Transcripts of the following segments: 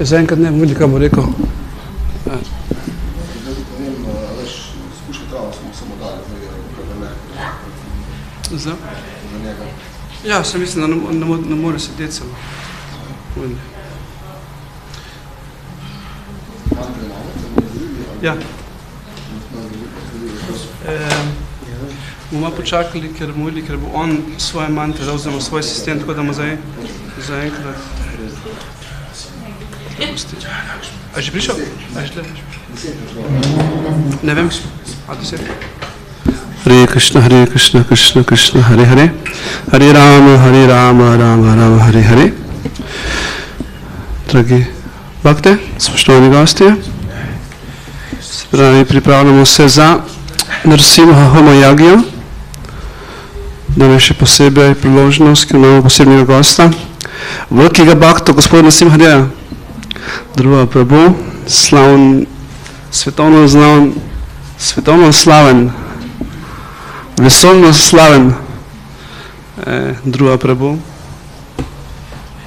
Zaenkrat ne bom videl, kaj bo rekel. Za njega? Ja, sem mislim, da ne more sedeti samo. Ja. Bomo počakali, ker bo on svoje mantre dal oziroma svoj sistem, tako da bomo zaenkrat pustiti. A že prišel? Ne vem. A 10? Hare Krišna, Hare Krišna, Krišna Krišna, Hare Hare, hare-rama, hare-rama, rama rama, Hare Hare. Dragi bhakte, spoštovani gostje, se pravi, pripravljamo se za Narasimha Homa Jagijo. Danes še posebej priložnost, ker imamo posebnega gosta, velikega bhakta, gospod Narasimha Druga Prabhu, slaven, svetovno slaven, vesolno slaven Druga Prabhu.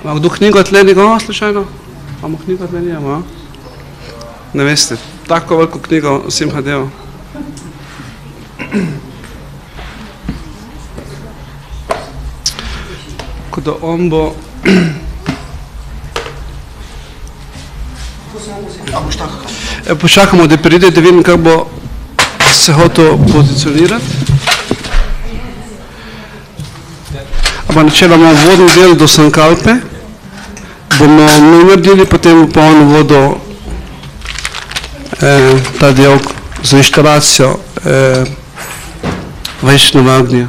Ima kdo knjigo tle njega, slučajno? Imamo knjigo tle njega? Ne veste, tako veliko knjigo Simhadeva. Ko da on bo počakamo, da pride, da vidim, kako bo se hotel pozicionirati. Ampak načeloma vodni del do Sankalpe bomo naredili, potem pa on vodo ta del za inštalacijo Vajšnava Agnija.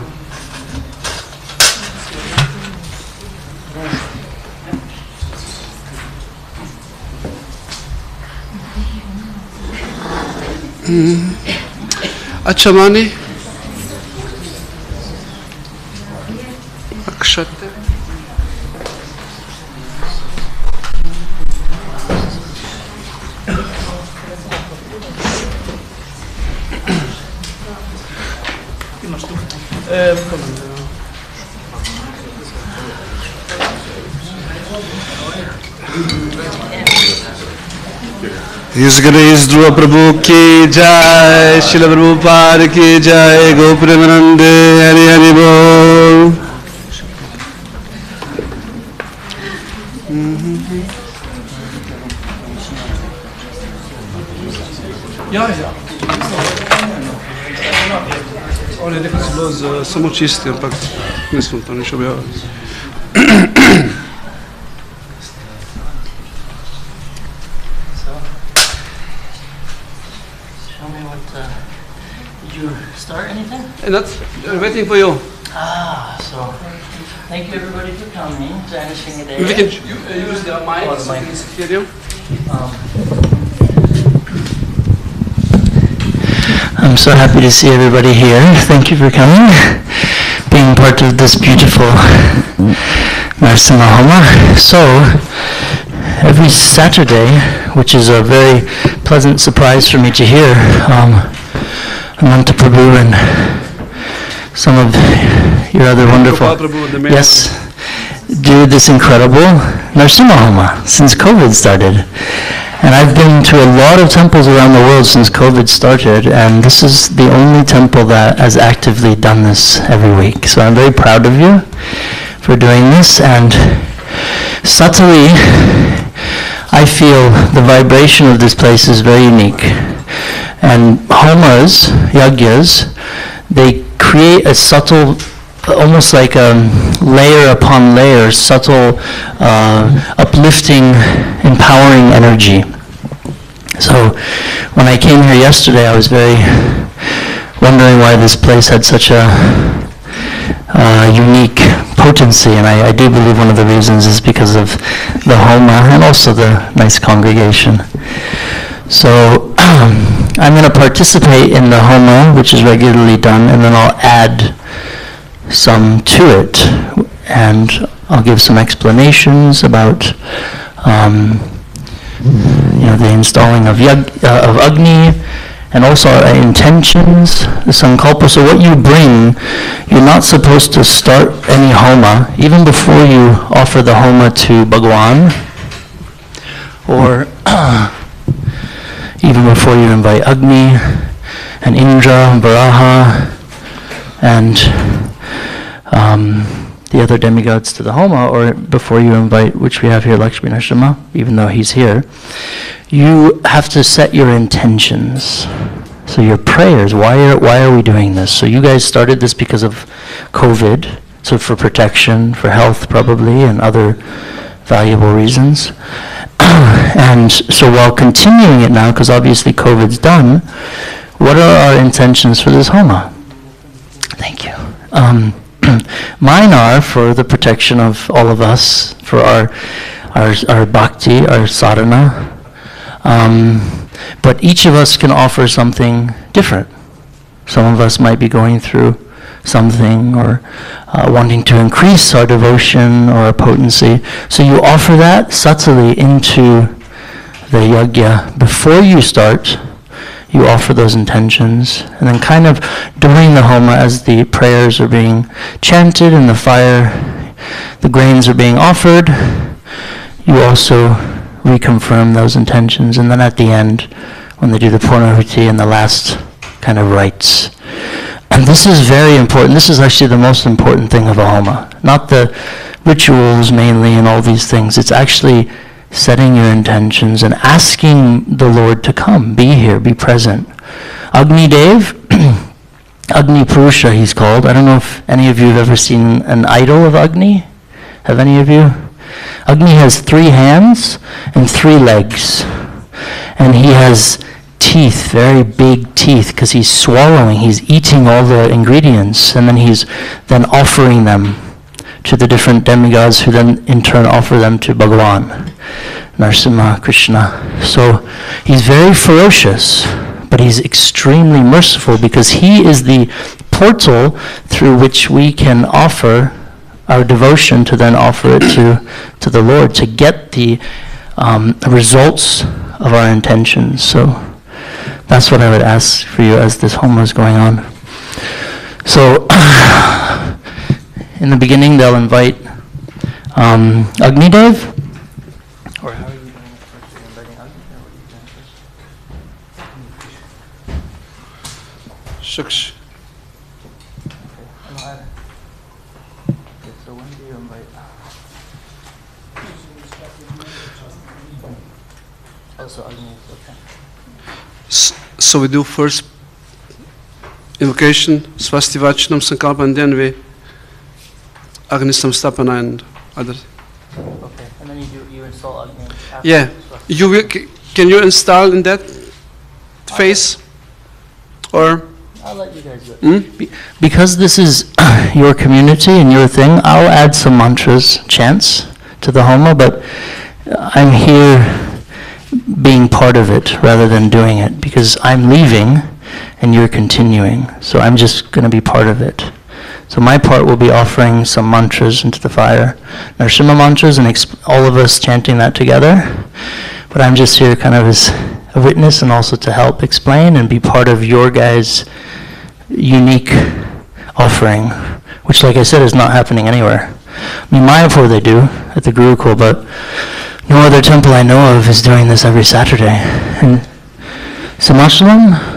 Achamani Akshate His Grace Dhruva Prabhu ki jai, Srila Prabhupada ki jai, Gopremanande, Hari Hari Bol. Ja. On je nekaj bilo samo čisti, ampak nismo to nič objavili. We're waiting for you. So thank you everybody for coming. We can use the mic so we can hear you. I'm so happy to see everybody here. Thank you for coming, being part of this beautiful Narasimha Homa. So every Saturday, which is a very pleasant surprise for me to hear, Ananta Prabhu and some of your other wonderful, yes, do this incredible Narasimha Homa since COVID started. And I've been to a lot of temples around the world since COVID started, and this is the only temple that has actively done this every week. So I'm very proud of you for doing this, and subtly I feel the vibration of this place is very unique. And homas, yagyas, they create a subtle almost like layer upon layer, subtle, uplifting, empowering energy. So when I came here yesterday, I was very wondering why this place had such a unique potency, and I do believe one of the reasons is because of the Homa and also the nice congregation. So I'm going to participate in the Homa, which is regularly done, and then I'll add some to it, and I'll give some explanations about the installing of Agni, and also our intentions, the Sankalpa. So what you bring, you're not supposed to start any Homa, even before you offer the Homa to Bhagwan, or even before you invite Agni, and Indra, and Varaha, and the other demigods to the Homa, or before you invite, which we have here, Lakshmi Narasimha, even though he's here, you have to set your intentions. So your prayers, why are we doing this? So you guys started this because of COVID, so for protection, for health probably, and other valuable reasons. And so while continuing it now, because obviously COVID's done, what are our intentions for this Homa? Thank you. Mine are for the protection of all of us, for our bhakti, our sadhana. But each of us can offer something different. Some of us might be going through something, or wanting to increase our devotion or our potency. So you offer that subtly into the yajna. Before you start, you offer those intentions, and then kind of during the Homa, as the prayers are being chanted and the fire, the grains are being offered, you also reconfirm those intentions. And then at the end, when they do the Purnahuti and the last kind of rites. And this is very important. This is actually the most important thing of a Homa. Not the rituals mainly and all these things. It's actually setting your intentions and asking the Lord to come, be here, be present. Agni Dev, Agni Purusha he's called. I don't know if any of you have ever seen an idol of Agni. Have any of you? Agni has 3 hands and 3 legs. And he has teeth, very big teeth, because he's swallowing, he's eating all the ingredients, and then he's then offering them to the different demigods, who then in turn offer them to Bhagavan, Narasimha, Krishna. So he's very ferocious, but he's extremely merciful, because he is the portal through which we can offer our devotion, to then offer it to the Lord, to get the results of our intentions. So that's what I would ask for you as this Homa is going on. So in the beginning, they'll invite Agni Dev. Or how are you doing it first? Are you inviting Agni, or what are you doing first? Shuksh. Okay, so when do you invite? Also Agni is okay. So we do first invocation, Swastivachanam, Sankalpa, and then we Agni Samstapana and other. Okay, and then you install Agni after. Yeah. Can you install in that phase? Or? I'll let you guys do it. Because this is your community and your thing, I'll add some mantras, chants to the Homa, but I'm here being part of it rather than doing it, because I'm leaving and you're continuing. So I'm just going to be part of it. So my part will be offering some mantras into the fire, Narasimha mantras, and all of us chanting that together. But I'm just here kind of as a witness, and also to help explain and be part of your guys' unique offering, which, like I said, is not happening anywhere. I mean, Mayapur they do at the Gurukul, but no other temple I know of is doing this every Saturday. And Simachalam,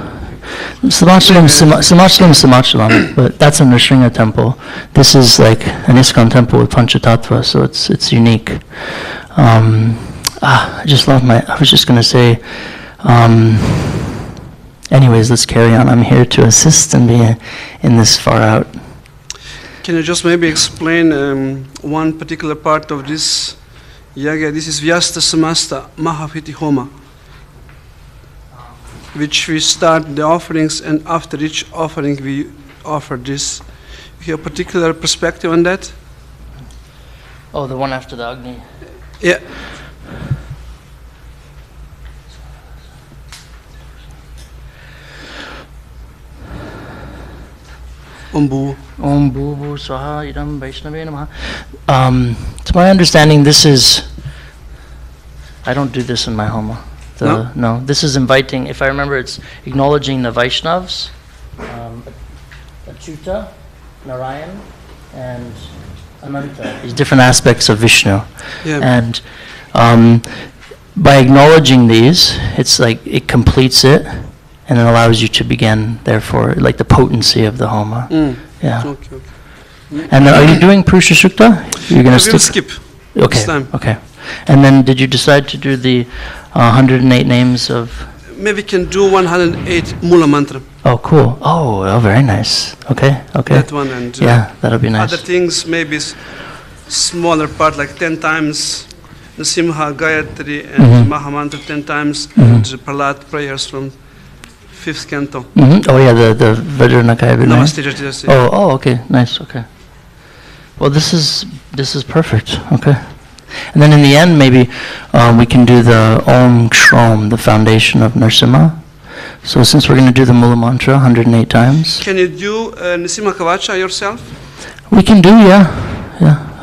but that's a Nrsimha temple. This is like an ISKCON temple with Panchatattva, so it's unique. I just love I was just going to say, anyways, let's carry on. I'm here to assist and be in this far out. Can you just maybe explain one particular part of this yaga? This is Vyasta Samasta Mahaviti Homa, which we start the offerings, and after each offering we offer this. You have a particular perspective on that? Oh, the one after the Agni. Yeah. Om Bhu Swaha Idam Vaishnave Namaha. To my understanding, this is, I don't do this in my homa. No, this is inviting, if I remember, it's acknowledging the Vaishnavas, Achyuta, Narayan, and Ananta, these different aspects of Vishnu. Yeah. And by acknowledging these, it's like it completes it, and it allows you to begin, therefore, like the potency of the homa. Yeah. Okay. And are you doing Purusha Sukta? You're going to skip. Okay. This time. Okay. And then did you decide to do the 108 names of? Maybe we can do 108 Mula Mantra. Oh, cool. Oh, very nice. Okay. That one, and yeah, that'll be nice. other things, maybe smaller part, like 10 times Nasimha Gayatri and Mahamantra 10 times, and Prahlad prayers from 5th canto. Oh yeah, the Vajranakaya. Namaste Jati. Oh, okay, nice, okay. Well, this is perfect, okay. And then in the end, maybe we can do the Om Shrom, the foundation of Narasimha. So since we're going to do the Mula Mantra 108 times. Can you do Narasimha Kavacha yourself? We can do, yeah.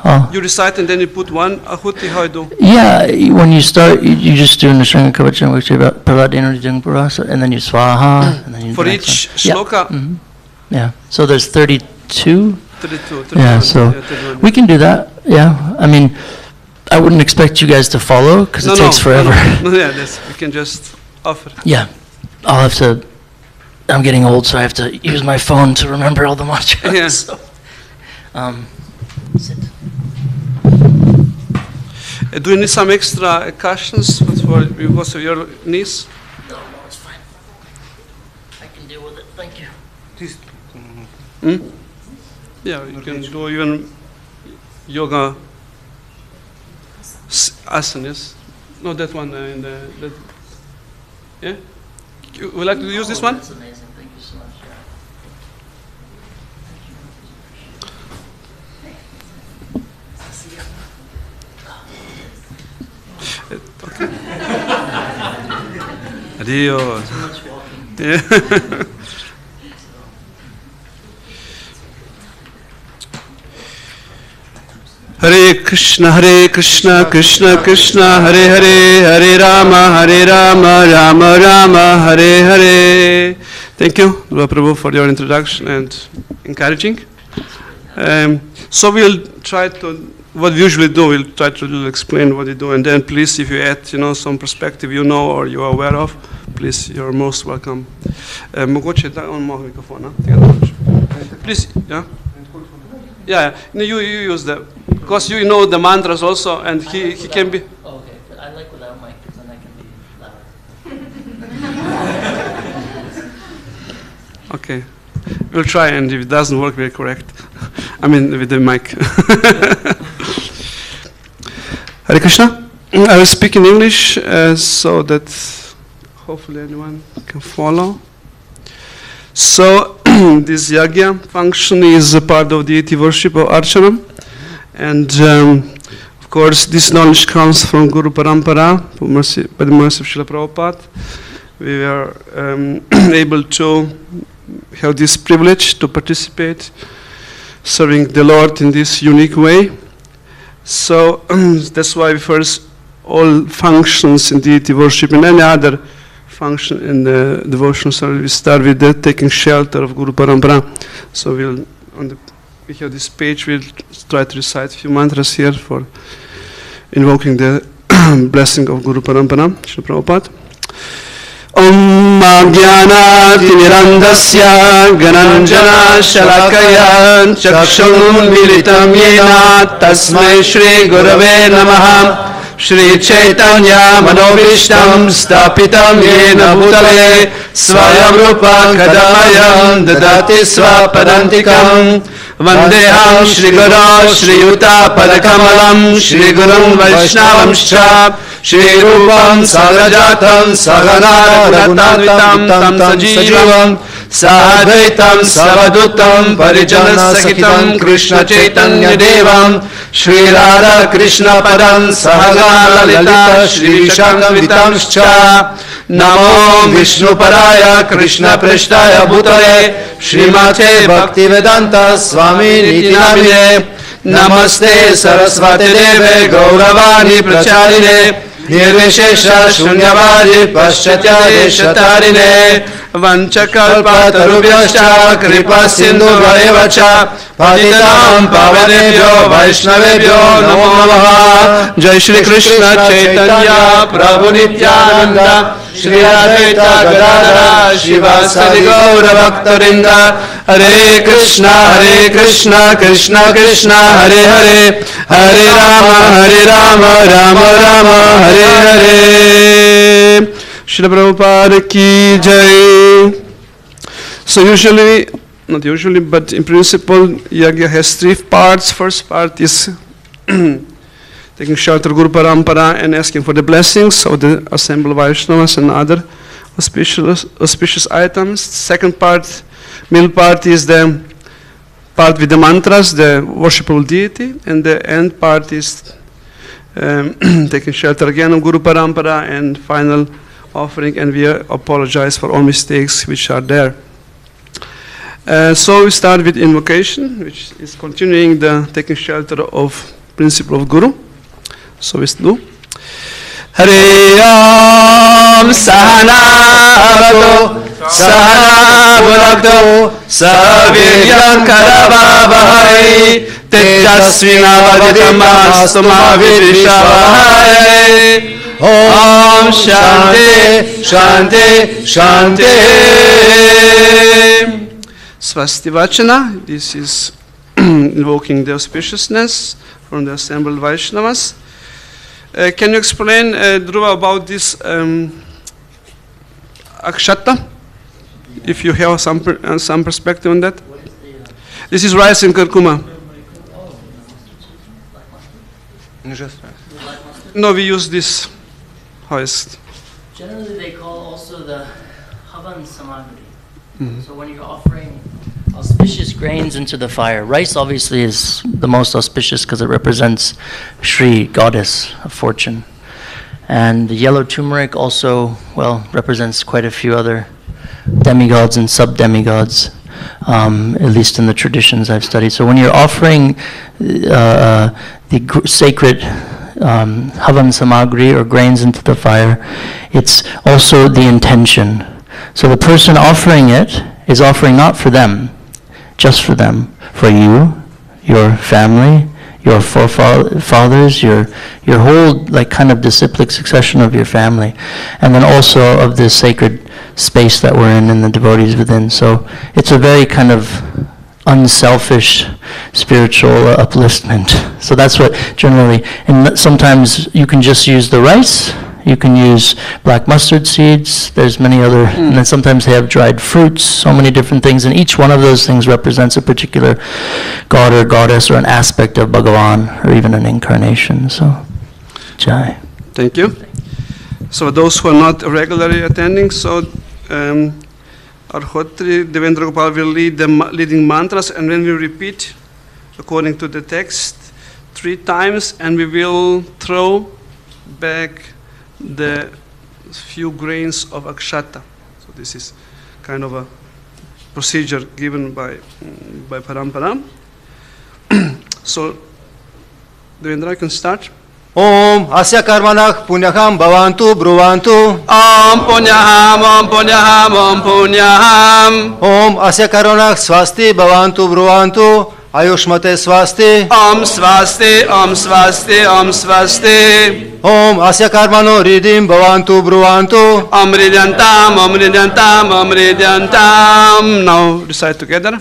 Oh. You recite and then you put one Ahuti, how you do? Yeah, when you start, you just do Nrsimha Kavacham, which is about Praladena Jangpurasa, and then you Swaha, and then you for each shloka? Yeah, so there's 32? 32. Yeah, so we can do that, yeah. I mean, I wouldn't expect you guys to follow, because it takes forever. No, yeah, we can just offer. Yeah, I'll have to, I'm getting old, so I have to use my phone to remember all the mantras. Yeah. So, sit. Do you need some extra cushions because of your knees? No, it's fine. I can deal with it, thank you. Yeah, you can do even yoga asanas. No, that one. Yeah? Would you like to use this one? That's amazing, thank you so much. Okay. Adios. Yeah. Hare Krišna, Krishna Krishna, Hare Hare, Hare Rama, Rama Rama, Hare Hare. Thank you, Prabhu, for your introduction and encouraging. So we'll try to, what we usually do, we'll try to explain what we do, and then please, if you add, some perspective or you are aware of, please, you're most welcome. Mogoče da on malo mikrofona. Please, yeah? Yeah, no, you use that, because you know the mantras also, and he can be. Oh, okay, but I like without mic, because then I can be louder. Okay, we'll try, and if it doesn't work, we'll correct. I mean, with the mic. Hare Krishna. I will speak in English so that hopefully anyone can follow. So, this yagya function is a part of deity worship of Archana. And of course, this knowledge comes from Guru Parampara, by the mercy of Srila Prabhupada. We are able to have this privilege to participate, serving the Lord in this unique way. So that's why we first all functions in deity worship and any other function in the devotional service, we start with taking shelter of Guru Parampara. So we have this page, we'll try to recite a few mantras here for invoking the blessing of Guru Parampara, Srila Prabhupada. Om Jnanati Mirandasya Gananjana Shalakaya Chakshun Militam Yena Tasmai Shri Gurave Namaha Shri Chaitanya Manovishtam Stapitam Yena Bhutale Svayam Rupa Kadamayam Dadati Swapadantikam Vandeham Shri Guru Shri Yuta Padakamalam Shri Gurun Vaishnavamscha Shri Rupam Sagajatam Sagana Raghunatvam Tam Sajivam Sadvaitam Savadutam Parijana Sakitam Krishna Chaitanya Devam Shri Radha Krishna Padam Sahagana Lalita Shri Vishakam Namo Vishnu Paraya Krishna Preshtaya Bhutale Srimate Bhaktivedanta Swami Niti Namine Namaste Saraswati Deve Gauravani Pracharine Nirvishesha Shunyavadi Paschatya Deshatarine Vanchakalpa Tarubhyascha Kripa Sindhu Varevacha Patitam Pavanebhyo Vaishnavebhyo Namo Namaha Jai Shri Krishna Chaitanya Prabhu Nityananda Shri Advaita Gadadhara Shivasadi Gaura Bhaktarinda Hare Krishna Krishna Krishna Hare Hare Hare Rama Rama Rama Hare Hare Srila Prabhupada ki Jai. So not usually, but in principle, Yagya has three parts. First part is taking shelter Guru Parampara and asking for the blessings of the assembled Vaishnavas and other auspicious items. Second part, middle part, is the part with the mantras, the worshipful deity, and the end part is taking shelter again of Guru Parampara and final offering, and we apologize for all mistakes which are there. So we start with invocation, which is continuing the taking shelter of principle of Guru. So we do. Hare Ram Sahana Bhavato Sahana Bhunakto Saviryam Karavavahai Tejasvinavaditamastu Mahavirishavahai. Om Shanti Shanti Shanti. Swasti Vachana, this is invoking the auspiciousness from the assembled Vaishnavas. Can you explain, Dhruva, about this akshata? If you have some perspective on that. This is rice and kurkuma. No, we use this. Hoist. Generally, they call also the havan samagri. So when you're offering auspicious grains into the fire, rice obviously is the most auspicious because it represents Shri, goddess of fortune. And the yellow turmeric also, represents quite a few other demigods and sub-demigods, at least in the traditions I've studied. So when you're offering the sacred havan samagri or grains into the fire, it's also the intention. So the person offering it is offering not for them, just for them, for you, your family, your forefathers, your whole kind of disciplic succession of your family, and then also of this sacred space that we're in and the devotees within. So it's a very kind of unselfish spiritual upliftment. So that's what generally, and sometimes you can just use the rice, you can use black mustard seeds, there's many other, and then sometimes they have dried fruits, so many different things, and each one of those things represents a particular god or goddess or an aspect of Bhagavan or even an incarnation. So, Jai. Thank you. So those who are not regularly attending, so our Hotri Devendra Gopal will lead the leading mantras, and when we repeat according to the text 3 times, and we will throw back the few grains of akshata. So this is kind of a procedure given by Parampara. So Devendra, you can start. Om Asya Karmanah Punyaham Bhavantu Bruvantu. Om Punyaham, Om Punyaham, Om Punyaham. Om Asya Karmanah Swasti Bhavantu Bruvantu. Ayushmate Swasti. Om Swasti, Om Swasti, Om Swasti. Om Asya Karmano Ridim Bhavantu Bruvantu. Om Ridyantam, Om Ridyantam, Om Ridyantam. Now recite together.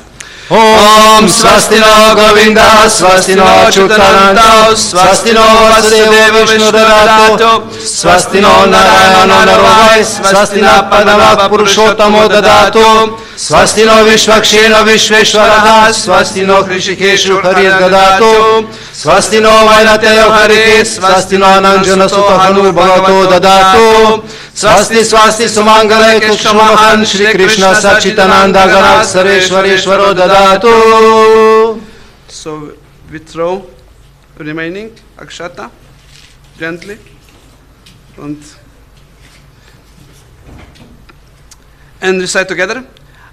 Om Swasti no Govinda, Swasti no Chutananta, Swasti no Vasudeva Vishnu Dadato, Swasti no Narayana Narvai, Swasti no Padava Purushottamo Dadato, Swasti no Vishvakshena Vishveshwaraha, Swasti no Hrishikeshu Haris Dadato, Swasti no Vainateyo Harike, Swasti no Ananjana Sutta Hanu Bhagato Dadato, Swasti Swasti Sumangale Kushamahan Shri Krishna Sachitananda Gana Sareshwareshwaro Dadato. So we throw remaining akshata gently and recite together.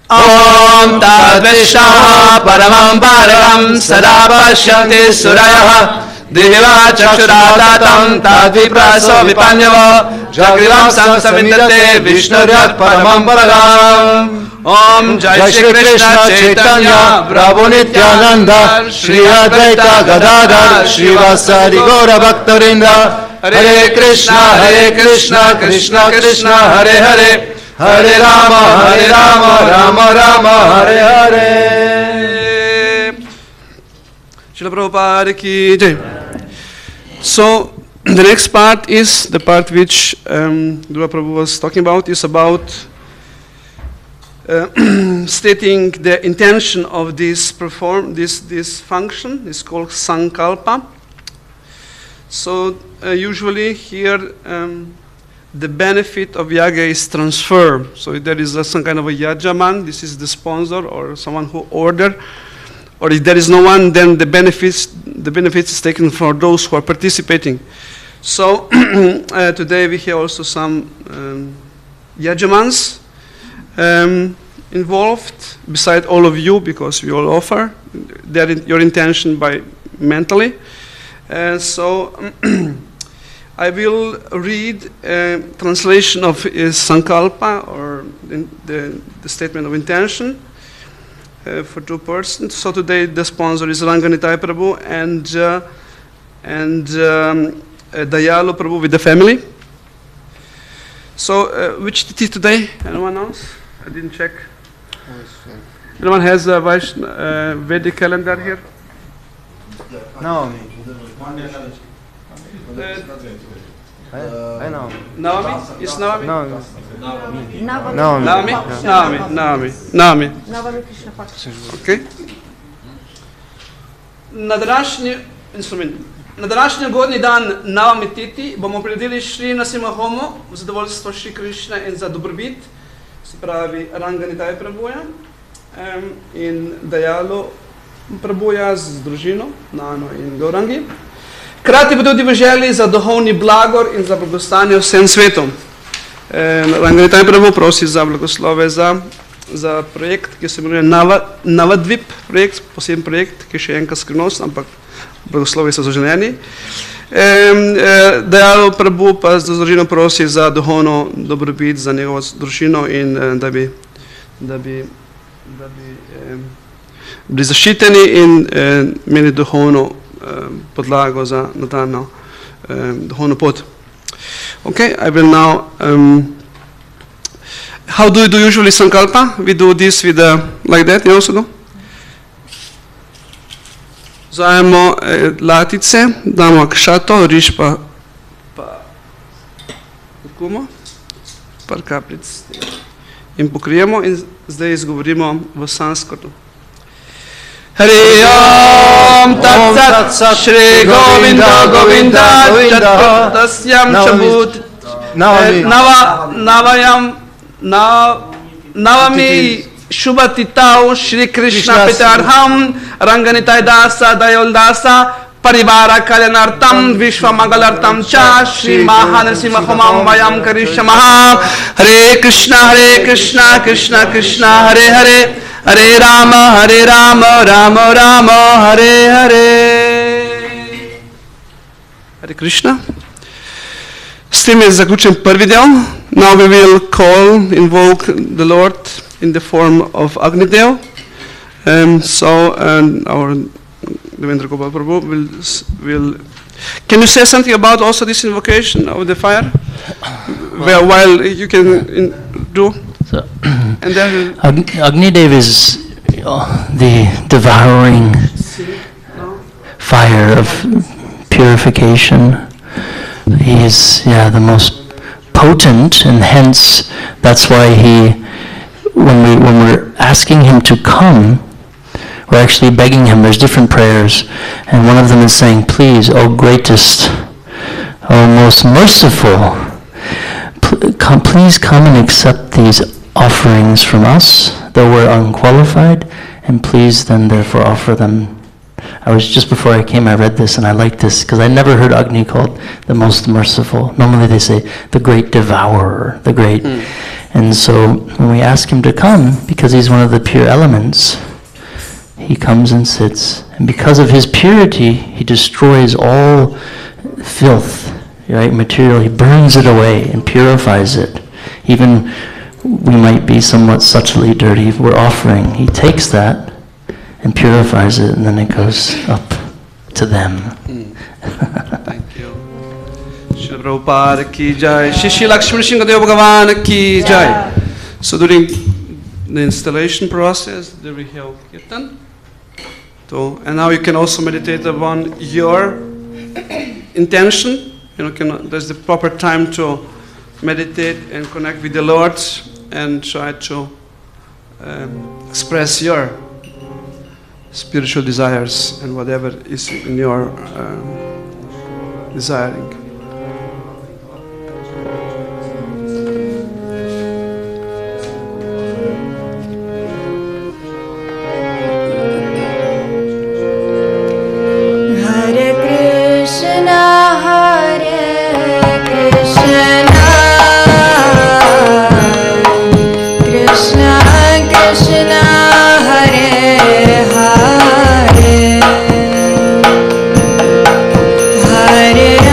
Om Tad Vishna Paramam Param Sada Pashyanti Surayah Diva Chakshuradatam Tad Vipraso Vipanyava Jagrivam Samsamidate Vishnuryat Paramam Param. Om Jai Shri Krishna Chaitanya Prabhu Nityananda Shri Advaita Gadadhar Shri Vasari Gaura Bhaktarinda Hare Krishna Krishna Krishna Hare Hare Hare Rama Rama Rama Hare Hare. Srila Prabhupada ki jai. So the next part is the part which Dhruva Prabhu was talking about, is about stating the intention of this this function is called sankalpa. So usually here the benefit of yaga is transfer. So if there is some kind of a yajaman, this is the sponsor or someone who ordered, or if there is no one, then the benefits is taken for those who are participating. So today we hear also some yajamans involved, beside all of you, because we all offer your intention by mentally. So I will read a translation of sankalpa, or the statement of intention, for two persons. So today the sponsor is Ranganitai Prabhu and Dayalu Prabhu with the family. So which tithi today? Anyone else? I didn't check. Anyone has a Vedic calendar here? No. I know. Naomi? Is Naomi? No. Naomi. Okay. Na današnji ugodni dan Navami Titi bomo priredili Šri Narasimha v zadovoljstvo Šri Krišne in za dobrobit, se pravi Ranganitai Prabhuja in Dayalu Prabhuja z družino, Nano in Gaurangi. Hkrati pa tudi v želji za duhovni blagor in za blagostanje vsem svetom. Ranganitai Prabhu prosi za blagoslove za projekt, ki se imenuje Navadvip projekt, poseben projekt, ki je še enka skrivnost, ampak blagoslovi so zaželeni. Dayalu Prabhu pa z družino prosi za duhovno dobrobit za njegovo družino in da bi bili zaščiteni in imeli duhovno podlago za nadaljnjo duhovno pot. Okay, I will now. How do you do usually sankalpa? We do this with like that. You also do. Vzajemo latice, damo akšato, riž pa kumo, par kapljic in pokrijemo in zdaj izgovorimo v sanskrtu. Hare Om Tat Sat Shri Govinda Govinda Chatutasyam Chabut Navami Shubhatitau Shri Krishna Pitarham Ranganitai Dasa Dayol Dasa Parivara Kalyanartam Vishwa Mangalartam Cha Shri Mahanarasimha Mayam Karishamaha Hare Krishna Krishna Krishna Hare Hare Hare Rama Rama Rama Hare Hare. Hare Krishna. S tem je zaključen prvi del. Now we will invoke the Lord in the form of Agnidev. Our Devendra Gopal Prabhu will. Can you say something about also this invocation of the fire? While you can do. So, Agnidev is the devouring fire of purification. He is, the most potent, and hence that's why when we're asking him to come, we're actually begging him. There's different prayers, and one of them is saying, "Please, O greatest, O most merciful, please come and accept these offerings from us, though we're unqualified, and please then therefore offer them." Just before I came, I read this, and I like this, because I never heard Agni called the most merciful. Normally they say the great devourer, the great. And so when we ask him to come, because he's one of the pure elements, he comes and sits. And because of his purity, he destroys all filth, right? Material. He burns it away and purifies it. Even we might be somewhat subtly dirty. We're offering. He takes that and purifies it, and then it goes up to them. Thank you. Srila Prabhupada ki jai. Shri Lakshmi Shingadev Bhagavan ki jai. So during the installation process, there we have kirtan. And now you can also meditate upon your intention. There's the proper time to meditate and connect with the Lord and try to express your spiritual desires and whatever is in your desiring. Hare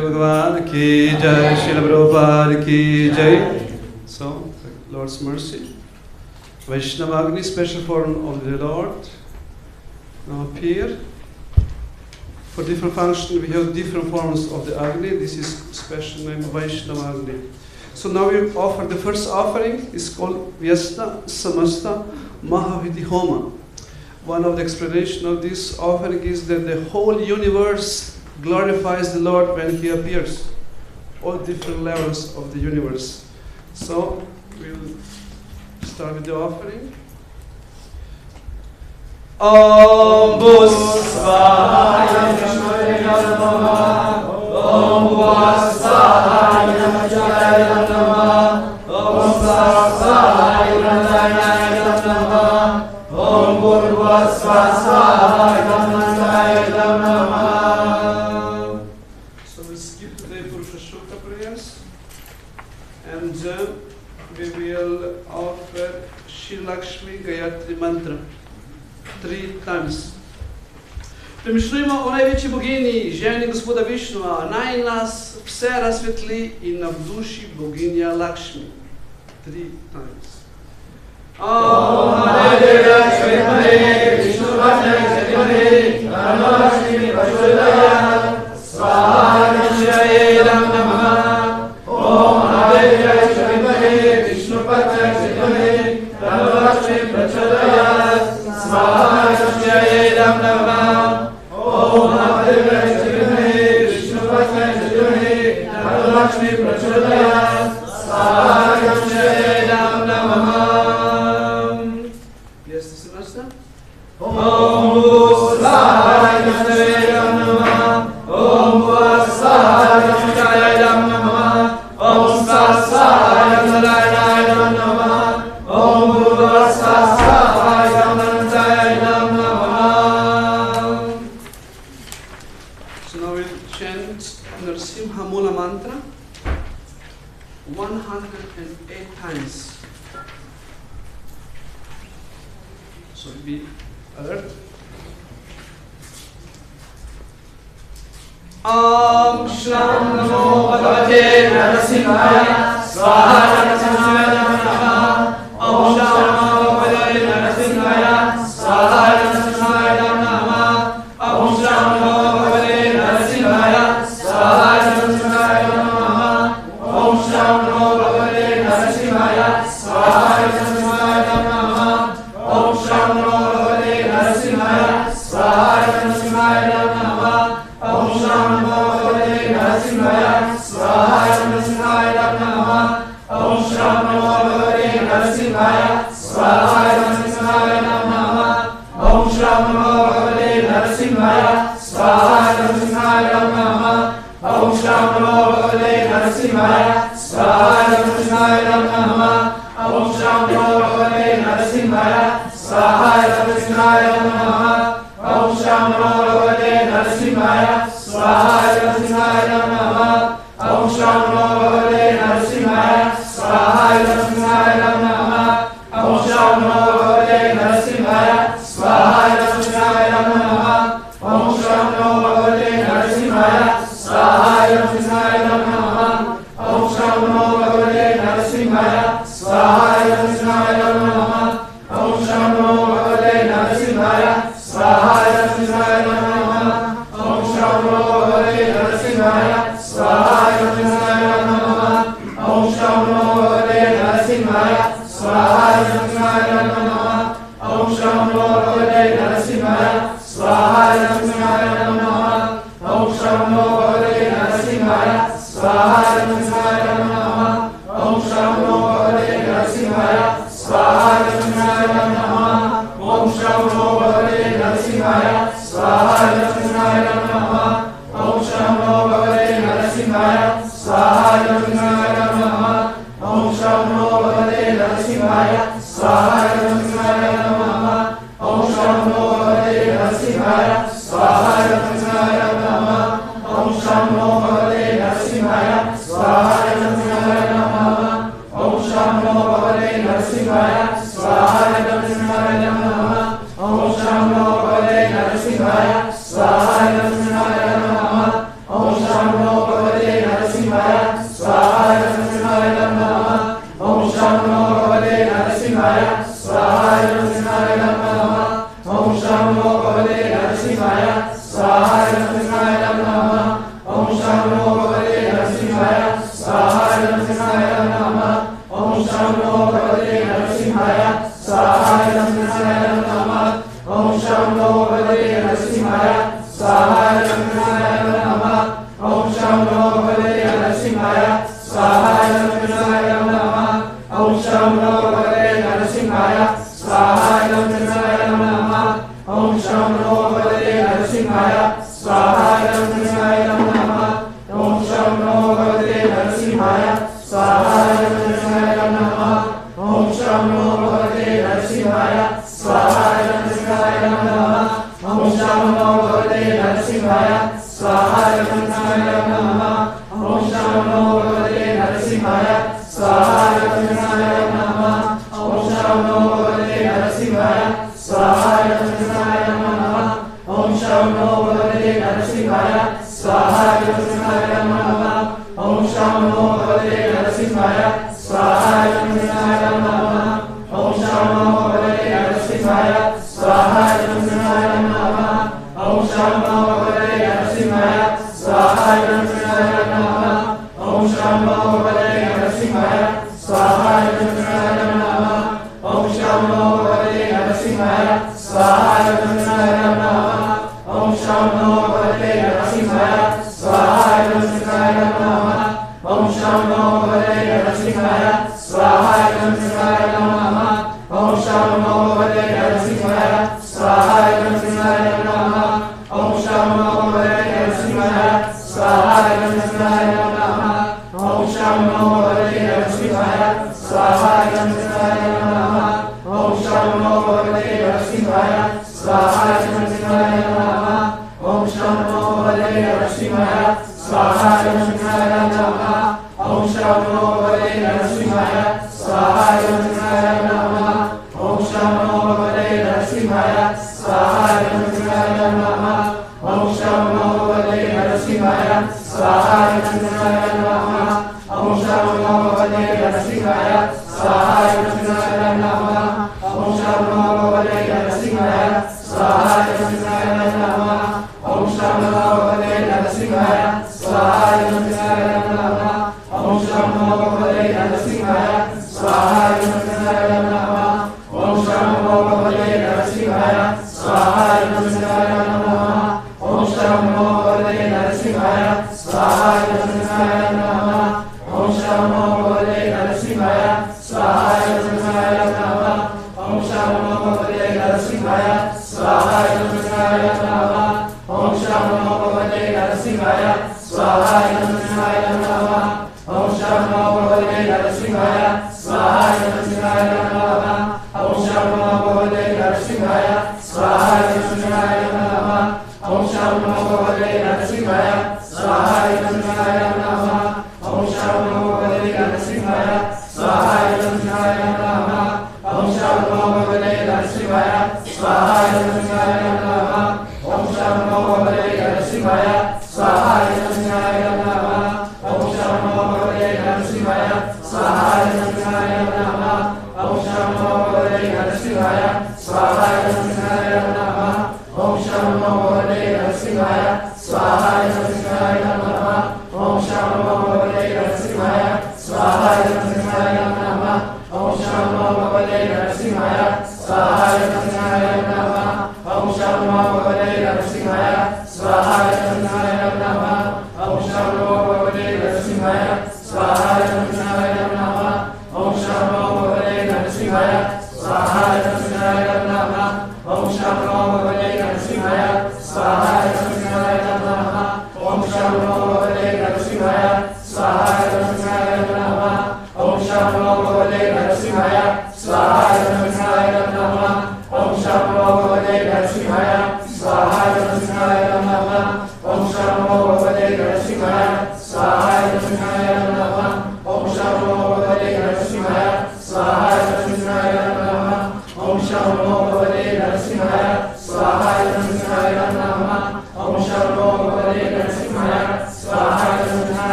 Shri Bhagavan ki jai, Srila Prabhupada ki jai. So, Lord's mercy. Vaishnava Agni, special form of the Lord, now appear. For different functions, we have different forms of the Agni. This is special name Vaishnava Agni. So now we offer the first offering. It's called Vyasta Samasta Mahavidhi Homa. One of the explanations of this offering is that the whole universe glorifies the Lord when He appears. All different levels of the universe. So we'll start with the offering. Om Bhusvaya Namah, Om Vasvaya Namah, Om Vasvaya Namah, Om Vasvaya Namah. So we skip the Purusha Sukta prayers, and we will offer Shri Lakshmi Gayatri Mantra 3 times. Premišljujemo o največji bogini, ženi Gospoda Višnua, naj nas vse razsvetli in navduši boginja Lakšmi. 3 times. Om Hare Krišna, Vishnu Lakšmi, Lakšmi Prachudaya, Svahajam Namah. Om Hare Krišna, Vishnu Lakšmi, Lakšmi Prachudaya, Svahajam Namah. Om Hare Krishna, Vishnu Lakshmi Prachudaya, Svahajam Namah. Yes, this is Master. Om Bhusvaya Namah, Om Vasvaya Namah, Om Vasvaya Namah, Om Vasvaya Namah. So now we'll chant Narsimha Mula Mantra 108 times. So be alert. Om Shram Namo Bhagavate Narasimhaya Swaha Narasimhaya. Om Shram Namo Bhagavate Narasimhaya Swaha Narasimhaya. Om Shram Namo Bhagavate Narasimhaya Swaha Narasimhaya. Om Shram Namo Bhagavate Narasimhaya Swaha Narasimhaya. Om Shram Namo Bhagavate Narasimhaya Swaha Narasimhaya. Om Shram Namo Bhagavate Narasimhaya Swaha Narasimhaya. Om Shram Namo Bhagavate Narasimhaya Swaha Narasimhaya. Om Shram Namo Bhagavate Narasimhaya Swaha Narasimhaya. Om Shram Namo Bhagavate Narasimhaya Swaha Narasimhaya. Om Shram Namo Bhagavate Narasimhaya Swaha Narasimhaya. Om Shram Namo Bhagavate Narasimhaya Swaha Narasimhaya. Om Shram Namo Bhagavate Narasimhaya Swaha Narasimhaya. Om Shram Namo Bhagavate Narasimhaya Swaha Narasimhaya. Om Shram Namo Bhagavate Narasimhaya Swaha Narasimhaya. Om Shram Namo Bhagavate Narasimhaya Swaha Narasimhaya. Om Shram Namo Bhagavate Narasimhaya Swaha Narasimhaya. Om Shram Namo Bhagavate Narasimhaya Swaha Narasimhaya. Om Shram Namo Bhagavate Narasimhaya Swaha Narasimhaya. Om Shram Namo Bhagavate Narasimhaya Swaha Narasimhaya. Om Shram Namo Bhagavate Narasimhaya Swaha Narasimhaya. Om Shram Namo Bhagavate Narasimhaya Swaha Narasimhaya. Om Shram Namo Bhagavate Narasimhaya Swaha Narasimhaya. Om Shram Namo Bhagavate Narasimhaya Swaha Narasimhaya. Om Shram Namo Bhagavate Narasimhaya Swaha Narasimhaya. Om Shram Namo Bhagavate Narasimhaya Swaha Narasimhaya. Om Shram Namo Bhagavate Narasimhaya Swaha Narasimhaya. Om Shram Namo Bhagavate Narasimhaya Swaha Narasimhaya. Om Shram Namo Bhagavate Narasimhaya Swaha Narasimhaya. Om Shram Namo Bhagavate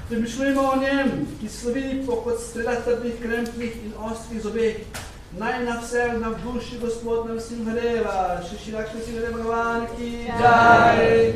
Premišljujemo o njem, ki slovi kot strela trdnih, krempnih in ostrih zobeh. Naj na vse navduši Gospod Narasimhareva, Šri Lakšmi Singare Bhagavan ki jai.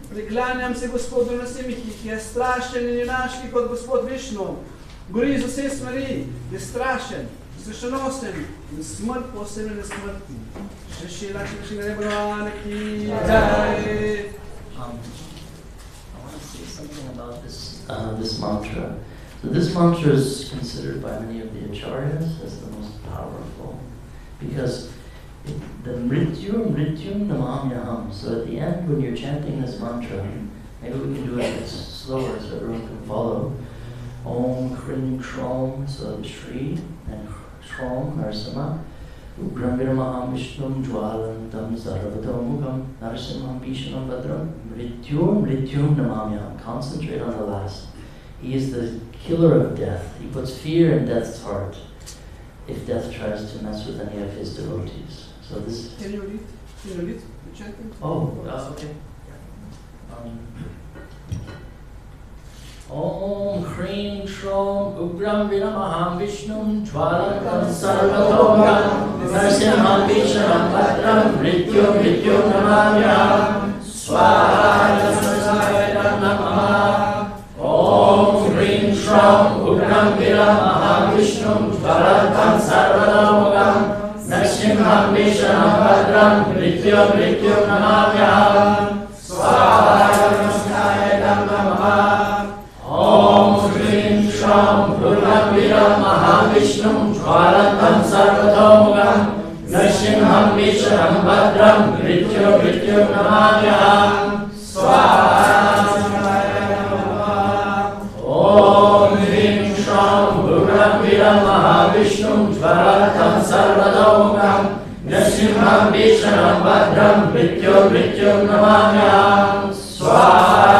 Priklanjam se Gospodu Narasimhi, ki je strašen in junaški kot Gospod Višnu. Gori iz vse smeri, je strašen, strašenosen in smrt posebne nesmrtni. Šri Lakšmi Singare Bhagavan ki jai. I want to say something about this mantra. So this mantra is considered by many of the acharyas as the most powerful because the mrityum namamyaham. So at the end, when you're chanting this mantra, maybe we can do it a bit slower so everyone can follow. Om Krim Shrom, so the Shri and Shrom Narasimha. Ugram Viramaham Vishnum Jwalantam Sarvadamukam Narasimham Bhishanam Badram Mrityum Namamyam. Concentrate on the last. He is the killer of death. He puts fear in death's heart if death tries to mess with any of his devotees. So this. Can you read? Can you read the chanting? Oh, okay. Om Krim Shrom Ugram Viramaham Vishnum Jwalantam Sarvadamukam Narasimham Bhishanam Badram Mrityum Namamyam Swaha Namaha. Om Krim Shrom Ugram Viramaham Vishnum Jwalantam Sarvadamukam Narasimham Bhishanam Badram Mrityum Namamyam Swaha Namaha. Om Krim Shrom Ugram Viramaham Vishnum Jwalantam Sarvadamukam Narasimham Bhishanam Badram Mrityum Namamyam Swaha. Om Krim Shrom Ugram Viramaham Vishnum Jwalantam Sarvadamukam Narasimham Bhishanam Badram Mrityum Namamyam Swaha.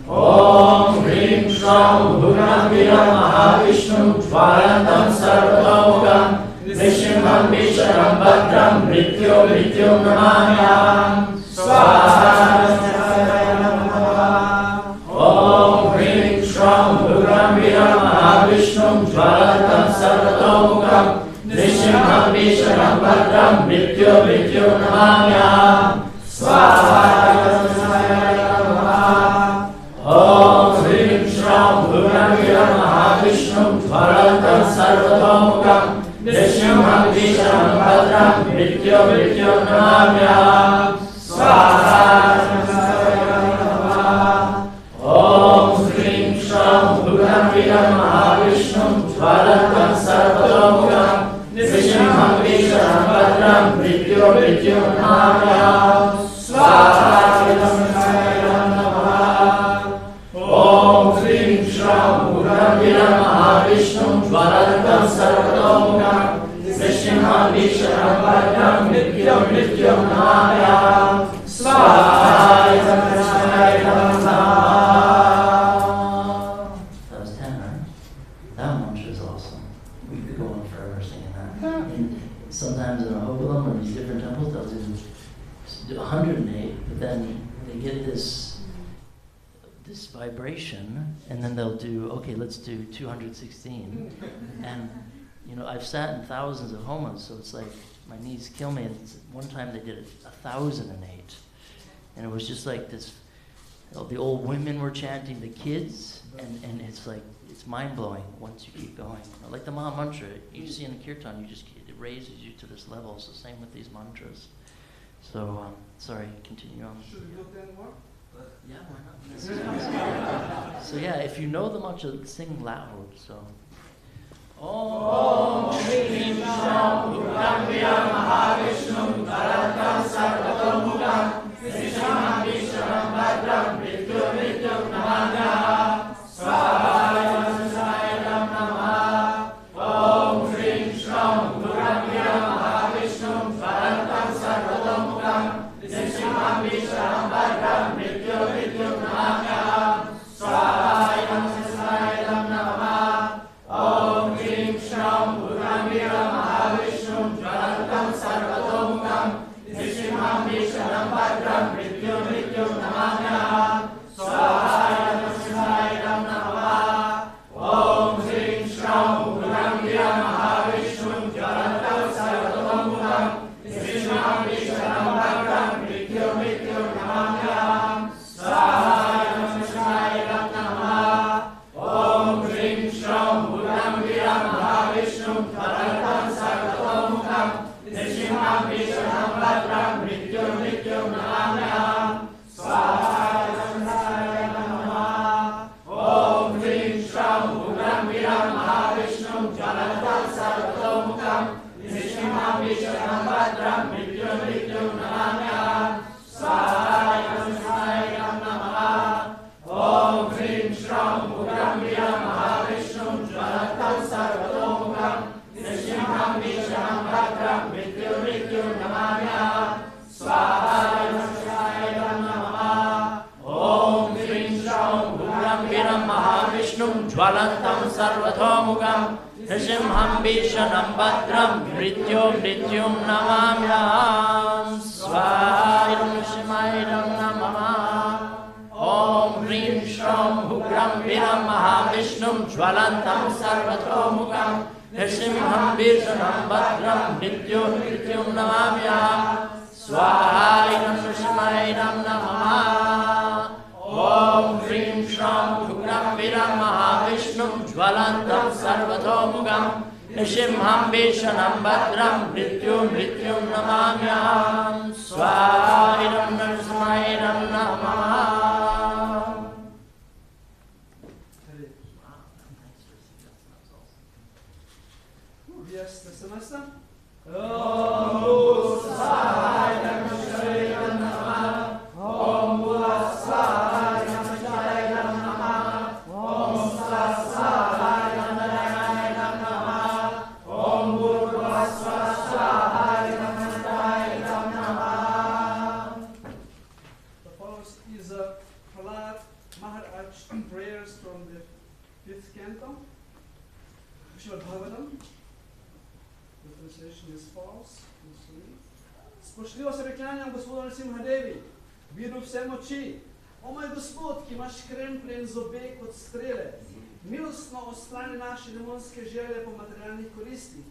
Om Krim Shrom Ugram Viramaham Vishnum Jwalantam Sarvadamukam Narasimham Bhishanam Badram Mrityum Namamyam Swaha. Om Krim Shrom Ugram Viramaham Mahavishnum Jvalantam Sarvatomukam Nishimham Visharam Bhadram Mrityu Mrityu Namamyam Swaha Om Hrim Shram Bhurangira Mahavishnum Jvalantam Sarvatomukam Nishimham Visharam Bhadram Mrityu Mrityu Namamyam Swaha Om Hrim Shram Bhurangira Mahavishnum Jvalantam Sarvatomukam Nishimham Visharam Bhadram Mrityu Mrityu Namamyam Swaha Om Hrim Shram Bhurangira Mahavishnum Jvalantam Sarvatomukam Nishimham Visharam Bhadram Mrityu Mrityu Namamyam Swaha. That was 10, right? That mantra is awesome. We could go on forever singing that. And sometimes in a Hogalam or these different temples, they'll do 108, but then they get this vibration, and then they'll do, okay, let's do 216. And, you know, I've sat in thousands of homas, so it's like, my knees kill me. And one time they did 1,008. And it was just like this, the old women were chanting, the kids, and it's like, it's mind-blowing once you keep going. Like the Maha Mantra, you see in a kirtan, it raises you to this level. It's the same with these mantras. So, sorry, continue on. Should we do 10 more? Yeah, why not? So yeah, if you know the mantra, sing loud, so. Om Hrim Shram Bhurangira Mahavishnum Jvalantam Sarvatomukam Nishimham Visharam Bhadram Mrityu Mrityu Namamyam Swaha Om Hrim Shram Bhurangira Mahavishnum Jvalantam Sarvatomukam Nishimham Visharam Bhadram Mrityu Mrityu Namamyam Swaha Om Hrim Shram Bhurangira Mahavishnum Jvalantam Sarvatomukam Nishimham Visharam Bhadram Mrityu Mrityu Namamyam Swaha Om Hrim Shram Bhurangira Mahavishnum Jvalantam Sarvatomukam Nishimham Visharam Bhadram Mrityu Mrityu Namamyam Swaha Om Hrim Shram Bhurangira Mahavishnum Jvalantam Sarvatomukam Nishimham Visharam Bhadram Mrityu Mrityu Namamyam Swaha Om Hrim Shram Bhurangira Mahavishnum Jvalantam Sarvatomukam Nishimham Visharam Bhadram Mrityu Mrityu Namamyam Swaha Om Hrim Shram Bhurangira Mahavishnum Jvalantam Sarvatomukam Nishimham Visharam Bhadram Mrityu Mrityu Namamyam Swaha Om Hrim Shram Bhurangira Mahavishnum Jvalantam Sarvatomukam Nishimham Visharam Bhadram Mrityu Mrityu Namamyam Swaha Om Hrim Shram Bhurangira Mahavishnum Jvalantam Sarvatomukam Nishimham Visharam Bhadram Mrityu Mrityu Namamyam Swaha Om Hrim Shram Bhurangira Mahavishnum Jvalantam Sarvatomukam Nishimham Visharam Bhadram Mrityu Mrityu Namamyam Swaha Yes, that's the master. Prayers from the 5th canto, Srimad Bhagavatam. The translation is false. Spoštljivo se priklanjam Gospodu Nrsimhadevi, viru vse moči. O moj Gospod, ki imaš kremplje in zobe kot strele, milostno odstrani naše demonske želje po materialnih koristih.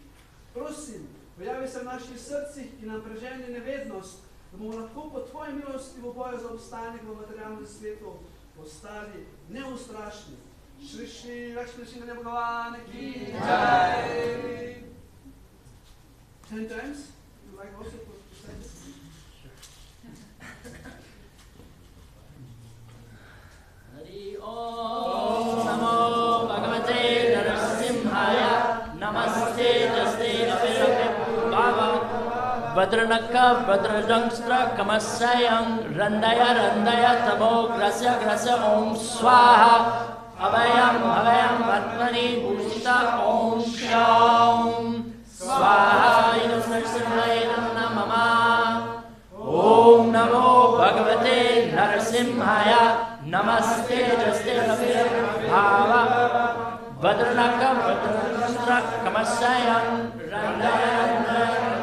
Prosim, pojavi se v naših srcih in nam preženi nevednost, da bomo lahko po tvoji milosti v boju za obstanek v materialnem svetu postali neustrašni. Shri Shri Lakshmi Narasimha Bhagavane ki jai. 10 times? You like also to say this? Hari Om Namo Bhagavate Narasimhaya Namaste Naste Namaste Bhava Vadranaka Vadrajangstra Kamasayam Randaya Randaya Tamo Grasya Grasya Om Swaha Abhayam Abhayam Atmani Bhushita Om Sham Swaha Idam Narasimhaya Namama Om Namo Bhagavate Narasimhaya Namaste Naste Namaste Bhava Vadranaka Vadrajangstra Kamasayam Randaya Randaya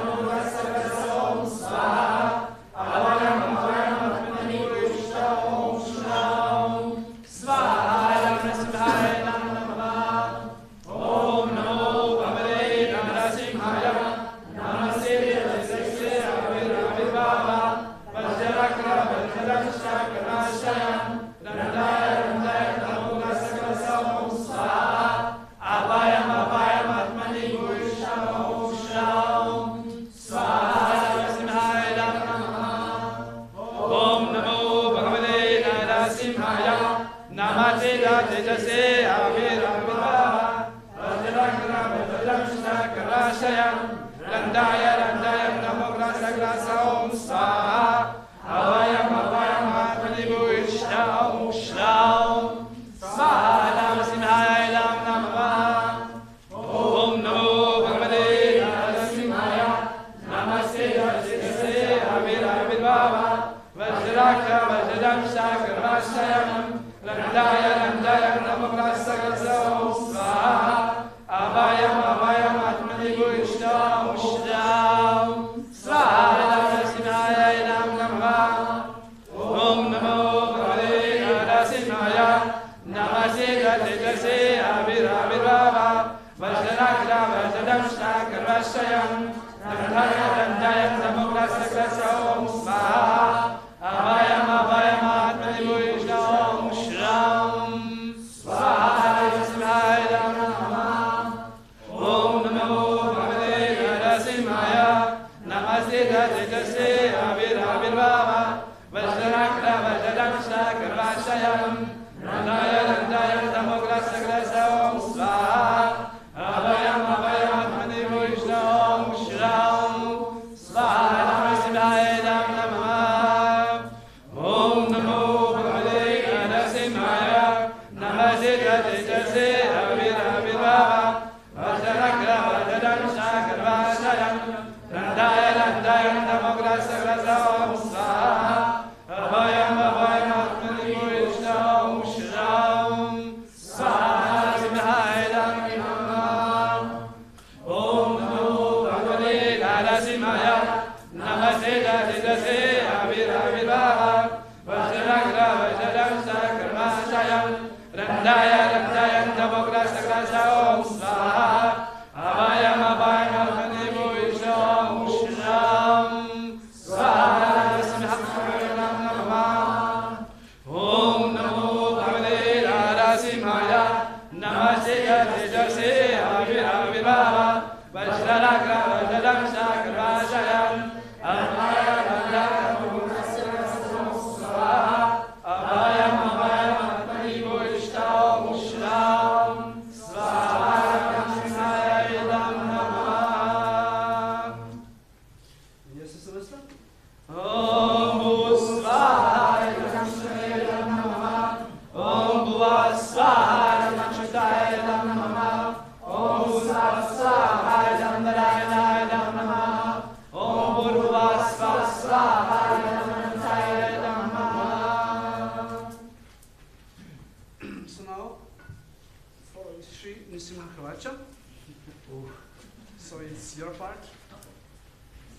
So it's your part,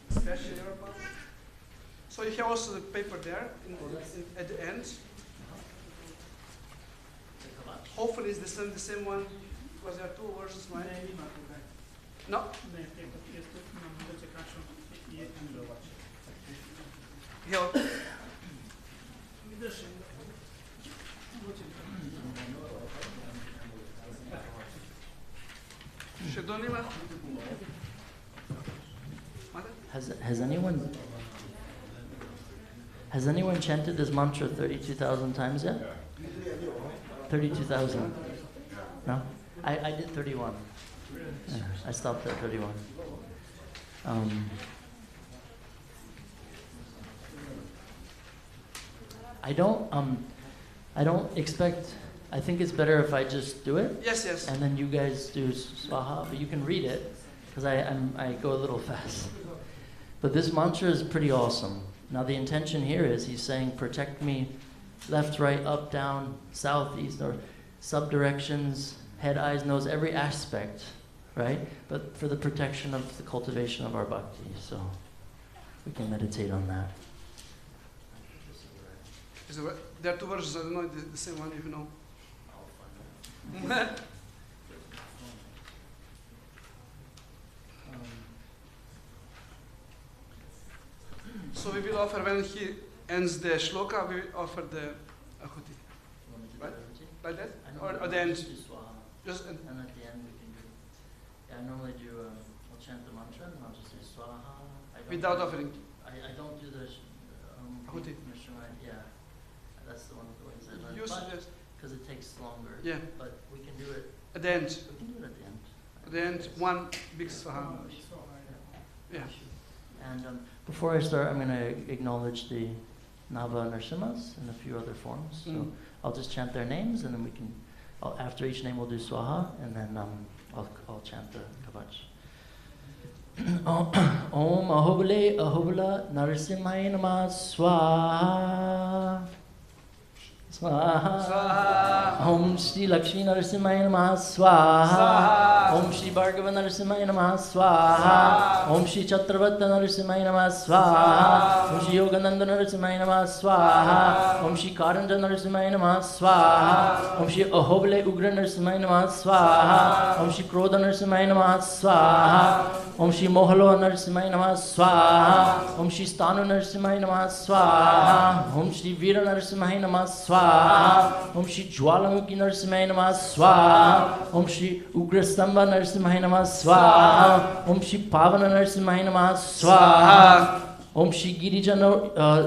especially your part. So you have also the paper there at the end. Hopefully it's the same one, because there are two versions, right? No? Here. Has anyone chanted this mantra 32,000 times yet? 32,000? No? I did 31. Yeah, I stopped at 31. I don't expect. I think it's better if I just do it. Yes, yes. And then you guys do swaha, but you can read it because I go a little fast. But this mantra is pretty awesome. Now the intention here is he's saying, protect me, left, right, up, down, south, east, north, subdirections, head, eyes, nose, every aspect, right? But for the protection of the cultivation of our bhakti. So we can meditate on that. There are two versions, I don't know the same one, if you know. So we will offer, when he ends the shloka, we will offer the ahuti. Right? Like that? Or at the end? Just and at the end we can do. Yeah, I normally do. I'll chant the mantra and I'll just say swaha. Without offering. I don't do the ahuti. Yeah, that's the one of the ways I learned. You suggest? Because it takes longer. Yeah. But we can do it at the end. We can do it at the end. At the end, one big swaha. Yeah. And before I start, I'm going to acknowledge the Nava Narasimhas in a few other forms. So I'll just chant their names, and then we can. After each name, we'll do swaha, and then I'll chant the kavach. Om Ahobale Ahobala Narasimhaya Namah Swaha. Swaha. Om Shri Lakshmi Narasimhaya Namah Swaha. Om Shri Bhargava Narasimhaya Namah Swaha. Om Shri Chatravarta Narasimhaya Namah Swaha. Om Shri Yogananda Narasimhaya Namah Swaha. Om Shri Karanja Narasimhaya Namah Swaha. Om Shri Ahobale Ugra Narasimhaya Namah Swaha. Om Shri Krodha Narasimhaya Namah Swaha. Om Shri Mohalo Narasimhaya Namah Swaha. Om Shri Stanu Narasimhaya Namah Swaha. Om Shri Veera Narasimhaya Namah Swaha. Om Shri Jwalamukhi Narasimhaya Namah Swaha. Om Shri Ugrastamba Narasimhaya Namah Swaha. Om Shri Pavana Narasimhaya Namah Swaha. Om Shri Girija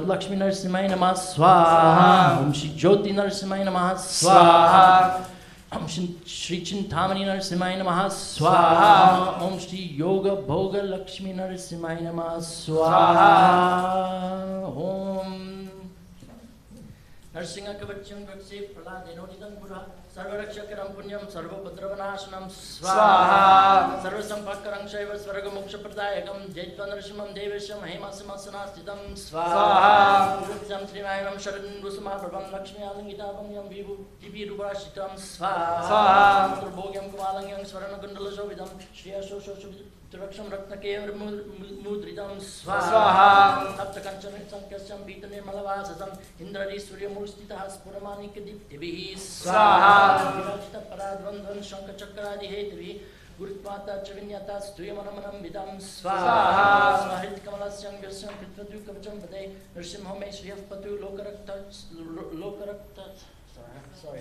Lakshmi Narasimhaya Namah Swaha. Om Shri Jyoti Narasimhaya Namah Swaha. Om Shri Chintamani Narasimhaya Namah Swaha. Om Shri Yoga Bhoga Lakshmi Narasimhaya Namah Swaha. Om Narsingha Kavacham Vakse Praladenotitam Pura Sarvarakshakaram Punyam Sarvabhadravanashanam Swaha Sarva Sampakaram Shaiva Svaraga Moksha Pradayakam Jetva Narsimam Devasham Hemasimasanastitam Swaha Ruksam Srimayam Sharan Rusama Prabham Lakshmi Alangitavam Yam Vibhirubhashitam Swaha Turbhogyam Kumalangyam Svarana Gundala Shovidam Shriya Shosho Raksham Ratnakevar Mudridam Swaha Tapta Kanchana Sankasyam Pitane Malavasasam Indradi Surya Murstita Spuramanika Diptibihi Swaha Virajita Paradvandvan Shanka Chakradi Hetri Gurutmata Chavinyata Stuyamanamanam Vidam Swaha Swahit Kamalasyam Vyasam Pitvadu Kavacham Pade Nrsimhome Shriyaf Patu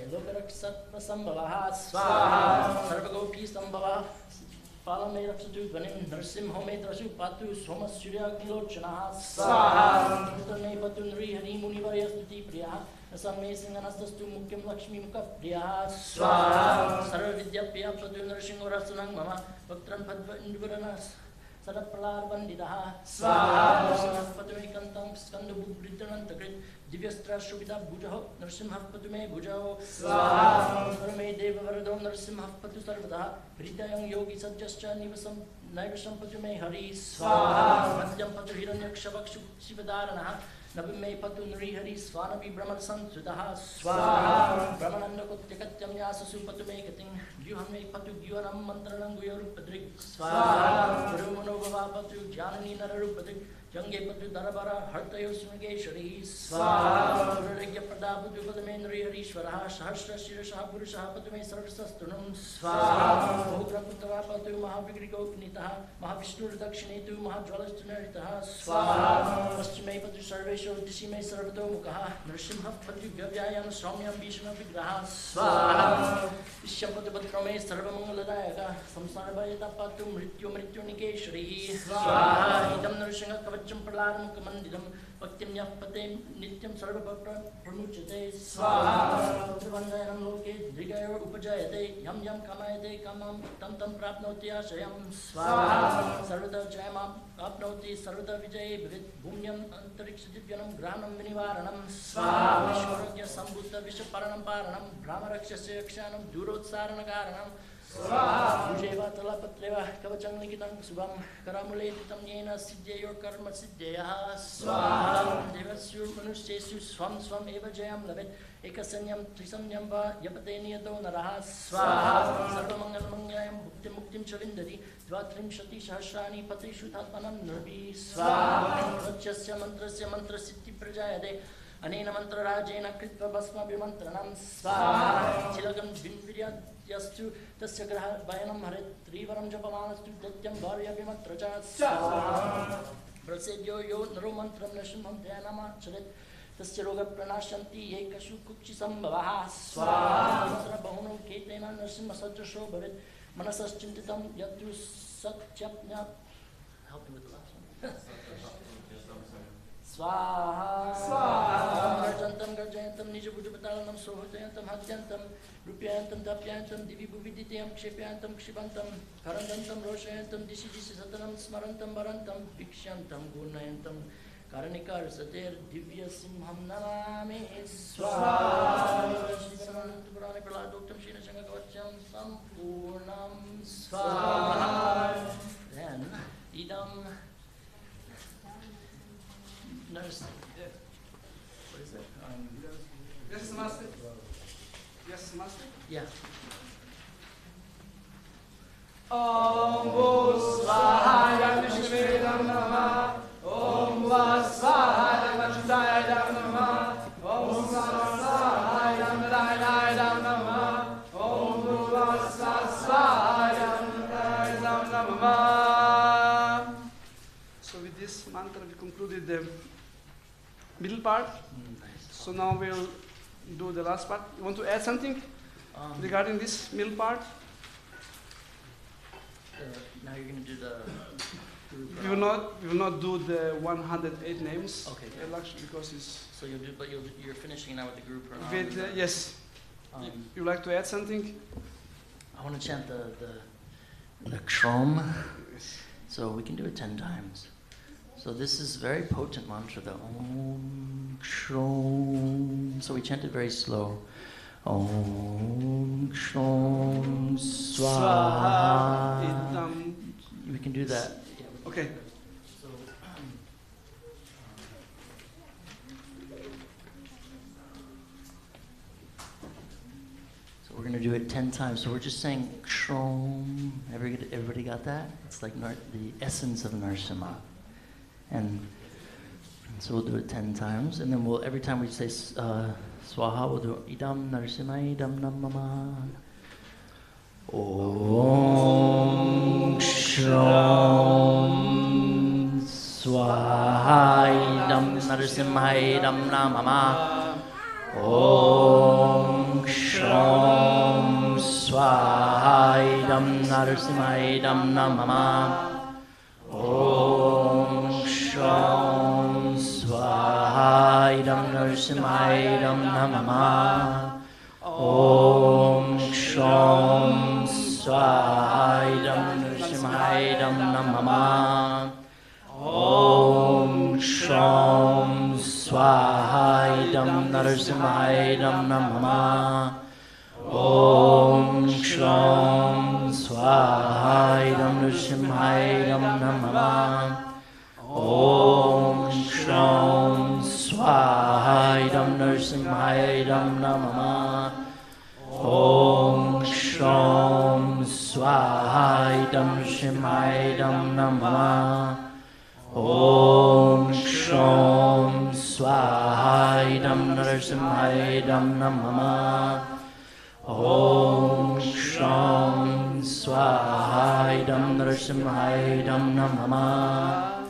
Lokaraksat Sambhavaha Swaha Sarvagopi Sambhava Pala me rakshatu dvanim Nrsimho me drasu patu Soma Surya Kilochana Swaha Mutta me patu nri hari muni varyastuti priya Asam me singanastastu mukyam lakshmi mukha priya Swaha Sarva vidya priya patu nrsimho rasanang mama Bhaktran padva indvaranas Sarapralar vandidaha Swaha Nrsimha patu me kantam skanda budritanantagrit Divyastra Shubhita Bhujaho Nrsimha Patu me Bhujaho Swaha Sarame Deva Varadho Nrsimha Patu Sarvadaha Hritayam Yogi Sajjascha Nivasam Patu me Hari Swaha Madhyam Patu Hiranyaksha Vakshu Shivadaranaha Nabime patu nri hari swanabi brahman sansudaha swaha brahmananda kotyakatyam yasasu patu me kating gyuhame patu gyuhanam mantranam guyarupadrik swaha gurumano bhava patu jnanani nararupadrik Jange patu darabara hartayo smrgeshari swaha Gururagya pradapatu padamendri harishvaraha sahasra shirasha purusha patume sarvasastunam swaha Mugra putava patu mahavigriko knitaha mahavishnu dakshinetu mahajvalastunaritaha swaha Paschime patu sarvesho dishime sarvato mukaha Nrsimha patu gavyayam saumyam bhishma vigraha swaha Ishyam patu patrame sarvamangaladayaka samsarabhayata patu mrityu nikeshari swaha Idam nrsimha Praladam Kamandidam Bhaktim Yapate Nityam Sarva Pramuchate Swaha Vandayam Loke Drigaya Upajayate Yam Yam Kamayate Kamam Tam Tam Prapnoti Ashayam Swaha Sarvata Jayam Apnoti Sarvata Vijay Bhivit Bhumyam Antarikshadivyanam Granam Vinivaranam Swaha Vishwaragya Sambhuta Vishaparanam Paranam Brahmarakshasya Kshanam Durotsaranagaranam Swaha Bhujeva Talapatreva Kavachang Likitam Subham Karamule Tam Yena Siddhayor Karma Siddhaya Swaha Devasur Manushesu Swam Swam Eva Jayam Labet Ekasanyam Trisanyam Va Yapate Niyato Naraha Swaha Sarvamangal Mangayam Bhukti Muktim Chavindari Dvatrim Shati Sahasrani Patrishu Tatmanam Nurbi Swaha Rajyasya Mantrasya Mantra Siddhi Prajayade Anena Mantra Rajena Kritva Basma Bimantranam Swaha Chilagam Dvinviryad Yastu Tasya Graha Vayanam Hare Trivaram Japamanastu Datyam Bharya Bimatraja Swaha Prasedyo Yo Naro Mantram Nashimam Dhyanama Charit Tasya Roga Pranashanti Ekashu Kukchi Sambhavaha Swaha Mantra Bahuno Ketena Narsimha Sajjasho Bhavit Manasas Chintitam Yatu Satyapnya Help me with the last one. Swaha Swaha Garjantam Garjayantam Nijabhujapatalanam Sohotayantam Hadyantam Rupyantam Tapyantam Divi Bhuvidityam Kshepyantam Kshibantam Karandantam Roshayantam Dishi Dishi Satanam Smarantam Barantam Vikshyantam Gunayantam Karanikar Sater Divya Simham Namami Swaha Shrivanananta Purane Praladoktam Shina Shangakavacham Sampurnam Swaha Then Idam Nurse. What is that? Yes, Master. Yes, Master. Yeah. Om Swaha Vishvedam Namah Om Swaha Vachitayam Namah Om Swaha Namah Om Swaha Namah. So with this mantra we concluded the middle part. Nice. So now we'll do the last part. You want to add something regarding this middle part? Now you're going to do the We will not do the 108 names. Okay. Because it's. So you'll do, but you're finishing now with the group pranam. With, yes. You like to add something? I want to chant the kshrom. So we can do it 10 times. So this is very potent mantra, the Om Kshrom. So we chant it very slow. Om Kshrom Swaha. We can do that. Yeah, okay. So, we're going to do it 10 times. So we're just saying Kshrom. Everybody got that? It's like the essence of Narsimha. And so we'll do it 10 times, and then every time we say Swaha, we'll do Idam Narsimha Idam Namama. Om Kshrom Swaha Idam Narsimha Idam Namama. Om Kshrom Swaha Idam Narsimha Idam Namama. Om Kshrom Swaha Idam Narsimha Idam Namama. Om Kshrom Swaha Idam Narsimha Idam Namama. Om Kshrom Swaha Idam Narsimha Idam Namama. Om Kshrom Swaha Idam Narsimha Idam Namama. Om Kshrom svaha idam nrsimhaya idam namah. Om Shom swaha idam nrsimhaya idam namah. Om Shom swaha idam nrsimhaya idam namah.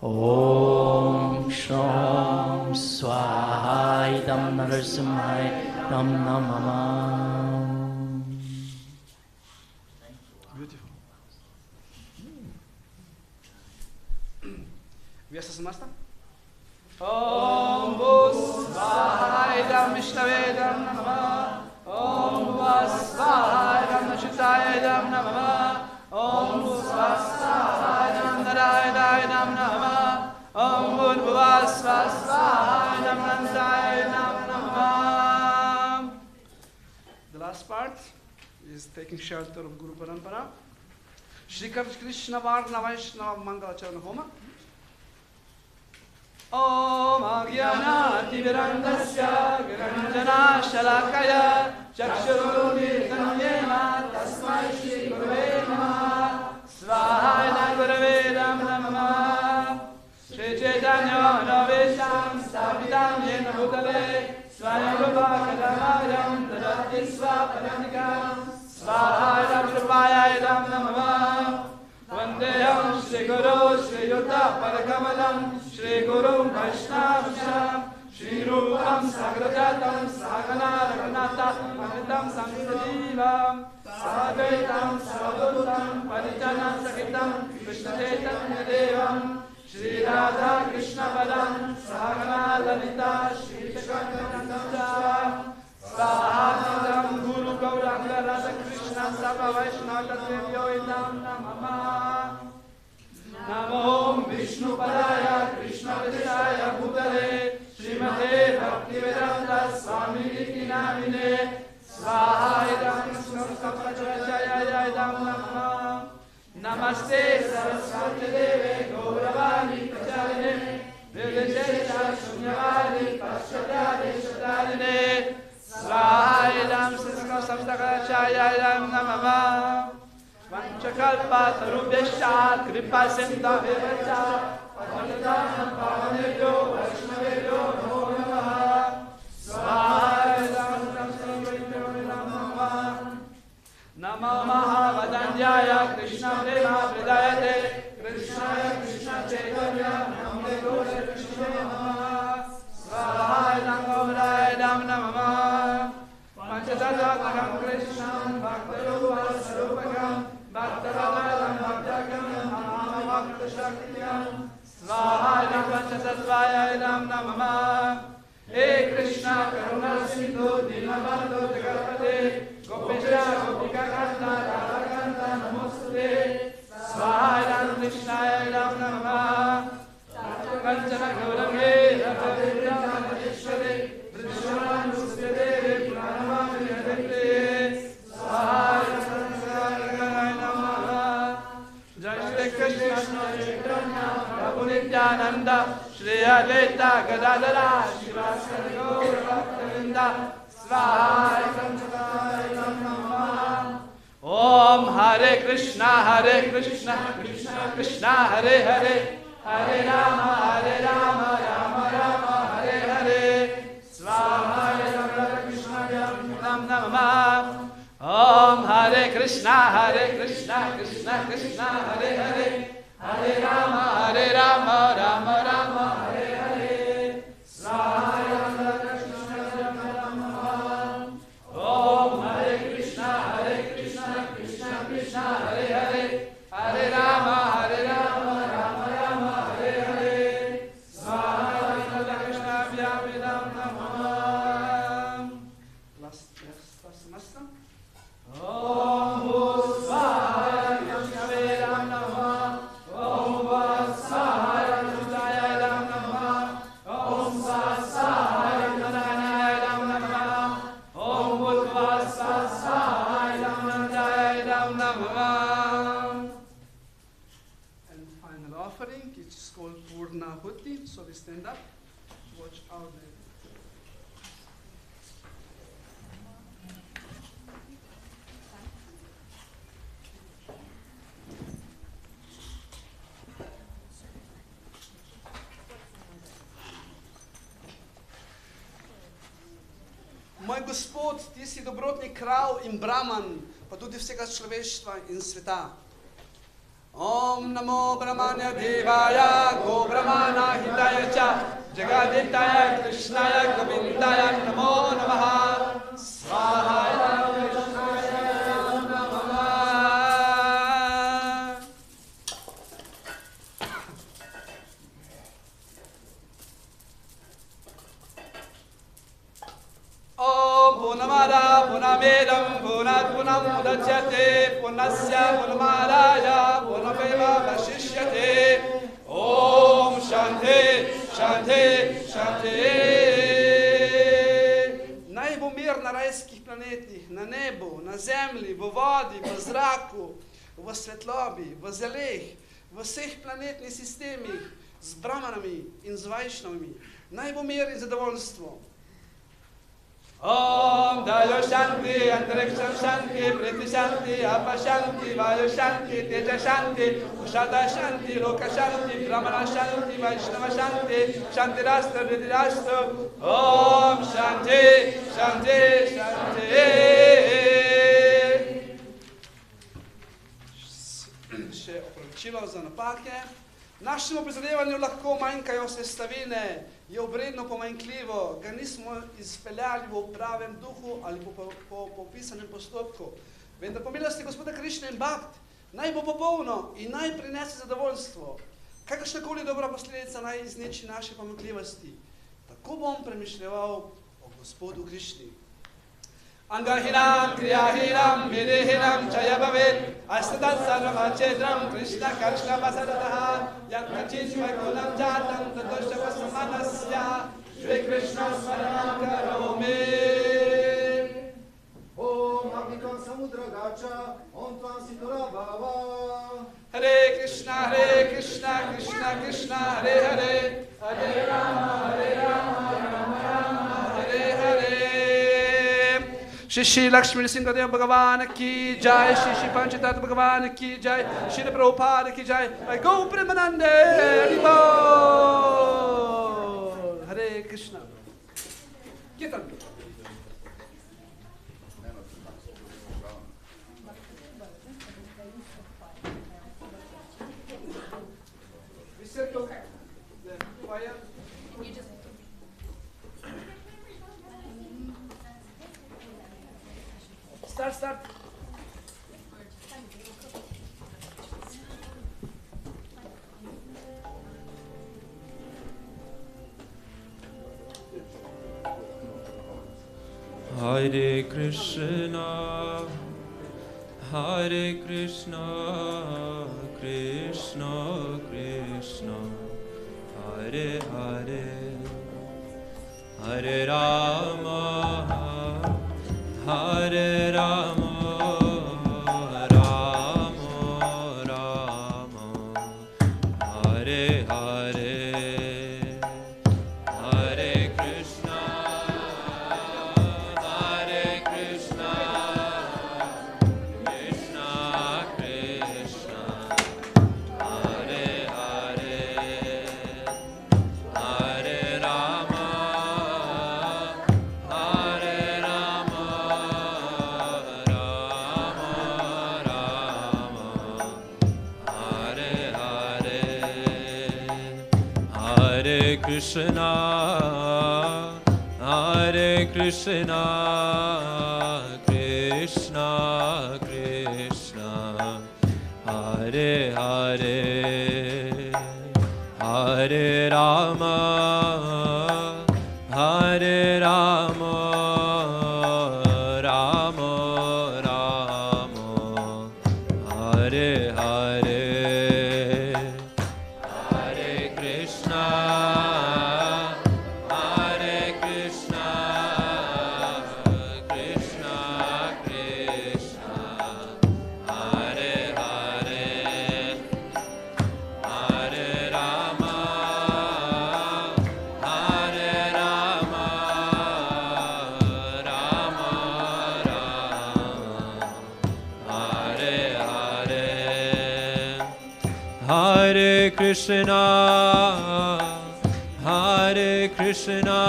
Om Shom swaha idam nrsimhaya idam namah. Beautiful. Vyasa samasta? Om Svaha idam Vishnavedam namah. Om Svaha idam Nachitaya idam namah. Om Svaha idam Narayana idam namah. Om Svaha idam Nandaya idam namah. The last part is taking shelter of Guru Parampara. Shri Krishna Varna Vaishnava Mangala Charana Homa. Om Agyanati Virandasya Giranjana Shalakaya Chakshuruni Tanyena Tasmai Shri Gurave Namaha Svahaya Gurave Namah Shri Chaitanya Navesham Stavitam Yena Bhutale Swayambhava Kadamayam Dadati Swapadantikam Svahaya Prabhaya Idam Namah Vandeham Shri Guru Shri Yuta Parakamalam Shri Guru Vaishnavasham Shri Rupam Sagrajatam Sagana Raghunatha Manitam Samsadivam Sadvaitam Savadutam Parijanam Sakitam Krishna Chaitanya Devam Shri Radha Krishna Padam Sagana Lalita Shri Chaitanya Sahadam Guru Gauranga Radha Krishna Sava Vaishnava Tatvyo Idam Namah Namo Vishnu Padaya Krishna Vishaya Bhutale Srimate Bhakti-vedanta Swami Niti Namine Svaha Idam Krishna Kapachaya Idam Namah Namaste Saraswati Deve Gauravani Prachaline Nirvishesha Shunyavadi Paschatade Shataline Svaha Idam Krishna Kapachaya Idam Namah Vanchakalpa Tarubhyascha Kripa Sindha Vivacha Pavanadana Pavanebhyo Vaishnavebhyo Namo Namaha Svaha Idam Namah Namo Mahavadanyaya Krishna Prema Pradayate Krishnaya Krishna Chaitanya Namne Goshe Krishna Namaha Svaha Idam Gauraya Idam Namah Panchatattvam Krishnam Bhakti-yoga Sarupakam Bhakti-vadadam Bhakti-yoga Bhakti-shaktyam Svaha Idam Panchatattvaya Idam Namah He Krishna Karuna Sindhu Dinabandhu Jagarpate Gopesha Gopika Kanta Radha Kanta Namostute Svaha Idam Krishnaya Idam Namah Kanchana Gaurange Radha Vidya Madheshware Vrishavan Nustede Pranamami Adekte Svaha Idam Namah Jai Shri Krishna Chaitanya Prabhu Nityananda Shri Advaita Gadadara Shivasari Gaura Bhaktavinda Svaha Idam Namah Om Hare Krishna Krishna Krishna Hare Hare Hare Rama Rama Rama Hare Hare Svaha Idam Krishna Namah Om Hare Krishna Krishna Krishna Hare Hare Hare Rama Rama Rama Hare Hare Svaha Idam Krishna Namah Om Hare Krishna Krishna Krishna Hare Hare Hare Rama Rama Rama Hare Hare Svaha Idam Krishna Namah. Last semester. Om Svaha Vishnavedam Namah. Om Svaha Judayadam Namah. Om Svaha Narayadam Namah. Om Svaha Nandayadam Namah. And final offering, it's called Purna Huti. So we stand up, watch out there. Gospod, ti si dobrotni kralj in brahman, pa tudi vsega človeštva in sveta. Om namo brahmanya devaya, go brahmana hidaya cha, jagaditaya krishnaya govindaya namo namaha, svahaya krishnaya namaha. Om Punamada Punamedam Punat Punam Mudachyate Punasya Punamadaya Punameva Vashishyate. Om Shanti Shanti Shanti. Naj bo mir na rajskih planetih, na nebu, na zemlji, v vodi, v zraku, v svetlobi, v zeleh, v vseh planetnih sistemih, z brahmanami in z vajšnavami. Naj bo mir in zadovoljstvo. Om Dayo Shanti, Antariksham Shanti, Priti Shanti, Apa Shanti, Vayu Shanti, Teja Shanti, Ushada Shanti, Loka Shanti, Brahmana Shanti, Vaishnava Shanti, Shanti Rasta, Priti Rasta. Om Shanti, Shanti, Shanti. Še opravičilo za napake. Našemu prizadevanju lahko manjkajo sestavine, je obredno pomanjkljivo, ga nismo izpeljali v pravem duhu ali po opisanem postopku. Vendar po milosti Gospoda Krišne in bhakt naj bo popolno in naj prinese zadovoljstvo. Kakršnakoli dobra posledica naj izneči naše pomanjkljivosti. Tako bom premišljeval o Gospodu Krišni. Angahinam, kriyahinam, videhinam, chaya bhavet, astadat sarvamachedram, Krishna karshna vasadataha, yatkachishvakunam jatam, tadoshavasamanasya, Shri Krishna smaranam karome. Om Abhikam Samudragacha, Om Tvam Siddhara Bhava. Hare Krishna, Krishna Krishna, Hare Hare, Hare Rama, Rama Rama, Hare Hare. Shri Lakshmi Singhadev Bhagavan ki jai, Shri Panchatat Bhagavan ki jai, Shri Prabhupada ki jai, Go Premanande, Haribol. Hare Krishna. Kirtan. We set the fire. Start. Hare Krishna, Hare Krishna, Krishna Krishna, Hare Hare, Hare Rama, Hare Rama, Rama Rama, Hare Hare, Hare Krishna, Krishna Krishna, Hare Hare, Hare Rama, Hare Rama, Rama Rama, Hare Hare, Hare Krishna, Hare Krishna, Krishna Krishna, Hare Hare, Hare Rama, Hare Rama, Rama Rama, Hare Hare, Hare Krishna, Hare Krishna, Krishna Krishna, Hare Hare, Hare Rama, Hare Rama, Rama Rama, Hare Hare, Hare Krishna, Hare Krishna,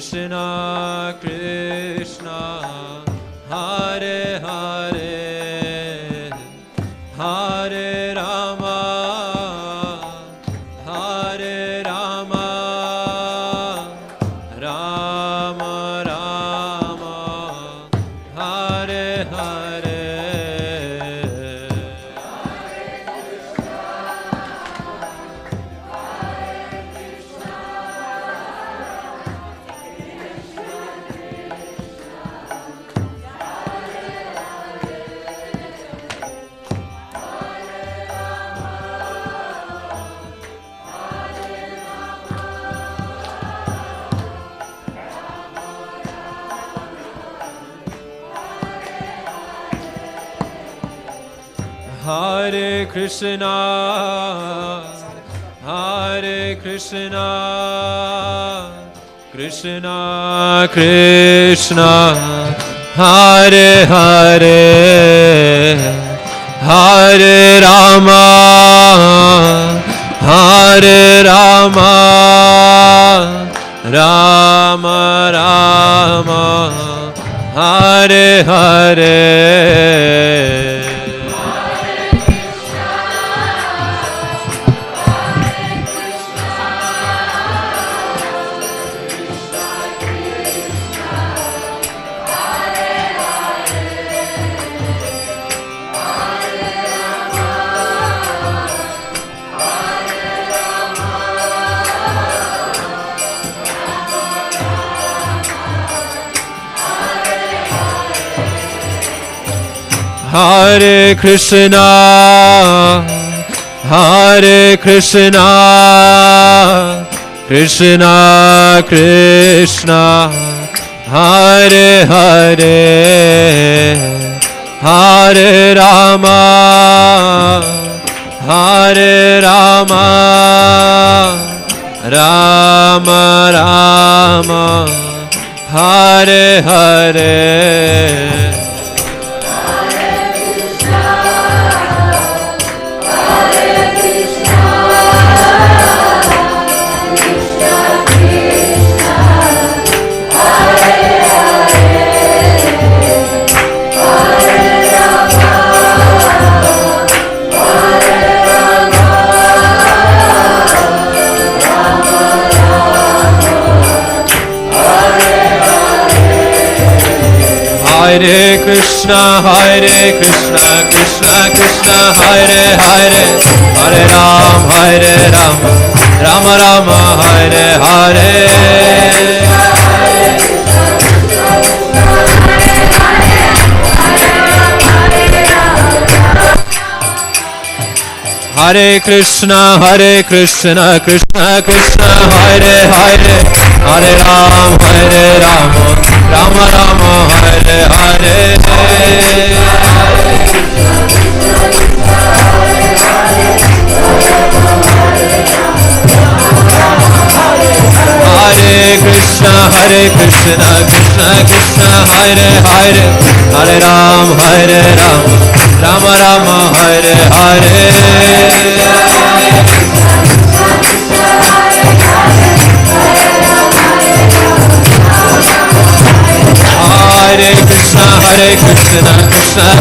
Krishna Krishna Hare Hare Hare Rama Hare Rama Rama Rama Hare Hare Hare Krishna, Hare Krishna, Krishna Krishna, Hare Hare, Hare Rama, Hare Rama, Rama Rama, Hare Hare. Hare Krishna, Hare Krishna, Krishna Krishna, Hare Hare, Hare Rama, Hare Rama, Rama Rama, Hare Hare. Hare Krishna, Krishna Krishna, Hare Hare, Hare Ram, Rama Rama, Hare Hare. Hare Krishna, Krishna Krishna, Hare Hare, Hare Ram, Rama Rama, Hare Hare. Hare Krishna, Krishna Krishna, Hare Hare, Hare Ram, Rama Rama, Hare Hare. Hare Krishna, Krishna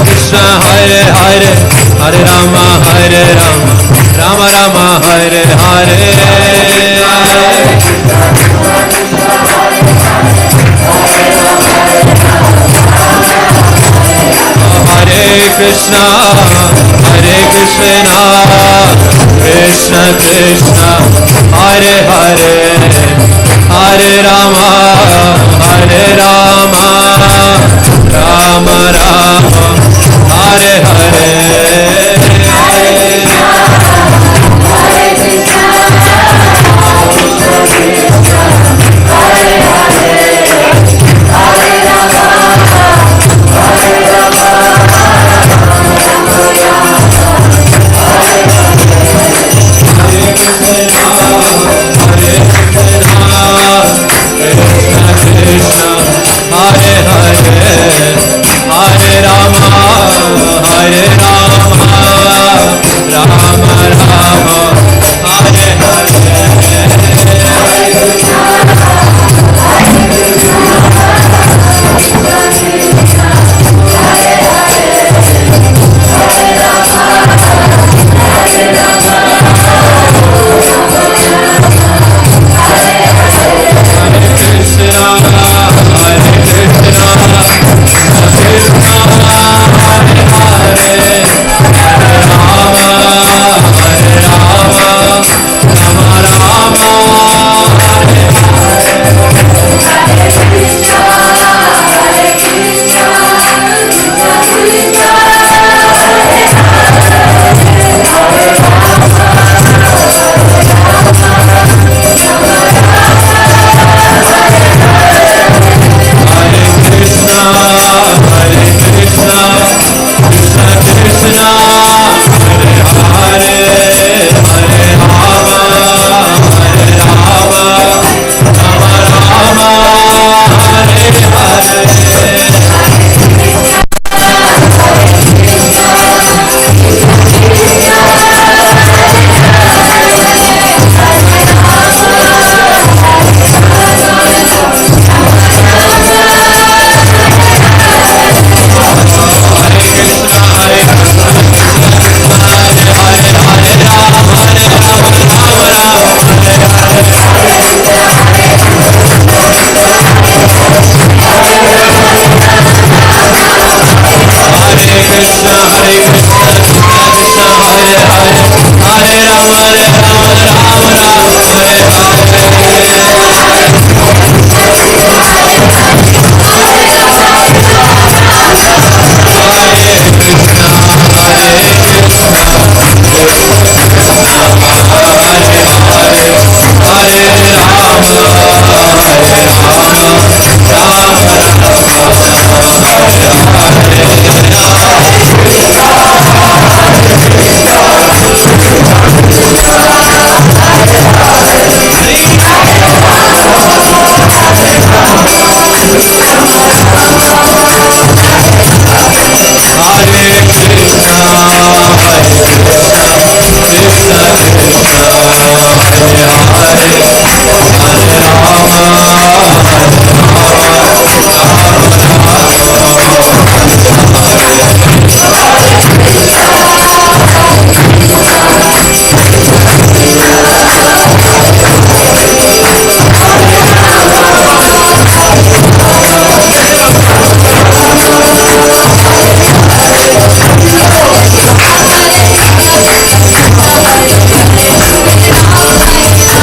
Krishna, Hare Hare, Hare Rama, Rama Rama, Hare Hare. Hare Krishna, Krishna Krishna, Hare Hare, Hare Rama, Rama Rama, Hare Hare. Hare Rama,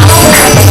Hare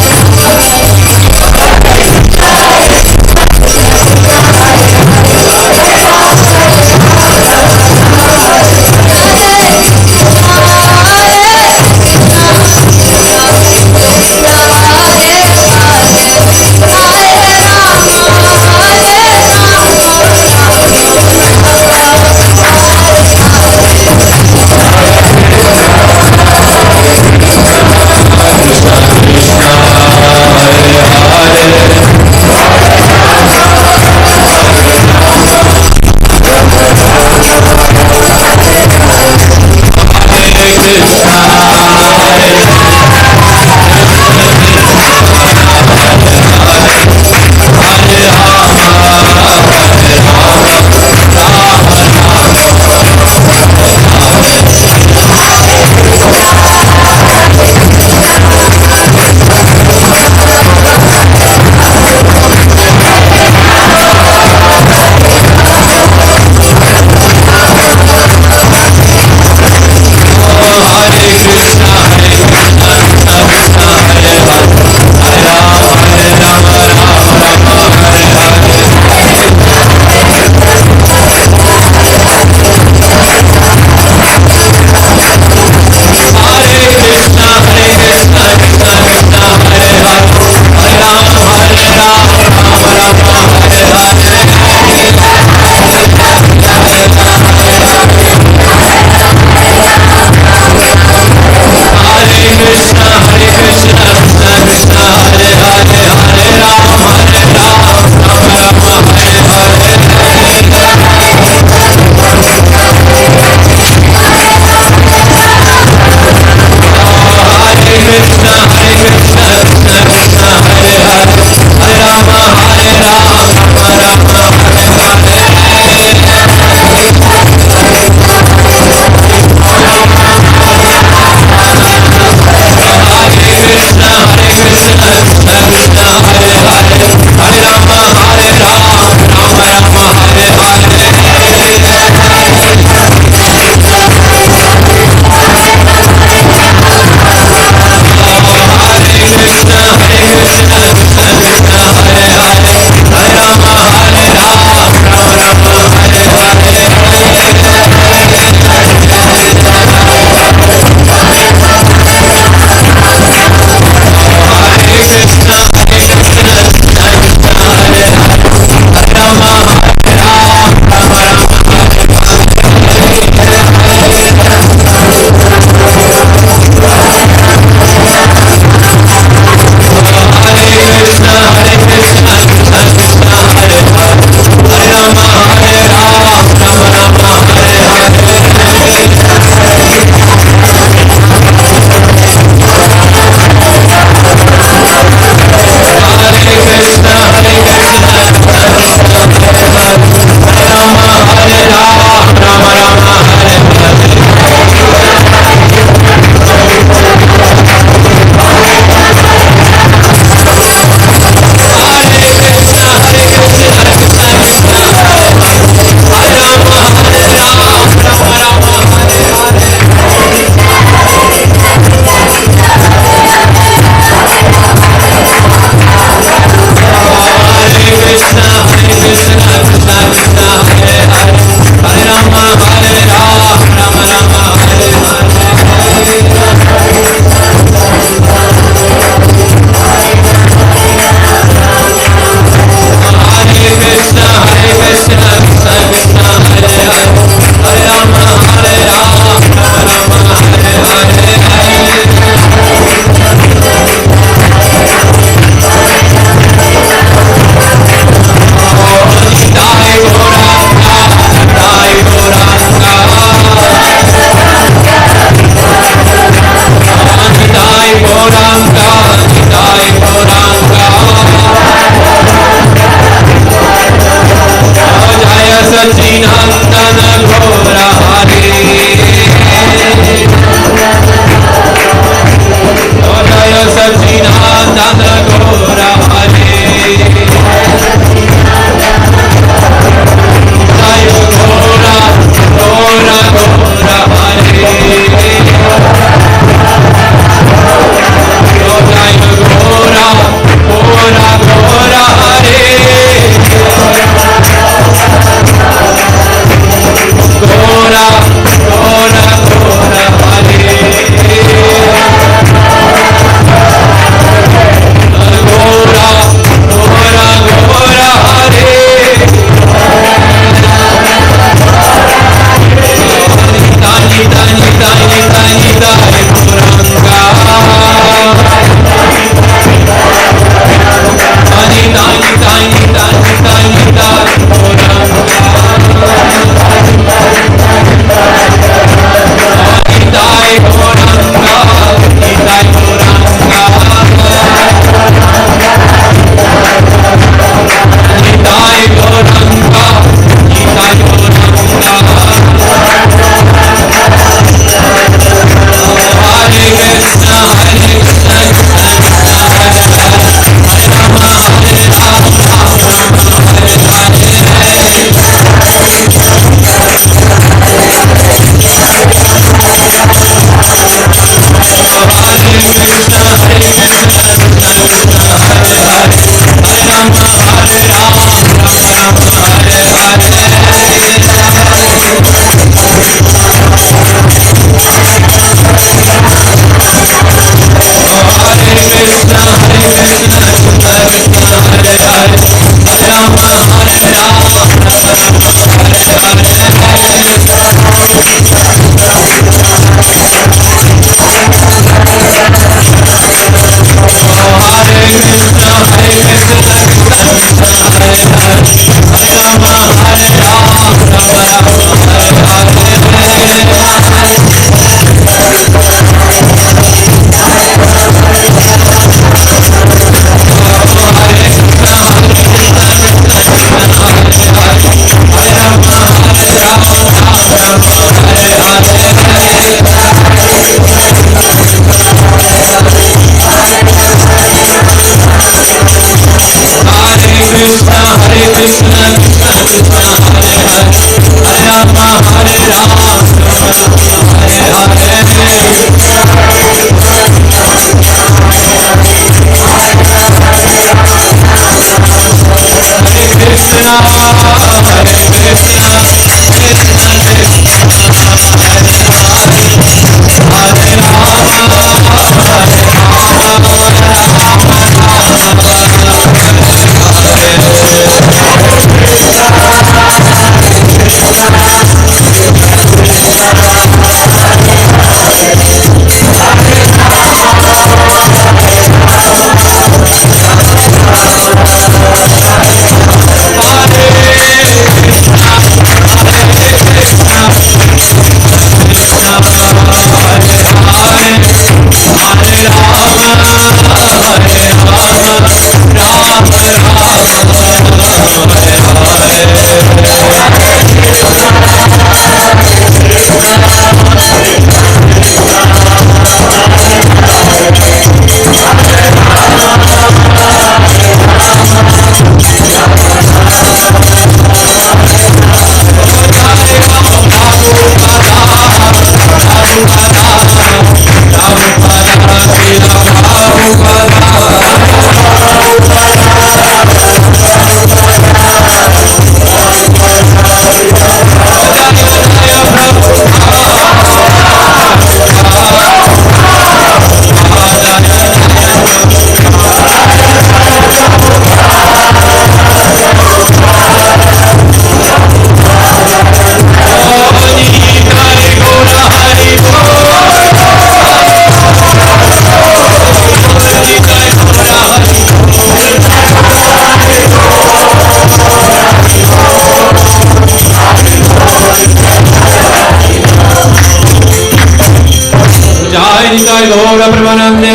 Gaura Pramanande.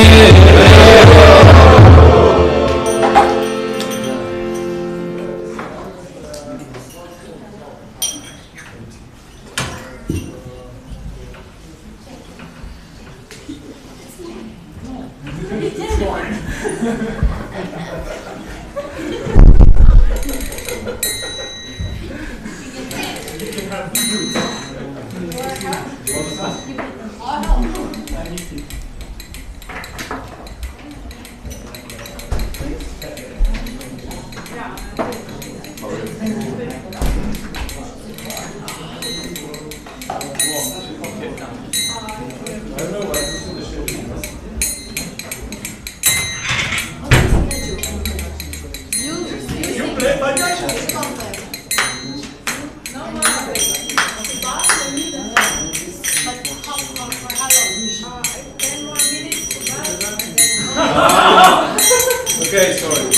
Okay, sorry.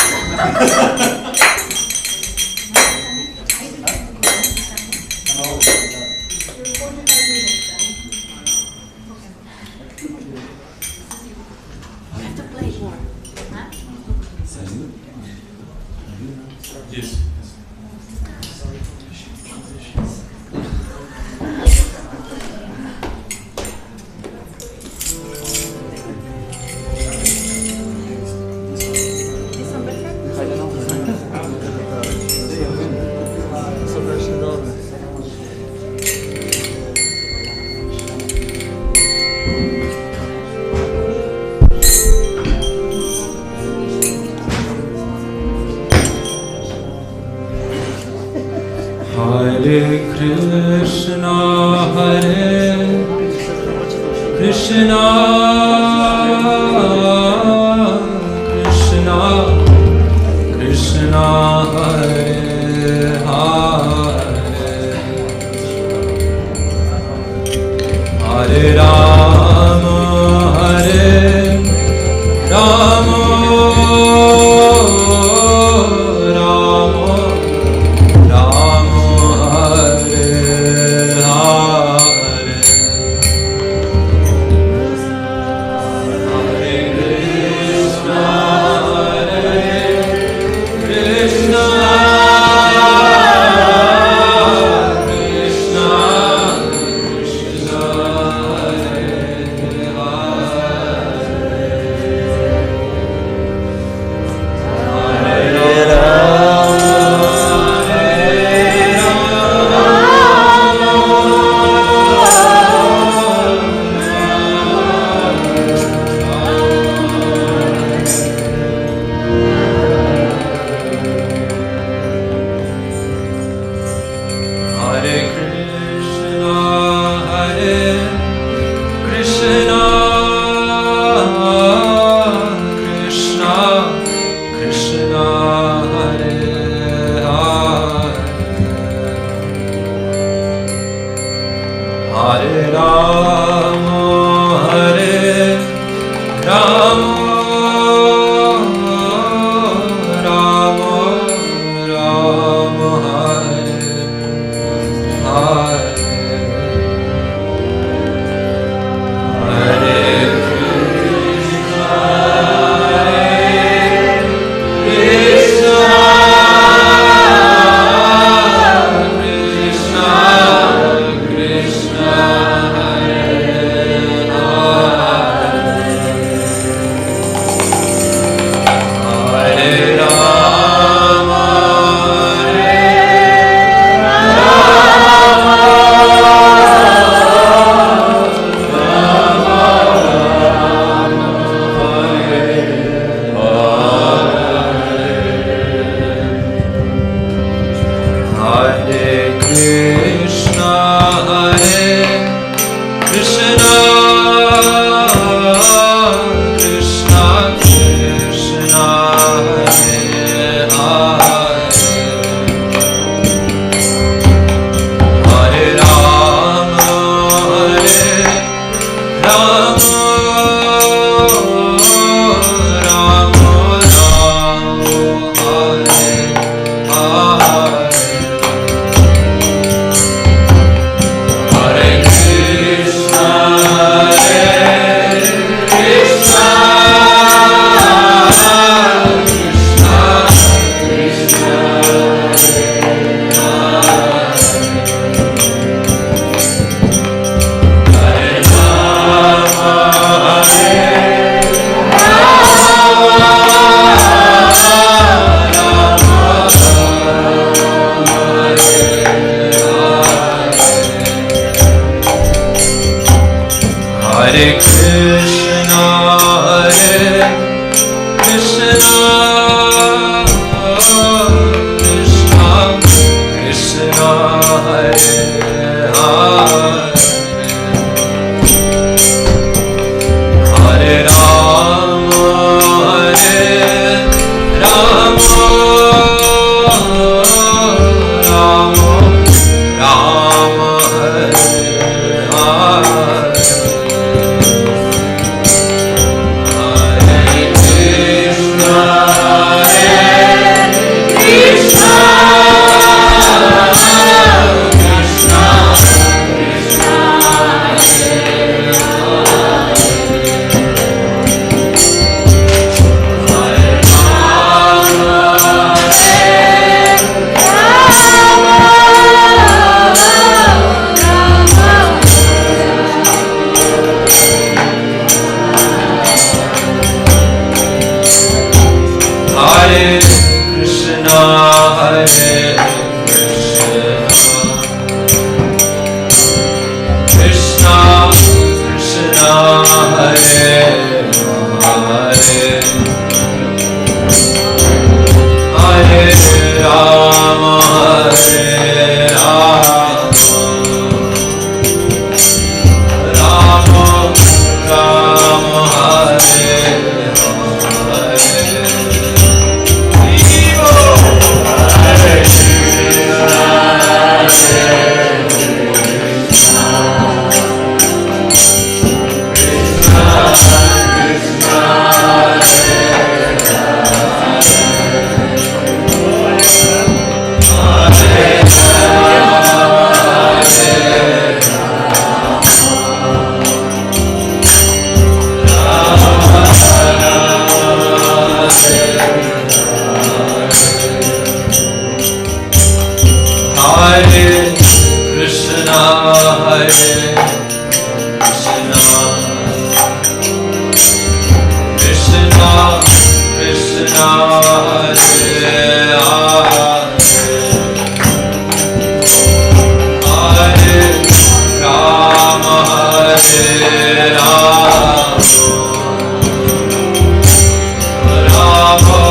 Hare Krishna, Hare Krishna, Krishna Krishna, Hare Hare, Hare Rama, Hare Rama, Hare Krishna, Hare Krishna, Krishna Krishna, Hare Hare, Hare Rama, Hare Rama, Rama Rama, Hare Hare, Hare Krishna, Hare Krishna, Krishna Krishna, Hare Krishna, Hare Krishna, Krishna Krishna, Hare Hare, Hare Rama, Hare Rama, Rama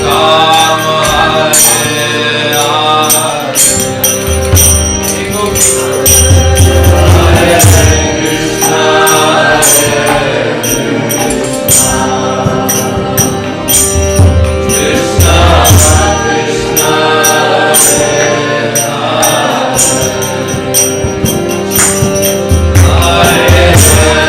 Rama, Hare Hare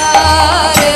Hare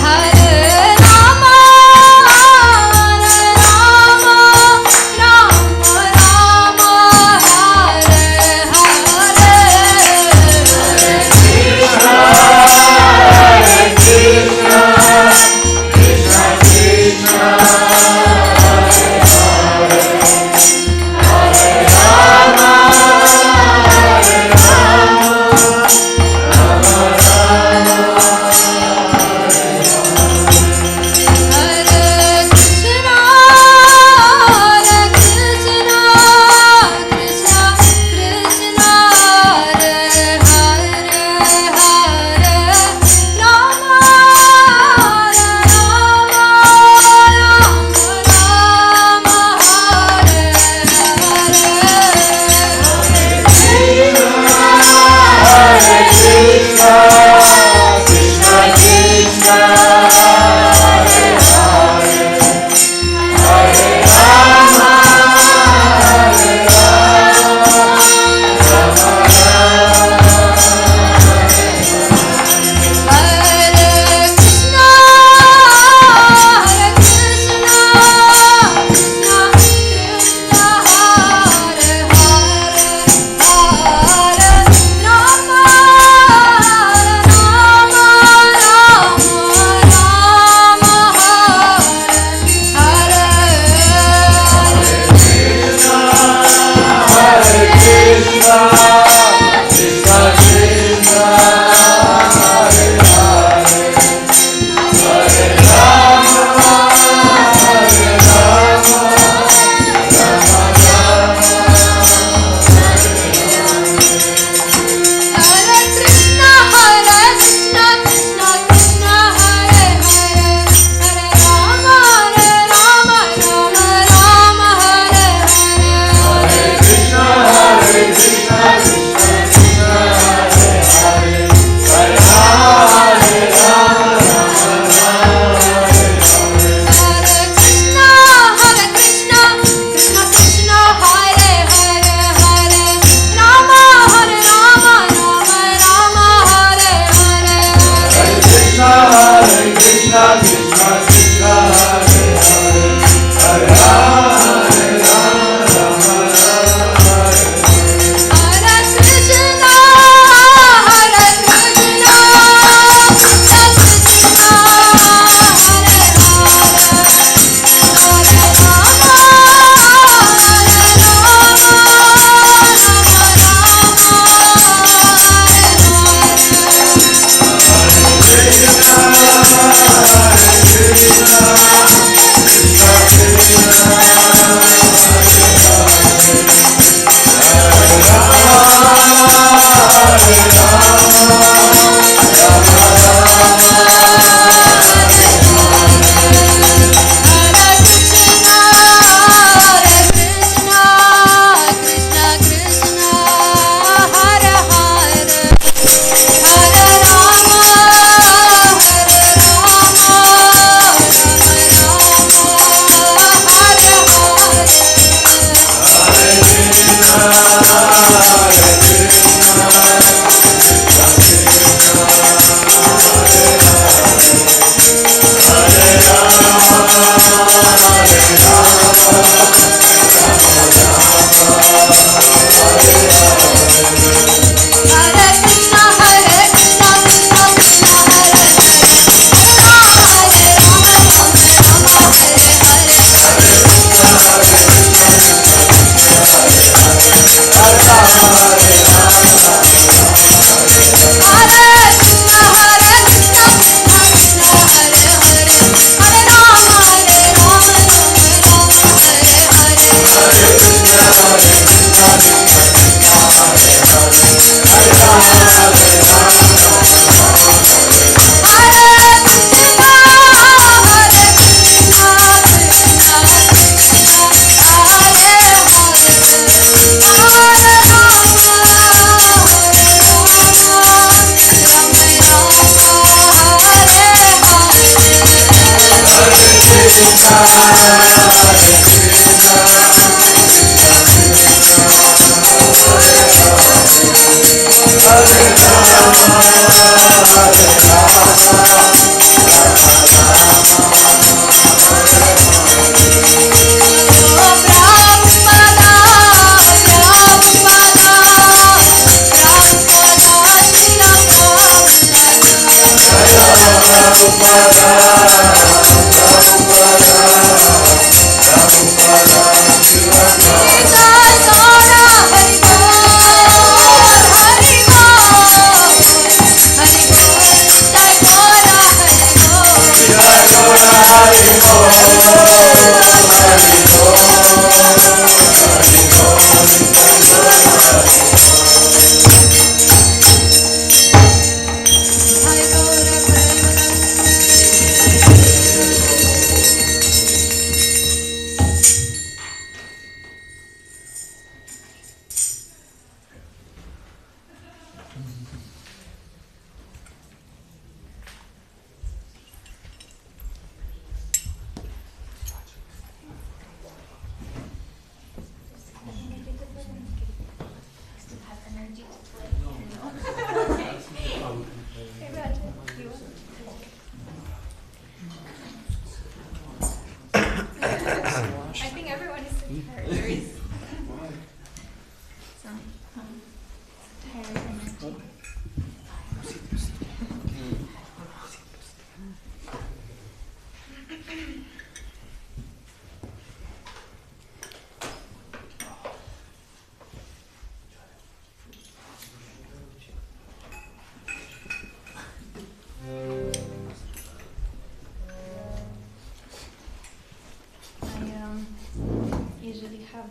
Hare Rama, Hare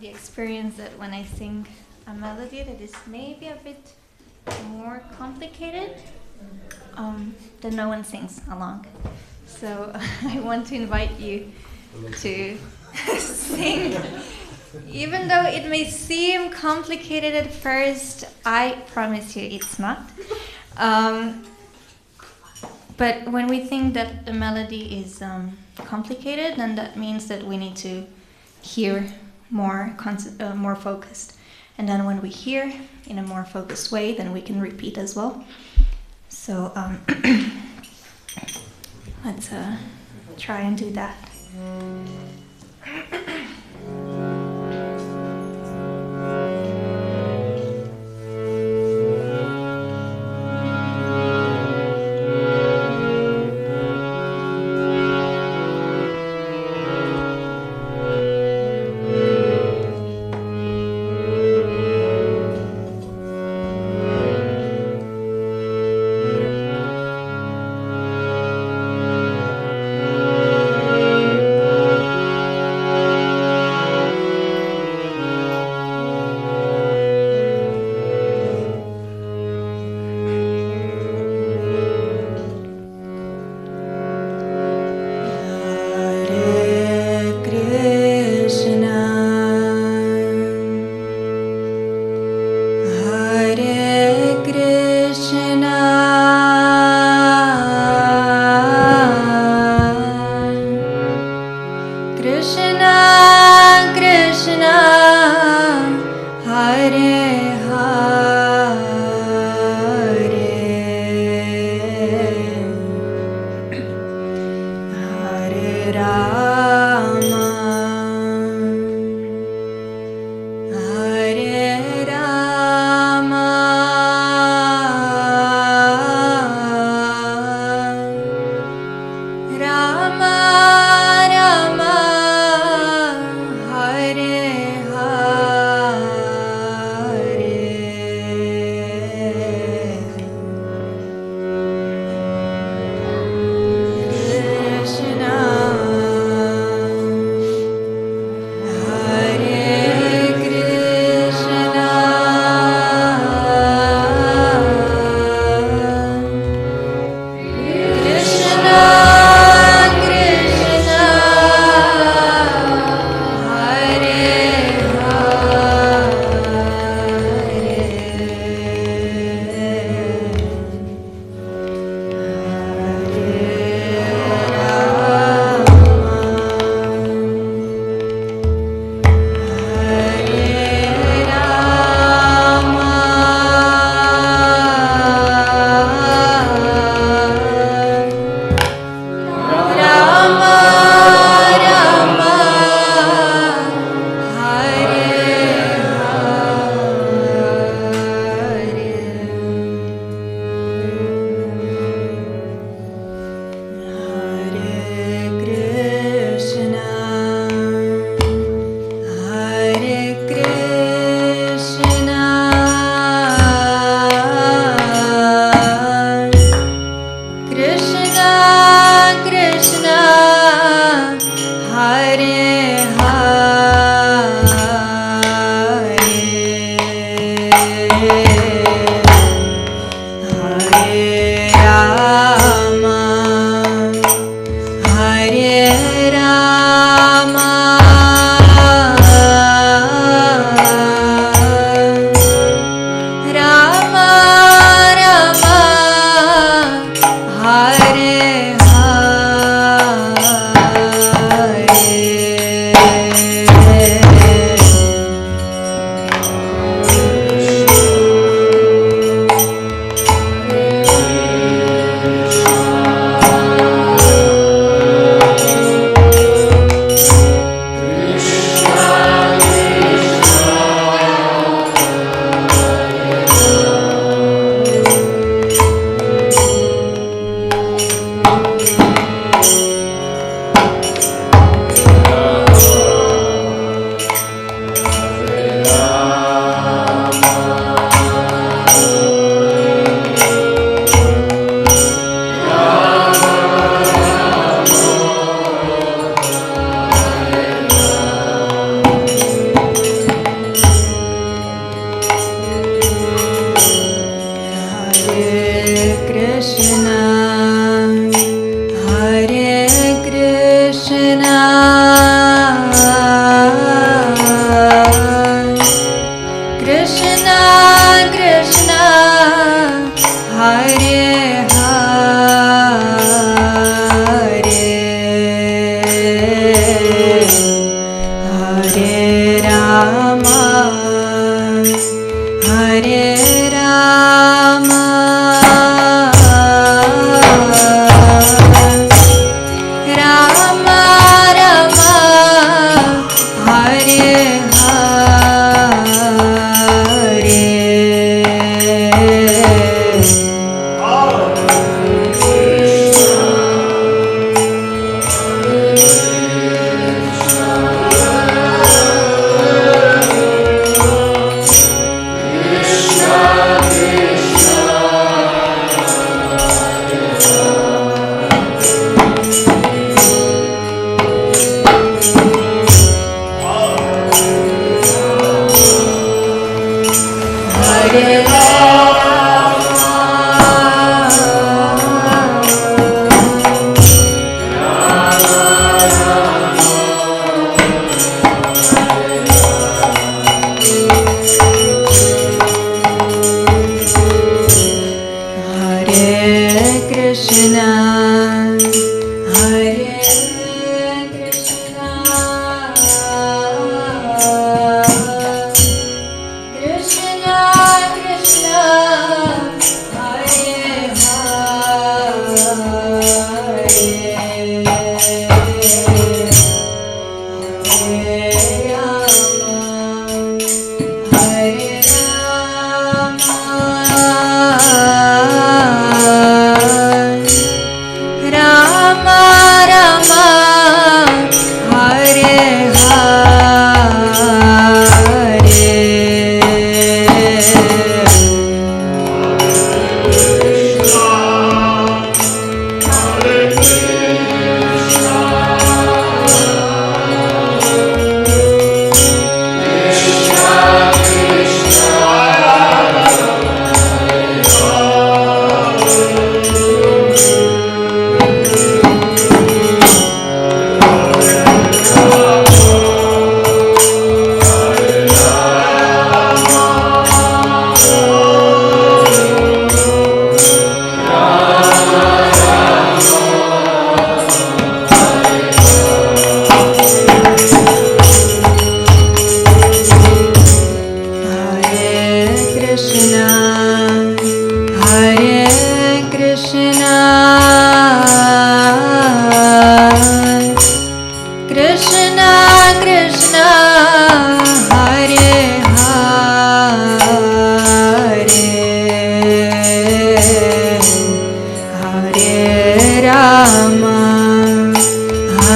The experience that when I sing a melody that is maybe a bit more complicated, then no one sings along. So I want to invite you to sing. Even though it may seem complicated at first, I promise you it's not. But when we think that the melody is complicated, then that means that we need to hear more focused, and then when we hear in a more focused way, then we can repeat as well. So let's try and do that. Rama Rama Hare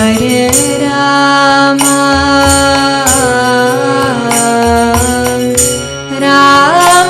Hare-rama, Rama-rama,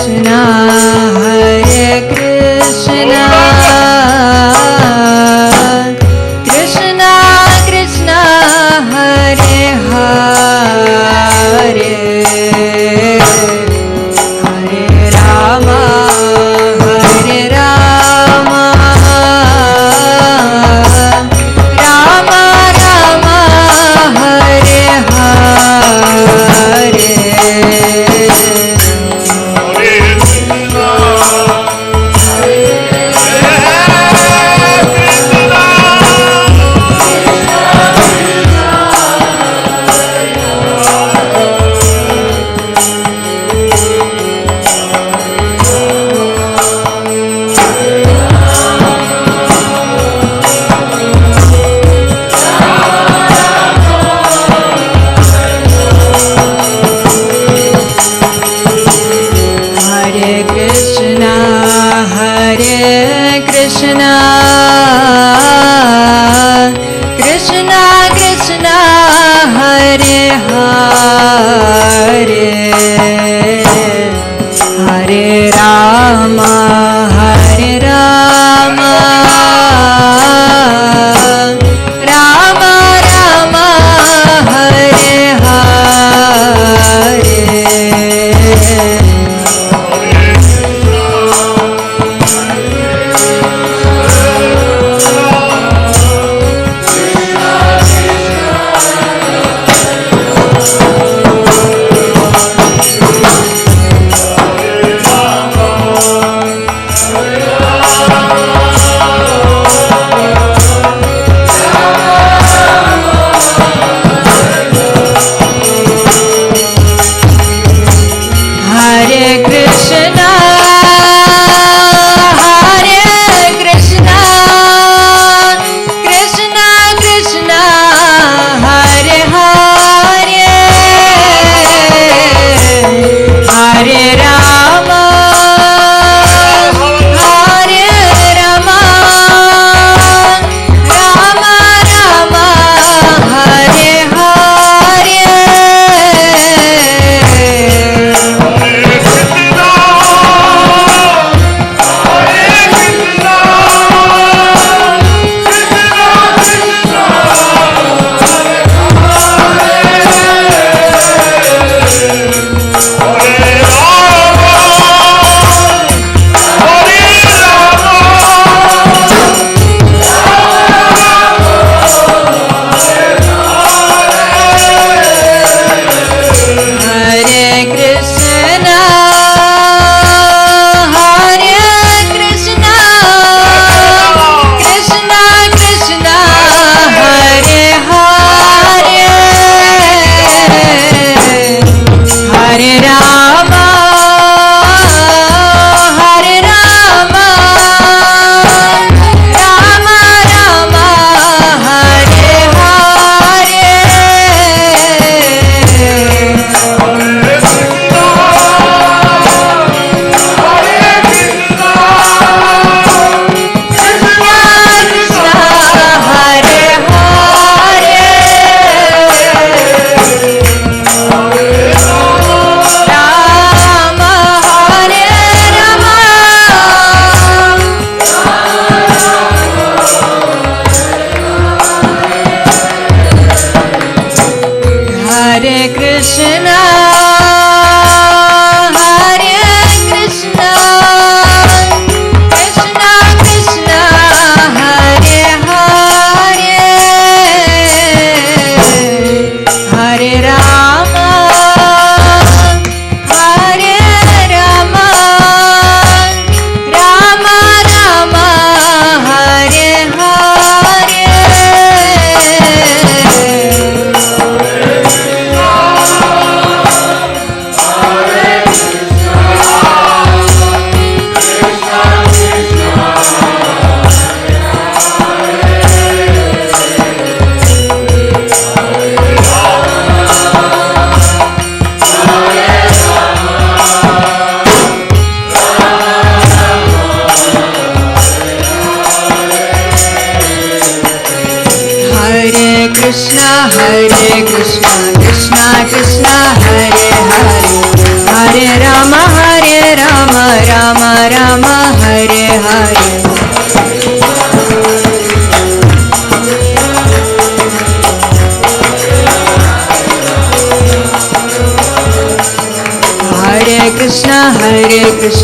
Hare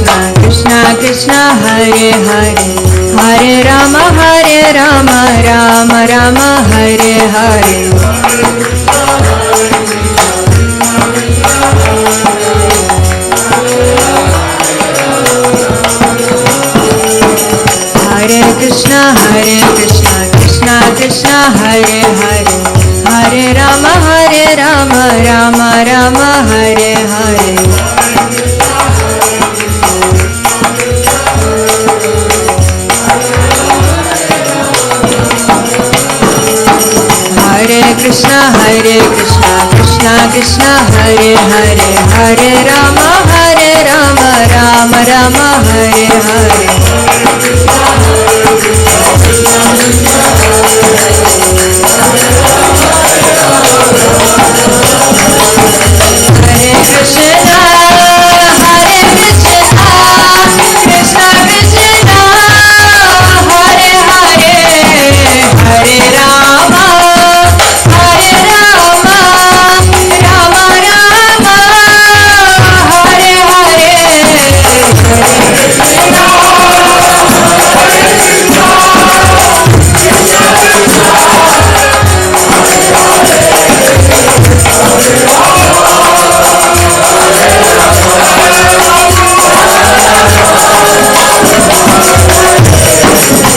Krishna Krishna Hare Hare Hare Rama Rama Rama Hare Hare Hare Krishna Krishna Krishna Hare Hare Hare Rama Rama Rama Hare Hare Hare Krishna Krishna Krishna Hare Hare Hare Rama Rama Rama Hare Hare Hare Rama Rama Rama Hare Hare Hare Krishna Krishna Krishna Hare Hare Hare Rama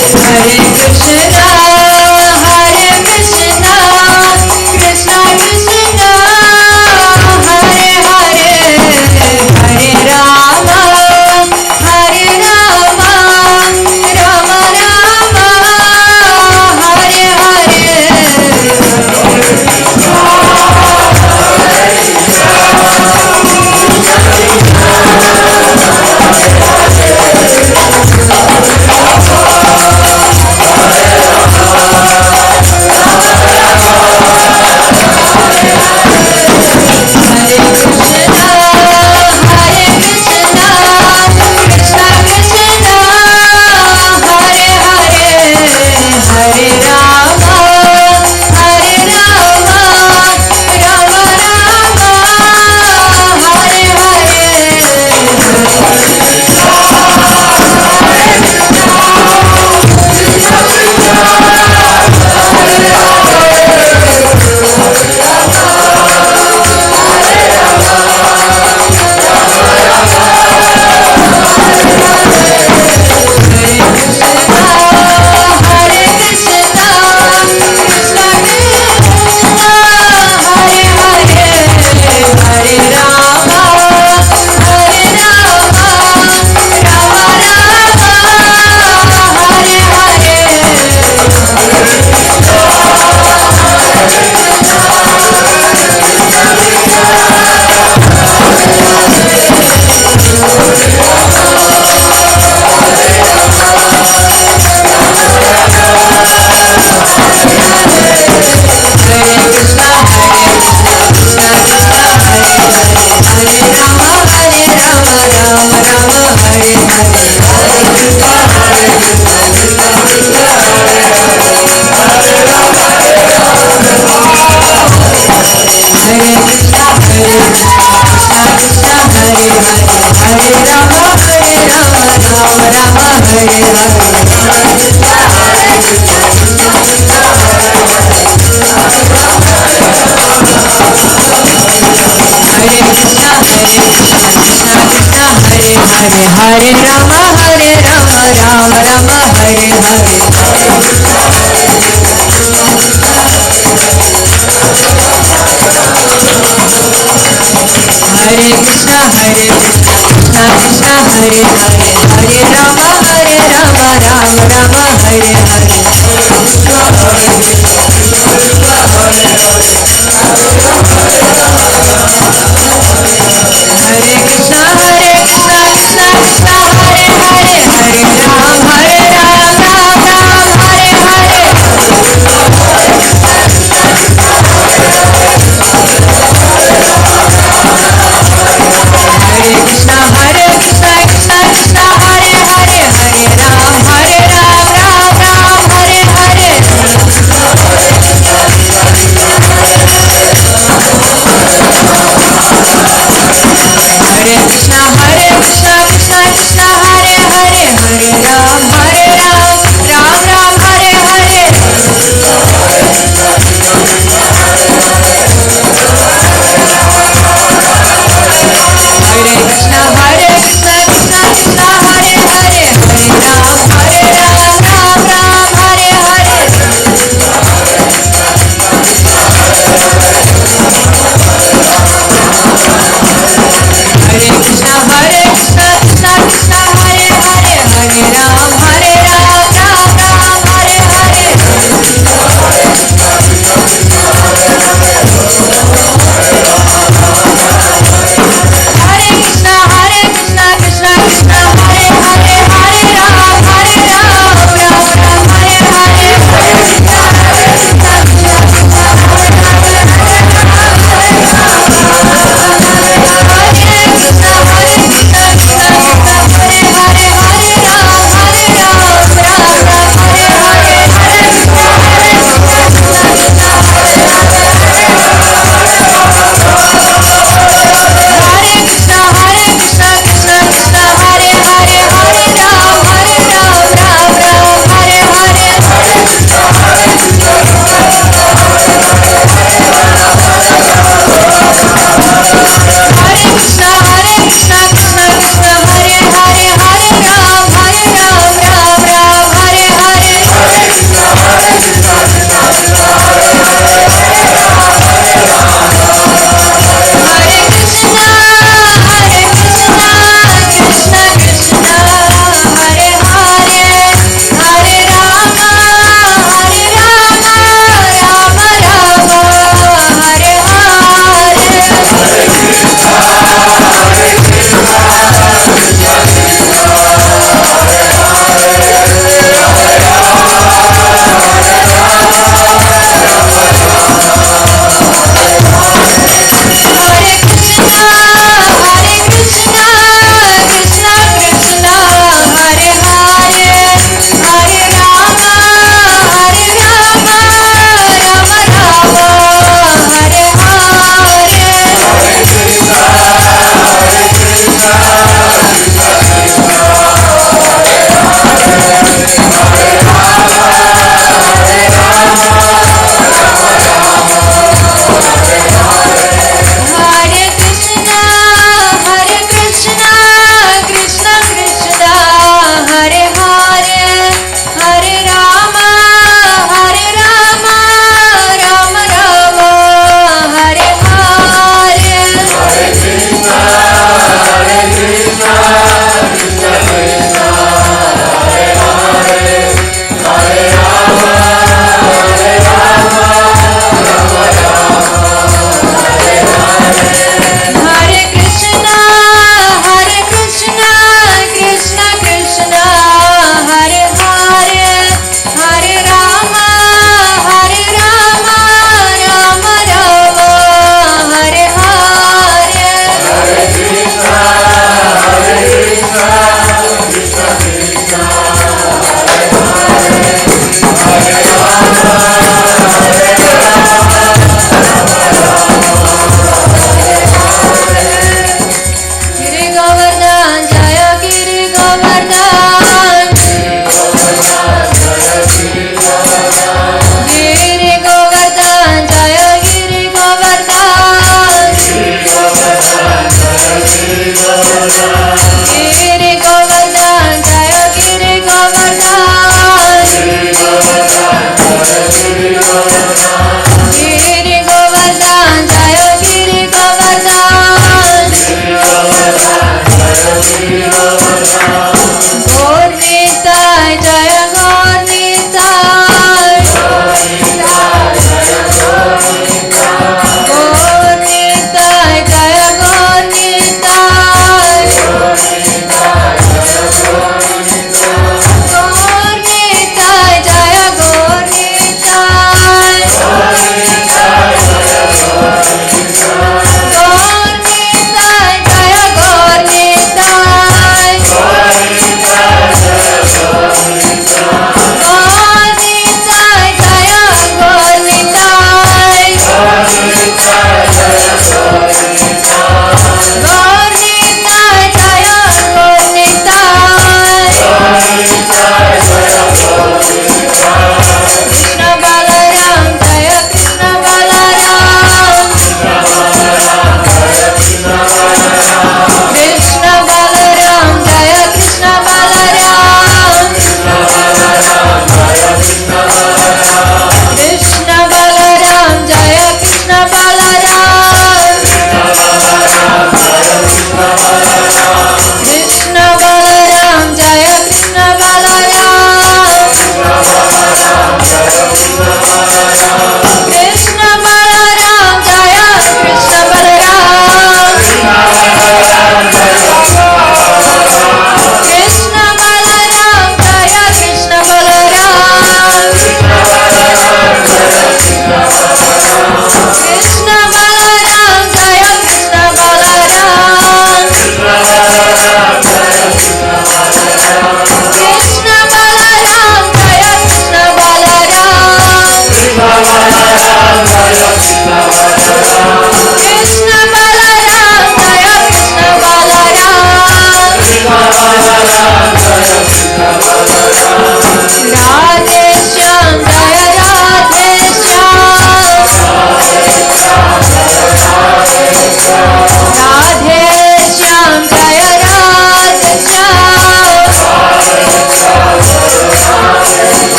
Rama Rama Hare Hare Hare Krishna Krishna Krishna Hare Hare Hare Ram Ram Hare Hare Hare Krishna Krishna Krishna Hare Hare Hare Ram Ram Hare Hare Hare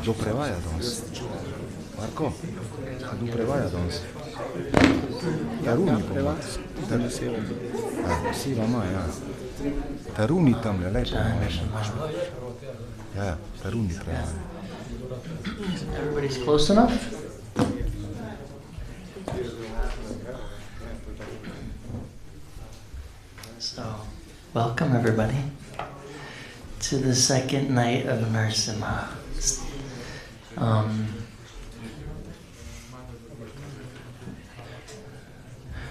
Kdo prevaja danes? Marko? Kdo prevaja danes? Taruni pomaga. Sivama, ja. Taruni tam le lepo. Ja, Taruni prevaja. Everybody's close enough? So, welcome everybody to the second night of Narasimha.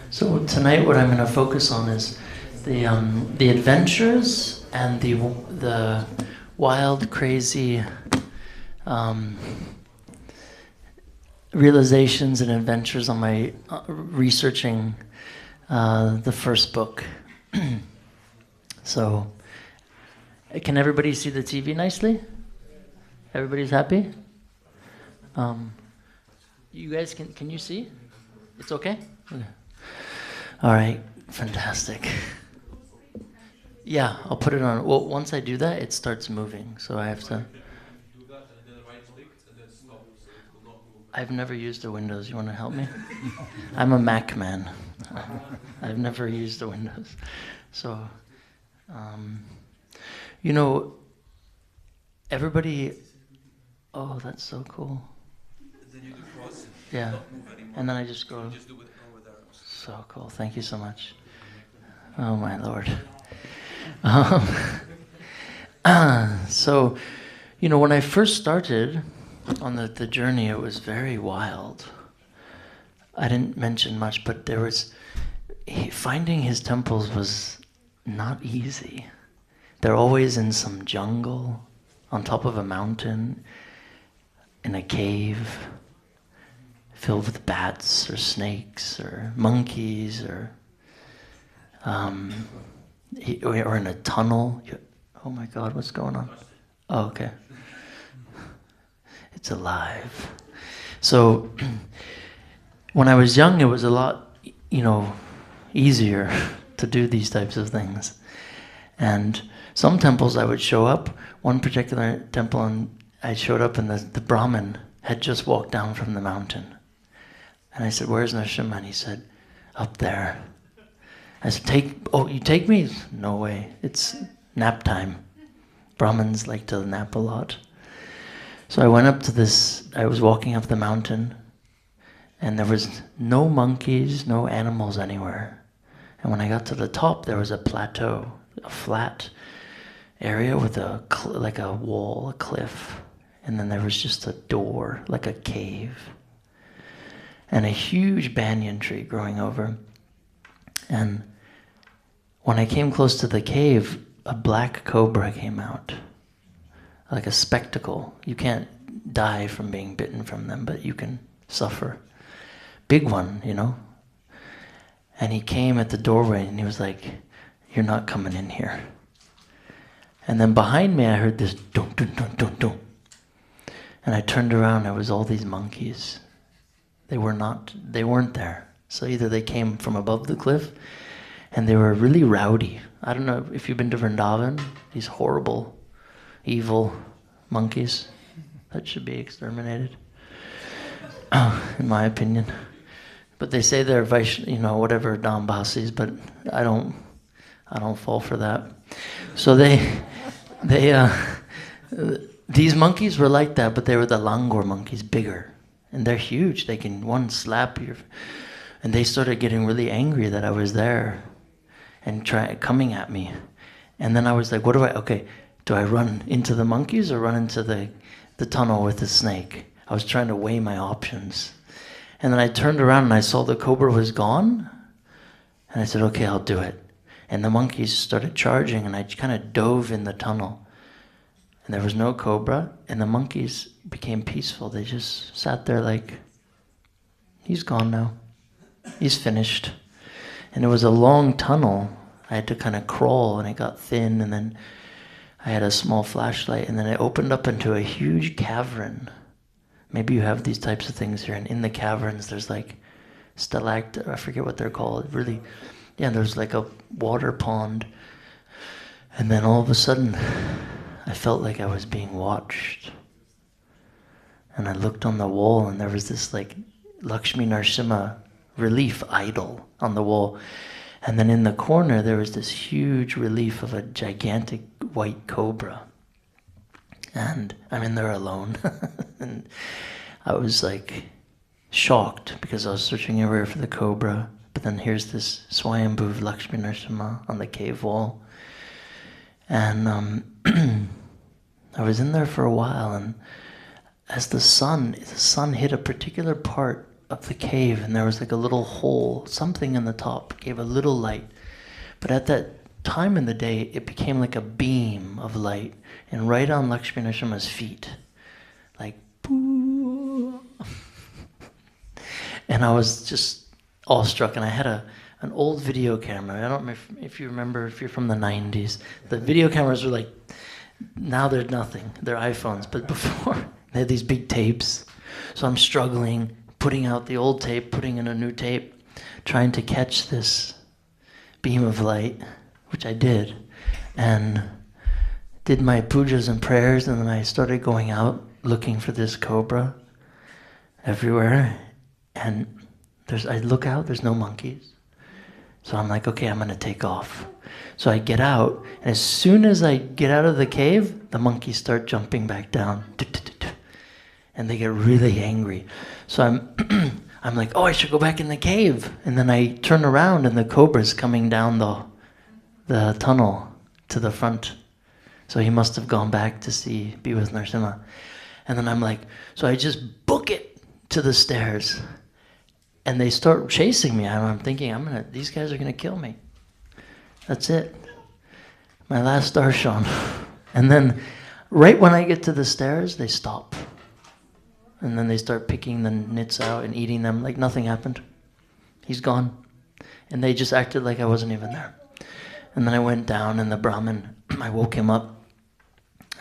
So tonight, what I'm going to focus on is the adventures and the wild, crazy realizations and adventures on my researching the first book. So, can everybody see the TV nicely? Everybody's happy? You guys, can you see? It's okay? Okay. All right, fantastic. Yeah, I'll put it on. Well, once I do that, it starts moving, so I have to. I've never used a Windows. You want to help me? I'm a Mac man. I've never used a Windows. So, you know, everybody. Oh, that's so cool. Then you do cross. Yeah, and then I just go. Just do it over there. So cool. Thank you so much. Oh my Lord. So, you know, when I first started on the journey, it was very wild. I didn't mention much, but there was finding his temples was not easy. They're always in some jungle, on top of a mountain, in a cave, filled with bats or snakes or monkeys or in a tunnel. Oh my God, what's going on? Oh, okay. It's alive. So when I was young, it was a lot, easier to do these types of things. And some temples I would show up. One particular temple, and I showed up and the Brahmin had just walked down from the mountain. And I said, "Where's Narasimha?" And he said, "Up there." I said, you take me? No way. It's nap time. Brahmins like to nap a lot. So I went up to I was walking up the mountain, and there was no monkeys, no animals anywhere. And when I got to the top, there was a plateau, a flat area with like a wall, a cliff. And then there was just a door, like a cave. And a huge banyan tree growing over. And when I came close to the cave, a black cobra came out. Like a spectacle. You can't die from being bitten from them, but you can suffer. Big one, And he came at the doorway and he was like, "You're not coming in here." And then behind me I heard this dun dun dun dun dun. And I turned around, there was all these monkeys. They weren't there. So either they came from above the cliff, and they were really rowdy. I don't know if you've been to Vrindavan, these horrible, evil monkeys that should be exterminated, in my opinion. But they say they're whatever Dambasis, but I don't fall for that. So these monkeys were like that, but they were the langur monkeys, bigger. And they're huge. They can slap you. And they started getting really angry that I was there and coming at me. And then I was like, do I run into the monkeys or run into the tunnel with the snake? I was trying to weigh my options. And then I turned around and I saw the cobra was gone. And I said, okay, I'll do it. And the monkeys started charging and I kind of dove in the tunnel. And there was no cobra, and the monkeys became peaceful. They just sat there like, he's gone now. He's finished. And it was a long tunnel. I had to kind of crawl, and it got thin, and then I had a small flashlight, and then it opened up into a huge cavern. Maybe you have these types of things here, and in the caverns there's like I forget what they're called. Really, yeah, there's like a water pond. And then all of a sudden, I felt like I was being watched. And I looked on the wall and there was this like Lakshmi Narasimha relief idol on the wall. And then in the corner there was this huge relief of a gigantic white cobra. And I'm in there alone. And I was like shocked because I was searching everywhere for the cobra. But then here's this Swayambhu Lakshmi Narasimha on the cave wall. And I was in there for a while, and as the sun hit a particular part of the cave, and there was like a little hole, something in the top gave a little light. But at that time in the day, it became like a beam of light, and right on Lakshmi Narasimha's feet, like boo. And I was just awestruck, and I had an old video camera. I don't know if you remember, if you're from the 90s. The video cameras were like, now they're nothing. They're iPhones. But before, they had these big tapes. So I'm struggling, putting out the old tape, putting in a new tape, trying to catch this beam of light, which I did. And did my pujas and prayers, and then I started going out looking for this cobra everywhere. And I look out, there's no monkeys. So I'm like, okay, I'm going to take off. So I get out, and as soon as I get out of the cave, the monkeys start jumping back down. And they get really angry. So I'm like, oh, I should go back in the cave. And then I turn around, and the cobra's coming down the tunnel to the front. So he must have gone back to be with Narasimha. And then I'm like, so I just book it to the stairs. And they start chasing me. I'm thinking, these guys are gonna kill me. That's it. My last darshan. And then, right when I get to the stairs, they stop. And then they start picking the nits out and eating them like nothing happened. He's gone. And they just acted like I wasn't even there. And then I went down, and the Brahmin, I woke him up.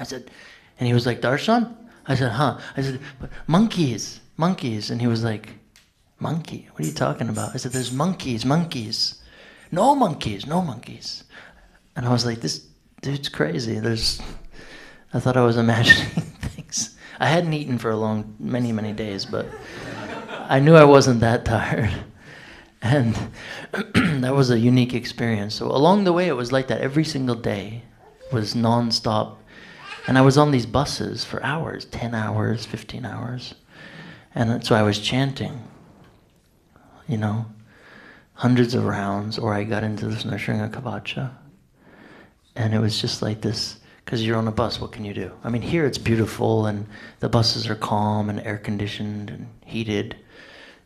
I said, and he was like, darshan? I said, huh? I said, but monkeys. And he was like, monkey? What are you talking about? I said, there's monkeys. No monkeys. And I was like, this dude's crazy. I thought I was imagining things. I hadn't eaten for many days, but I knew I wasn't that tired. And that was a unique experience. So along the way, it was like that. Every single day was nonstop. And I was on these buses for hours, 10 hours, 15 hours. And so I was chanting, hundreds of rounds, or I got into this Nrsimha Kavacha. And it was just like this, because you're on a bus, what can you do? I mean, here it's beautiful, and the buses are calm and air-conditioned and heated.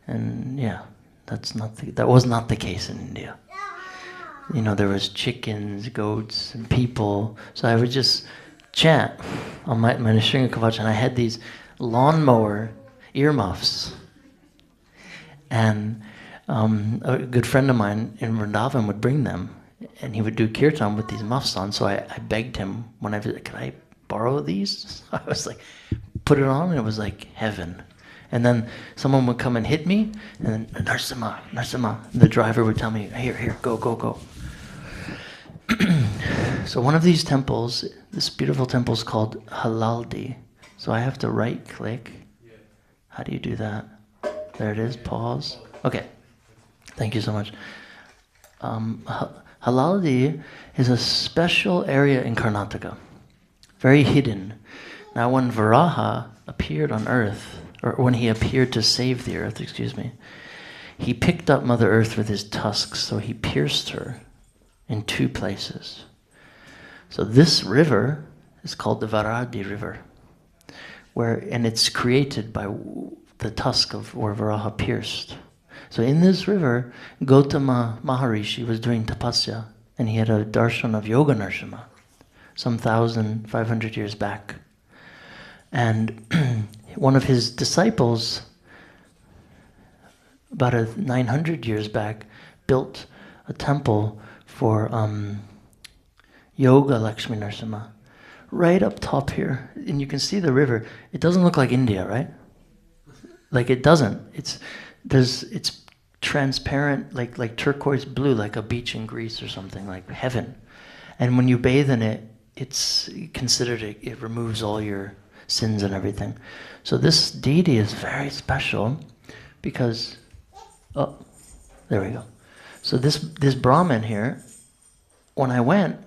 And yeah, that was not the case in India. There was chickens, goats, and people. So I would just chant on my Nrsimha Kavacha, and I had these lawnmower earmuffs. And a good friend of mine in Vrindavan would bring them, and he would do kirtan with these muffs on. So I begged him when I visited, can I borrow these? I was like, put it on, and it was like heaven. And then someone would come and hit me, and then Narsima, Narsima. The driver would tell me, here, go, go, go. So one of these temples, this beautiful temple is called Halaldi. So I have to right click. How do you do that? There it is, pause. Okay, thank you so much. Halaldi is a special area in Karnataka, very hidden. Now when Varaha appeared on earth, or when he appeared to save the earth, he picked up Mother Earth with his tusks, so he pierced her in 2 places. So this river is called the Varadi River, and it's created by the tusk of where Varaha pierced. So in this river, Gautama Maharishi was doing tapasya, and he had a darshan of Yoga Narsimha, some 1,500 years back. And one of his disciples, about 900 years back, built a temple for Yoga Lakshmi Narsimha, right up top here. And you can see the river. It doesn't look like India, right? Like it doesn't. It's transparent, like turquoise blue, like a beach in Greece or something, like heaven. And when you bathe in it, it's considered, it removes all your sins and everything. So this deity is very special because, oh, there we go. So this Brahmin here, when I went,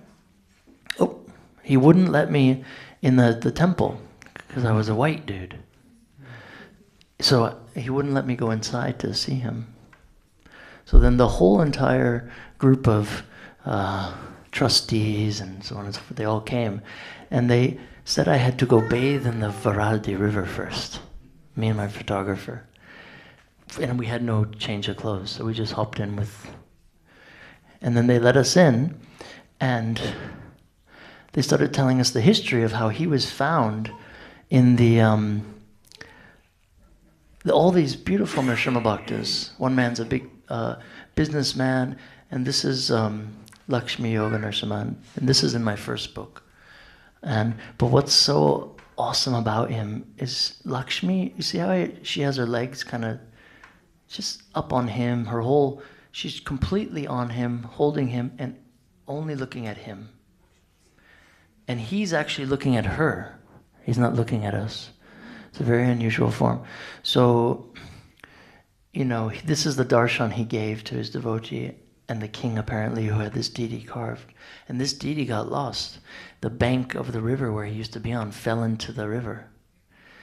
he wouldn't let me in the temple because I was a white dude. So he wouldn't let me go inside to see him. So then the whole entire group of trustees and so on and so forth, they all came, and they said I had to go bathe in the Varadi River first, me and my photographer. And we had no change of clothes, so we just hopped in with... And then they let us in, and they started telling us the history of how he was found in all these beautiful Nrsimha Bhaktas. One man's a big businessman, and this is Lakshmi Yoga Nrsimha, and this is in my first book. But what's so awesome about him is Lakshmi, you see how she has her legs kind of just up on him, she's completely on him, holding him, and only looking at him. And he's actually looking at her. He's not looking at us. It's a very unusual form. So, this is the darshan he gave to his devotee and the king, apparently, who had this deity carved. And this deity got lost. The bank of the river where he used to be on fell into the river.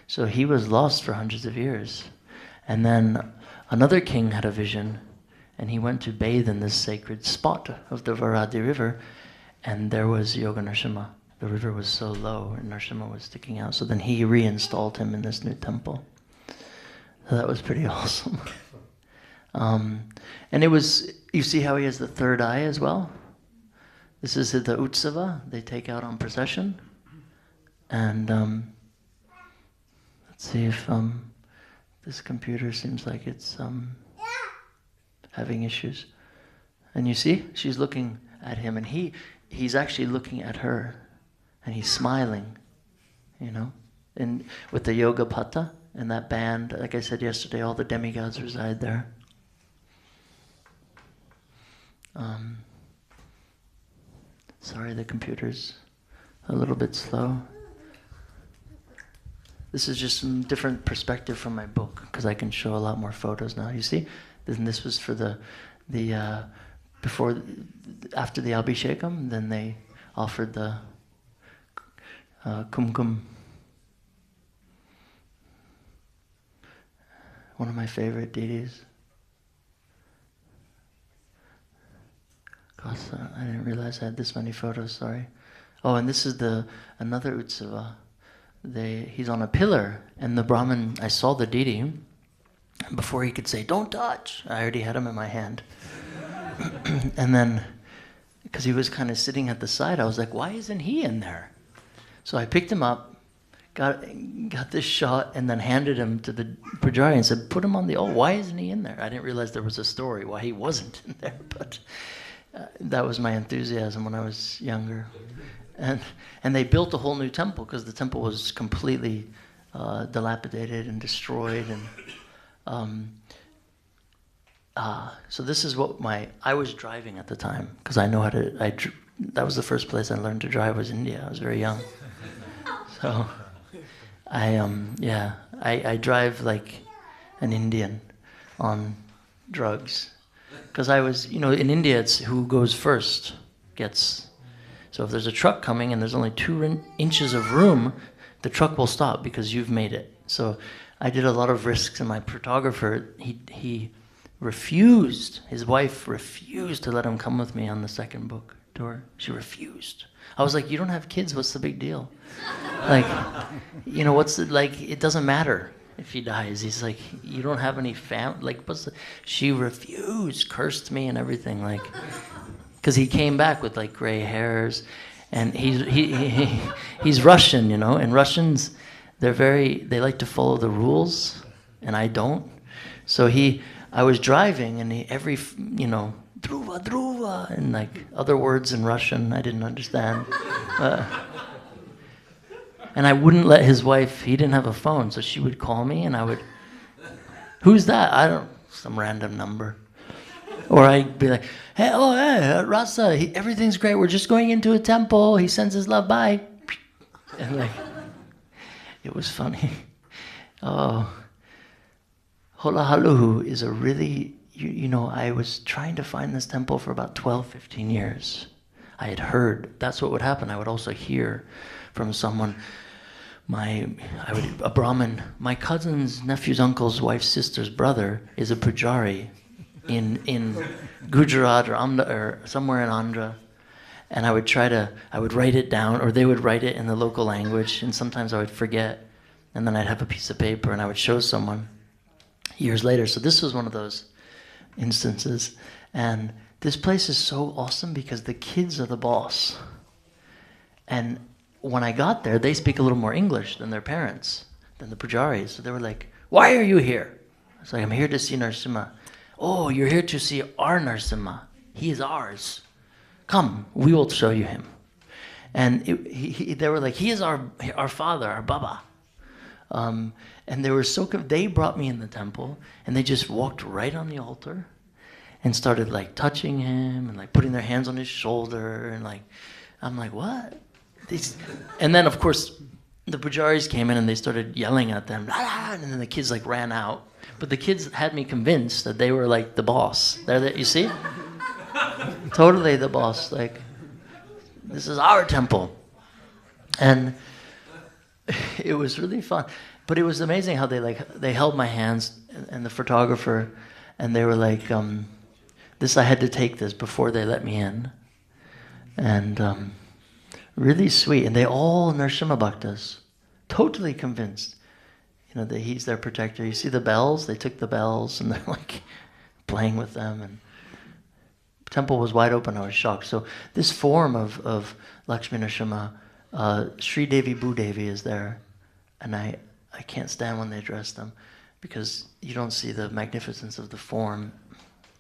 So he was lost for hundreds of years. And then another king had a vision, and he went to bathe in this sacred spot of the Varadi River, and there was Yoga Nrsimha. The river was so low, and Nrsimha was sticking out. So then he reinstalled him in this new temple. So that was pretty awesome. And it was, you see how he has the third eye as well? This is the Utsava they take out on procession. And let's see if this computer seems like it's having issues. And you see, she's looking at him, and he's actually looking at her. And he's smiling, and with the yoga pata and that band. Like I said yesterday, all the demigods reside there. Sorry, the computer's a little bit slow. This is just some different perspective from my book, because I can show a lot more photos now. You see, then this was for the after the Abhishekam, then they offered the kumkum. One of my favorite deities. Gosh, I didn't realize I had this many photos, sorry. Oh, and this is another Utsava. He's on a pillar, and the Brahmin, I saw the deity, before he could say, "Don't touch," I already had him in my hand. And then, because he was kind of sitting at the side, I was like, why isn't he in there? So I picked him up, got this shot and then handed him to the pujari and said, put him on the, why isn't he in there? I didn't realize there was a story why he wasn't in there, but that was my enthusiasm when I was younger. And they built a whole new temple because the temple was completely dilapidated and destroyed. And so this is what I was driving at the time because I know how to, that was the first place I learned to drive was India. I was very young. So I drive like an Indian on drugs. Because I was, in India, it's who goes first gets. So if there's a truck coming and there's only 2 inches of room, the truck will stop because you've made it. So I did a lot of risks, and my photographer, he refused, his wife refused to let him come with me on the second book tour. She refused. I was like, you don't have kids, what's the big deal? Like, it doesn't matter if he dies. He's like, you don't have any family, she refused, cursed me and everything, because he came back with gray hairs, and he's Russian, and Russians, they like to follow the rules, and I don't. So I was driving, and every, druva, druva, and other words in Russian I didn't understand. And I wouldn't let his wife, he didn't have a phone, so she would call me, and I would, who's that? Some random number. Or I'd be like, hey, Rasa, everything's great, we're just going into a temple, he sends his love, bye. And it was funny. Oh, Holahaluhu is a really, I was trying to find this temple for about 12, 15 years. I had heard, that's what would happen. I would also hear from someone, a Brahmin, my cousin's nephew's uncle's wife's sister's brother is a pujari in Gujarat or somewhere in Andhra. And I would write it down, or they would write it in the local language, and sometimes I would forget. And then I'd have a piece of paper and I would show someone years later. So this was one of those instances. And this place is so awesome because the kids are the boss. And when I got there, they speak a little more English than their parents, than the pujaris. So they were like, why are you here? I was like, I'm here to see Narasimha. Oh, you're here to see our Narasimha. He is ours. Come, we will show you him. And they were like, he is our father, our Baba. And they were they brought me in the temple, and they just walked right on the altar and started touching him and putting their hands on his shoulder, and I'm like, what? And then of course the pujaris came in and they started yelling at them, and then the kids ran out. But the kids had me convinced that they were the boss. You see? Totally the boss. This is our temple. And it was really fun. But it was amazing how they held my hands, and the photographer, and they were like, I had to take this before they let me in. And really sweet. And they all Narasimha Bhaktas, totally convinced, that he's their protector. You see the bells? They took the bells and they're playing with them. And the temple was wide open. I was shocked. So this form of Lakshmi Narasimha, Sri Devi Bhudevi is there. And I can't stand when they dress them because you don't see the magnificence of the form.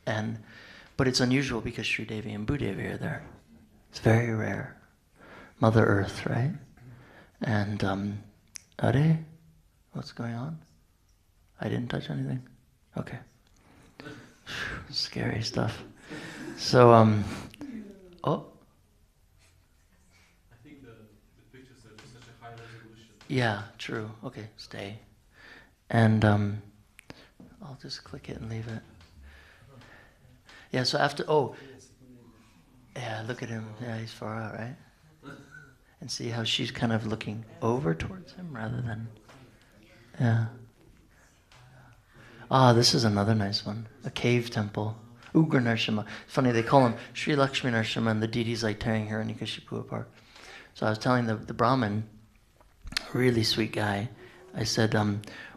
But it's unusual because Sri Devi and Bhudevi are there. It's very rare. Mother Earth, right? And Hare, what's going on? I didn't touch anything? Okay. Scary stuff. So, oh. I think the pictures are just such a high resolution. Yeah, true. Okay, stay. And I'll just click it and leave it. Yeah, so after, yeah, look at him. Yeah, he's far out, right? And see how she's kind of looking over towards him rather than, yeah. This is another nice one. A cave temple. Ugra Narasimha. Funny, they call him Sri Lakshmi Narasimha, and the deity's tearing Hiranyakashipu apart. So I was telling the Brahmin, really sweet guy, I said,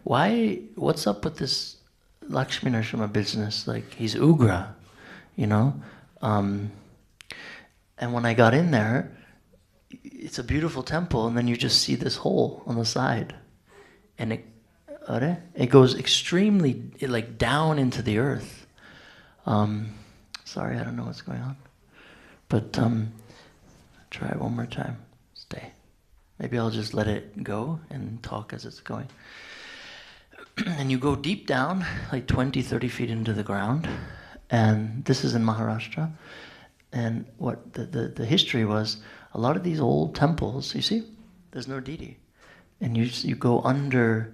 what's up with this Lakshmi Narasimha business? He's Ugra, And when I got in there, it's a beautiful temple, and then you just see this hole on the side, and it goes extremely down into the earth. Sorry, I don't know what's going on, but try it one more time. Stay. Maybe I'll just let it go and talk as it's going. And you go deep down, like 20, 30 feet into the ground, and this is in Maharashtra. And what the history was, a lot of these old temples, you see, there's no deity. And you go under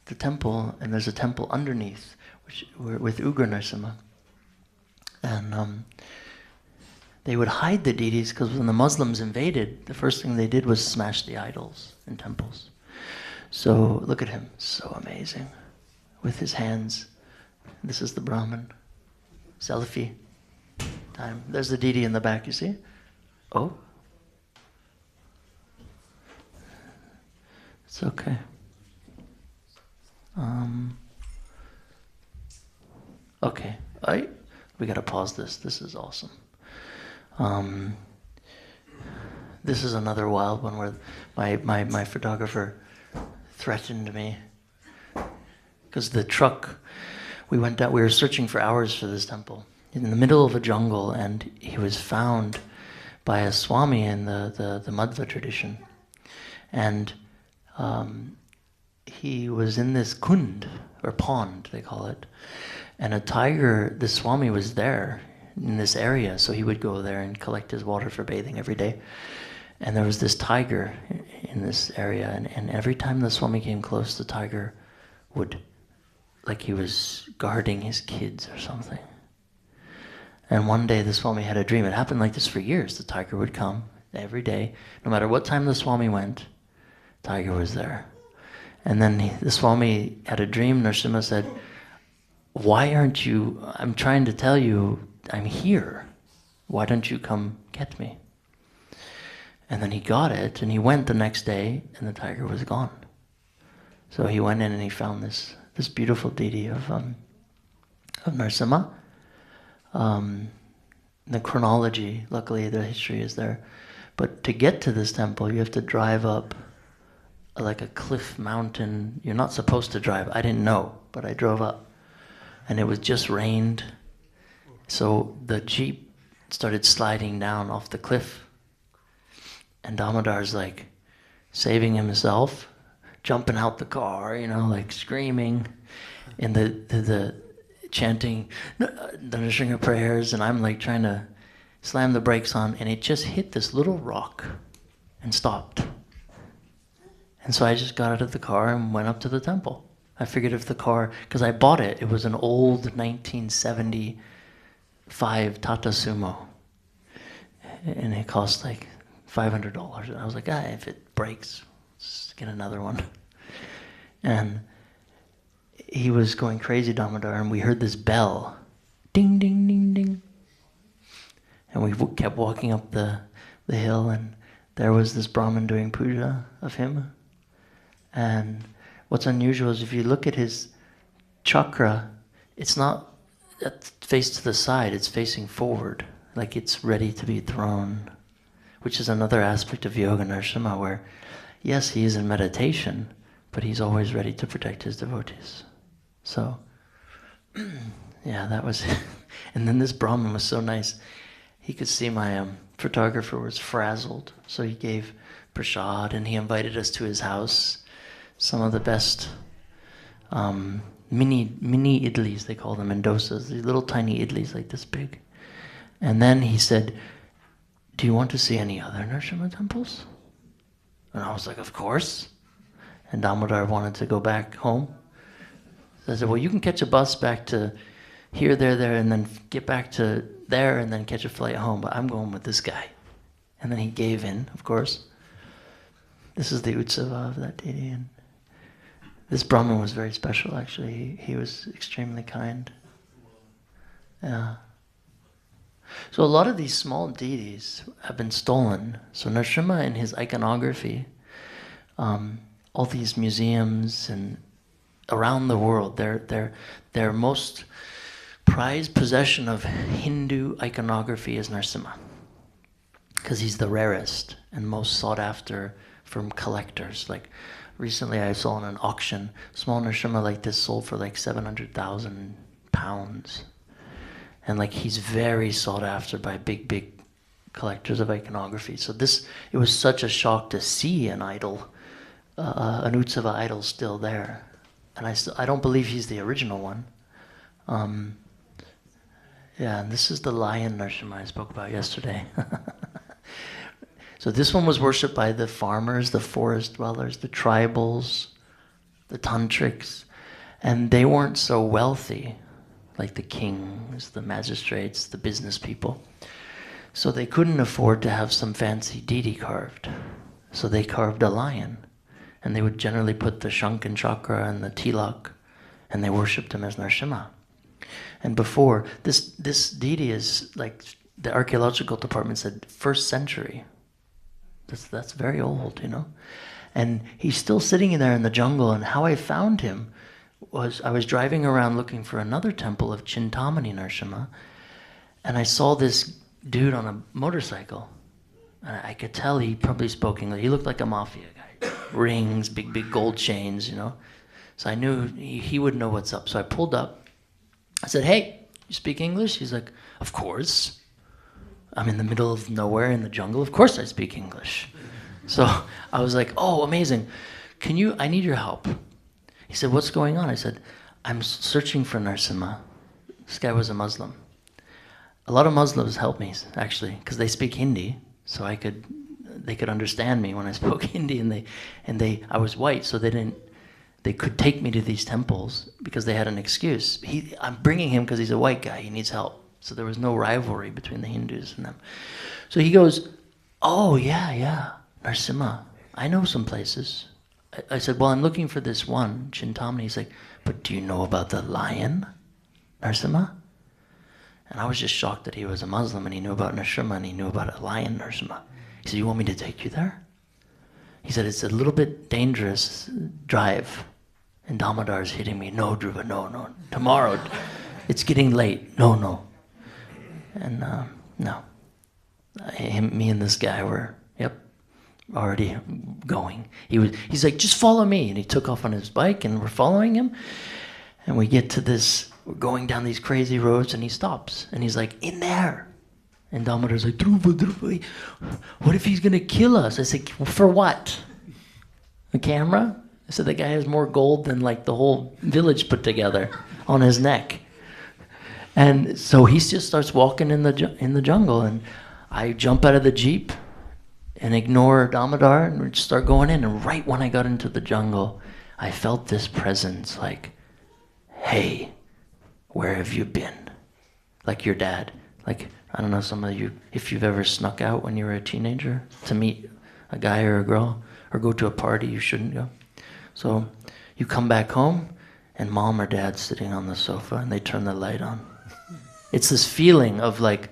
the temple, and there's a temple underneath, with Ugra Narasimha. And they would hide the deities, because when the Muslims invaded, the first thing they did was smash the idols in temples. So look at him, so amazing, with his hands. This is the Brahmin. Selfie time. There's the deity in the back, you see? Oh. It's okay. Okay. We gotta pause this. This is awesome. This is another wild one where my photographer threatened me, because the truck, we went out, we were searching for hours for this temple in the middle of a jungle, and he was found by a Swami in the Madhva tradition. And he was in this kund, or pond, they call it. And a tiger, the Swami was there in this area, so he would go there and collect his water for bathing every day. And there was this tiger in this area, and every time the Swami came close, the tiger would, like he was guarding his kids or something. And one day the Swami had a dream. It happened like this for years. The tiger would come every day. No matter what time the Swami went, the tiger was there. And then the Swami had a dream. Narasimha said, "Why aren't you, I'm trying to tell you, I'm here. Why don't you come get me?" And then he got it, and he went the next day, and the tiger was gone. So he went in and he found this beautiful deity of Narasimha. The chronology, luckily the history is there. But to get to this temple, you have to drive up like a cliff mountain. You're not supposed to drive. I didn't know, but I drove up. And it was just rained. So the jeep started sliding down off the cliff. And Damodar's like saving himself, jumping out the car, like screaming, in the chanting the Nrsimha prayers, and I'm like trying to slam the brakes on, and it just hit this little rock and stopped. And so I just got out of the car and went up to the temple. I figured if the car, because I bought it, it was an old 1975 Tata Sumo, and it cost like $500. And I was like, if it breaks, let's get another one. And he was going crazy, Damodar, and we heard this bell, ding, ding, ding, ding. And we kept walking up the hill, and there was this Brahmin doing puja of him. And what's unusual is if you look at his chakra, it's not faced to the side, it's facing forward, like it's ready to be thrown, which is another aspect of Yoga Nrsimha, where, yes, he is in meditation, but he's always ready to protect his devotees. So, yeah, that was it. And then this Brahmin was so nice. He could see my photographer was frazzled, so he gave prasad, and he invited us to his house. Some of the best mini idlis, they call them, in dosas, these little tiny idlis like this big. And then he said, "Do you want to see any other Nrsimha temples?" And I was like, "Of course." And Damodar wanted to go back home. So I said, "Well, you can catch a bus back to here, there, and then get back to there, and then catch a flight home, but I'm going with this guy." And then he gave in, of course. This is the Utsava of that deity. And this Brahmin was very special, actually. He was extremely kind. Yeah. So a lot of these small deities have been stolen. So Nrsimha, in his iconography, all these museums and around the world, their most prized possession of Hindu iconography is Nrsimha. because he's the rarest and most sought after from collectors. Like recently I saw in an auction, small Nrsimha like this sold for like 700,000 pounds. And like he's very sought after by big collectors of iconography. So it was such a shock to see an idol, an Utsava idol still there. And I don't believe he's the original one. Yeah, and this is the lion Nrsimha I spoke about yesterday. So this one was worshipped by the farmers, the forest dwellers, the tribals, the tantrics, and they weren't so wealthy, like the kings, the magistrates, the business people. So they couldn't afford to have some fancy deity carved. So they carved a lion, and they would generally put the shank and chakra and the tilak, and they worshipped him as Nrsimha. And before, this deity is like, the archaeological department said, 1st century. That's very old, you know? And he's still sitting in there in the jungle, and how I found him was I was driving around looking for another temple of Chintamani Nrsimha, and I saw this dude on a motorcycle. And I could tell he probably spoke English. He looked like a mafia guy. Rings, big gold chains, you know? So I knew he would know what's up. So I pulled up. I said, "Hey, you speak English?" He's like, "Of course. I'm in the middle of nowhere in the jungle. Of course I speak English." So I was like, "Oh, amazing. I need your help." He said, "What's going on?" I said, "I'm searching for Nrsimha." This guy was a Muslim. A lot of Muslims helped me, actually, because they speak Hindi, so they could understand me when I spoke Hindi, and I was white, so they could take me to these temples because they had an excuse. I'm bringing him because he's a white guy, he needs help. So there was no rivalry between the Hindus and them. So he goes, "Oh, yeah, Nrsimha, I know some places." I said, "Well, I'm looking for this one, Chintamani." He's like, "But do you know about the lion, Nrsimha?" And I was just shocked that he was a Muslim and he knew about Nrsimha and he knew about a lion Nrsimha. He said, "You want me to take you there?" He said, "It's a little bit dangerous drive." And Damodar's hitting me, "No, Dhruva, no. Tomorrow, it's getting late. No." And no. Me and this guy were, already going. He's like, "Just follow me." And he took off on his bike and we're following him. And we get to we're going down these crazy roads and he stops. And he's like, "In there." And Damodar's like, Dhruva, what if he's gonna kill us?" I said, "For what? A camera?" I said, "The guy has more gold than like the whole village put together on his neck." And so he just starts walking in the jungle, and I jump out of the Jeep and ignore Damodar and we just start going in. And right when I got into the jungle, I felt this presence like, "Hey, where have you been?" Like your dad. Like, I don't know, some of you, if you've ever snuck out when you were a teenager to meet a guy or a girl or go to a party you shouldn't go. So you come back home and mom or dad's sitting on the sofa and they turn the light on. It's this feeling of like,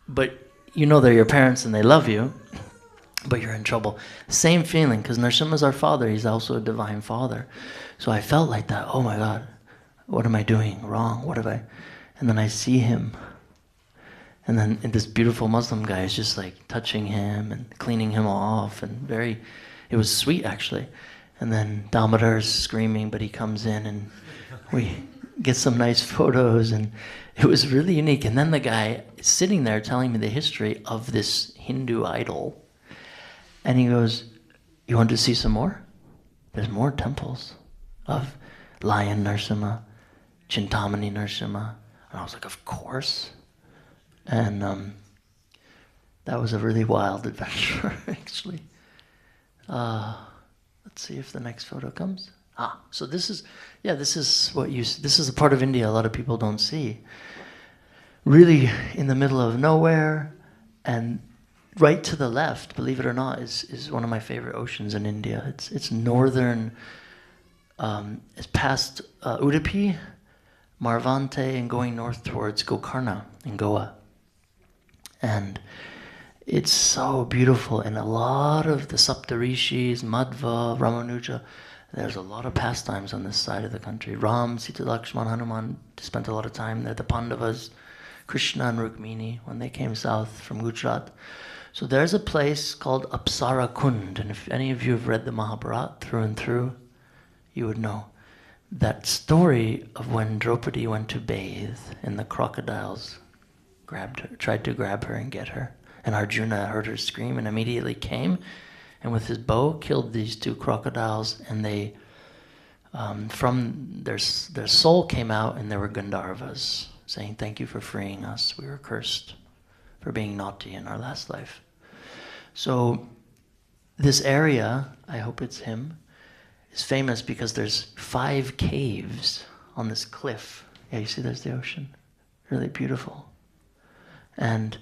but you know they're your parents and they love you, but you're in trouble. Same feeling, because Nrsimha's our father. He's also a divine father. So I felt like that. Oh my God, what am I doing wrong? What have I? And then I see him. And then this beautiful Muslim guy is just like touching him and cleaning him off, and it was sweet actually. And then Damodar is screaming, but he comes in and we get some nice photos, and it was really unique. And then the guy is sitting there telling me the history of this Hindu idol. And he goes, "You want to see some more? There's more temples of Lion Nrsimha, Chintamani Nrsimha." And I was like, "Of course." And that was a really wild adventure, actually. Let's see if the next photo comes. So this is a part of India a lot of people don't see. Really in the middle of nowhere, and right to the left, believe it or not, is one of my favorite oceans in India. It's northern, it's past Udupi, Marvante, and going north towards Gokarna in Goa. And it's so beautiful, and a lot of the Saptarishis, Madhva, Ramanuja, there's a lot of pastimes on this side of the country. Ram, Sita, Lakshman, Hanuman spent a lot of time there. The Pandavas, Krishna and Rukmini when they came south from Gujarat. So there's a place called Apsara Kund, and if any of you have read the Mahabharata through and through, you would know that story of when Draupadi went to bathe and the crocodiles tried to grab her and get her. And Arjuna heard her scream and immediately came and with his bow killed these two crocodiles, and they, from their soul came out and there were Gandharvas saying, "Thank you for freeing us. We were cursed for being naughty in our last life." So this area, I hope it's him, is famous because there's 5 caves on this cliff. Yeah, you see there's the ocean. Really beautiful. And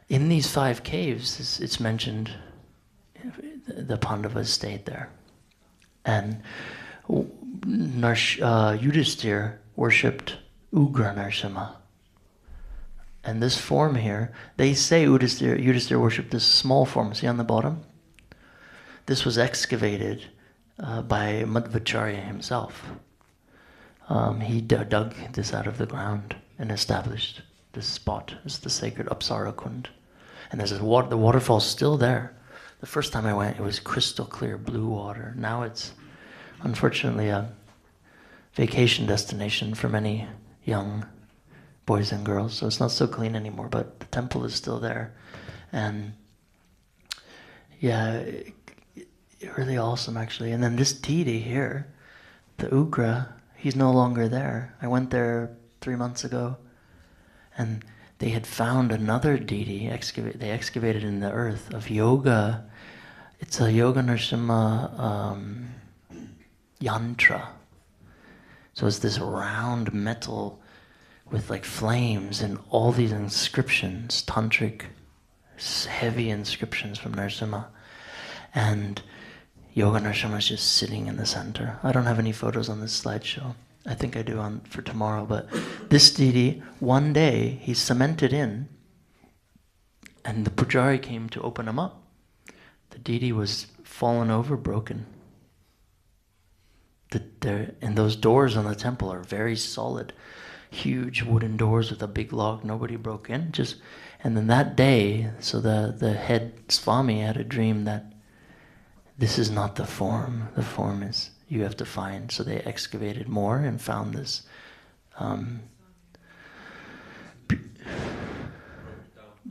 in these 5 caves, it's mentioned the Pandavas stayed there. And Yudhisthira worshipped Ugra Narsimha. And this form here, they say Yudhisthira worshipped this small form. See on the bottom? This was excavated by Madhvacharya himself. He dug this out of the ground and established this spot as the sacred Apsara Kund. And there's the waterfall's still there. The first time I went, it was crystal clear blue water. Now it's unfortunately a vacation destination for many young boys and girls, so it's not so clean anymore, but the temple is still there. And yeah, really awesome actually. And then this deity here, the Ugra, he's no longer there. I went there 3 months ago, and they had found another deity, they excavated in the earth of yoga. It's a Yoga Narasimha yantra. So it's this round metal with like flames and all these inscriptions, tantric, heavy inscriptions from Narasimha. And Yoga Narasimha is just sitting in the center. I don't have any photos on this slideshow. I think I do for tomorrow, but this deity, one day, he's cemented in, and the pujari came to open him up. The deity was fallen over, broken. And those doors on the temple are very solid, huge wooden doors with a big lock. Nobody broke in. And then that day, so the head Swami had a dream that this is not the form. The form is you have to find. So they excavated more and found this.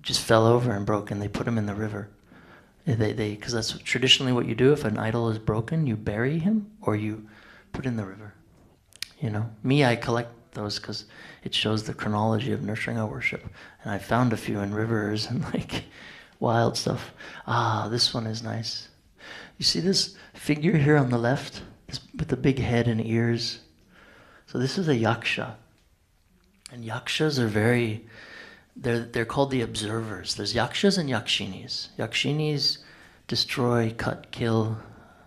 Just fell over and broke, and they put him in the river. Because that's traditionally what you do. If an idol is broken, you bury him or you put in the river. You know, me, I collect those because it shows the chronology of Nrsimha worship, and I found a few in rivers and like wild stuff. This one is nice. You see this figure here on the left, with the big head and ears? So this is a yaksha, and yakshas are they're called the observers. There's yakshas and yakshinis. Yakshinis destroy, cut, kill,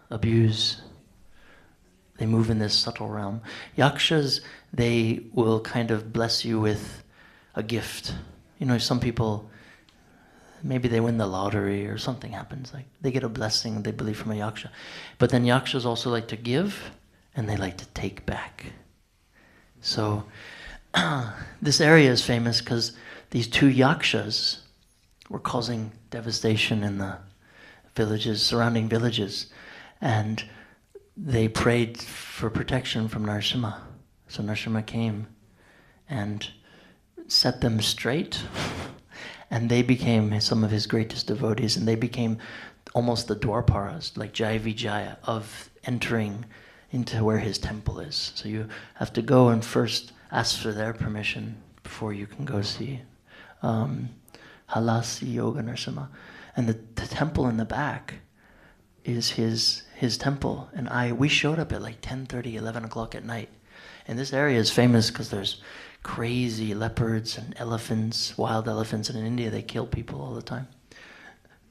abuse. They move in this subtle realm. Yakshas, they will kind of bless you with a gift. You know, some people, maybe they win the lottery or something happens. Like they get a blessing, they believe, from a yaksha. But then yakshas also like to give, and they like to take back. So this area is famous because these 2 yakshas were causing devastation in the villages, surrounding villages, and they prayed for protection from Narasimha. So Narasimha came and set them straight, and they became some of his greatest devotees, and they became almost the Dwarparas, like Jaya Vijaya, of entering into where his temple is. So you have to go and first ask for their permission before you can go see Halasi Yoga Narasimha. And the temple in the back is his temple. And we showed up at like 10:30, 11 o'clock at night. And this area is famous because there's crazy leopards and elephants, wild elephants. And in India, they kill people all the time.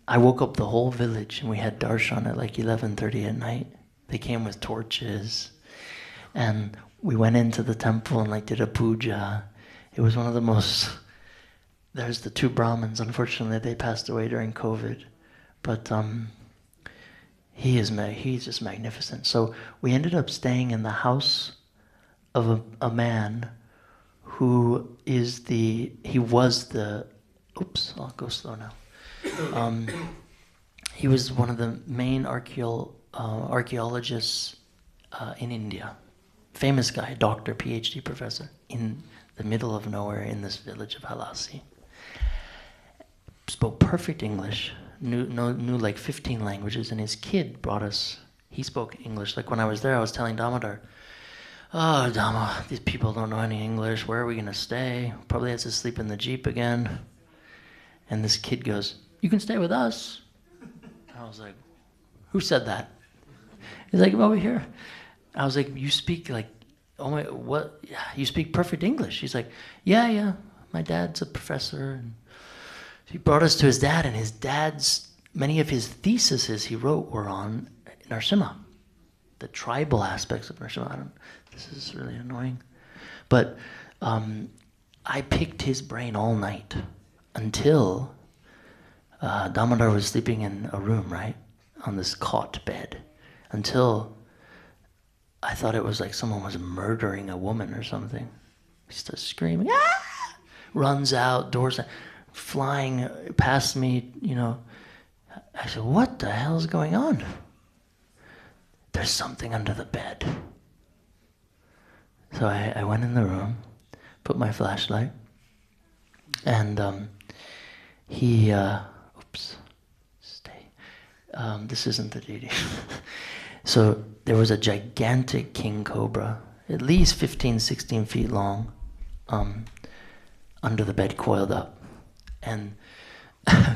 I woke up the whole village, and we had darshan at like 11:30 at night. They came with torches. And we went into the temple and like did a puja. It was one of the most... There's the 2 Brahmins. Unfortunately, they passed away during COVID. But he's just magnificent. So we ended up staying in the house of a man who is he was the, oops, I'll go slow now. He was one of the main archaeologists in India. Famous guy, doctor, PhD professor, in the middle of nowhere in this village of Halasi. Spoke perfect English, knew like 15 languages, and his kid he spoke English. Like when I was there, I was telling Damodar, oh, Dama, these people don't know any English. Where are we going to stay? Probably has to sleep in the Jeep again. And this kid goes, you can stay with us. I was like, who said that? He's like, over here. I was like, you speak like, oh my, what? You speak perfect English. He's like, yeah, my dad's a professor. And he brought us to his dad, and his dad's, many of his theses he wrote were on Narasimha, the tribal aspects of Narasimha. This is really annoying. But I picked his brain all night until Damodar was sleeping in a room, right? On this cot bed. Until I thought it was like someone was murdering a woman or something. He starts screaming, ah! Runs out, doors flying past me, I said, what the hell is going on? There's something under the bed. So I went in the room, put my flashlight, and this isn't the DD. So there was a gigantic king cobra, at least 15, 16 feet long, under the bed, coiled up. And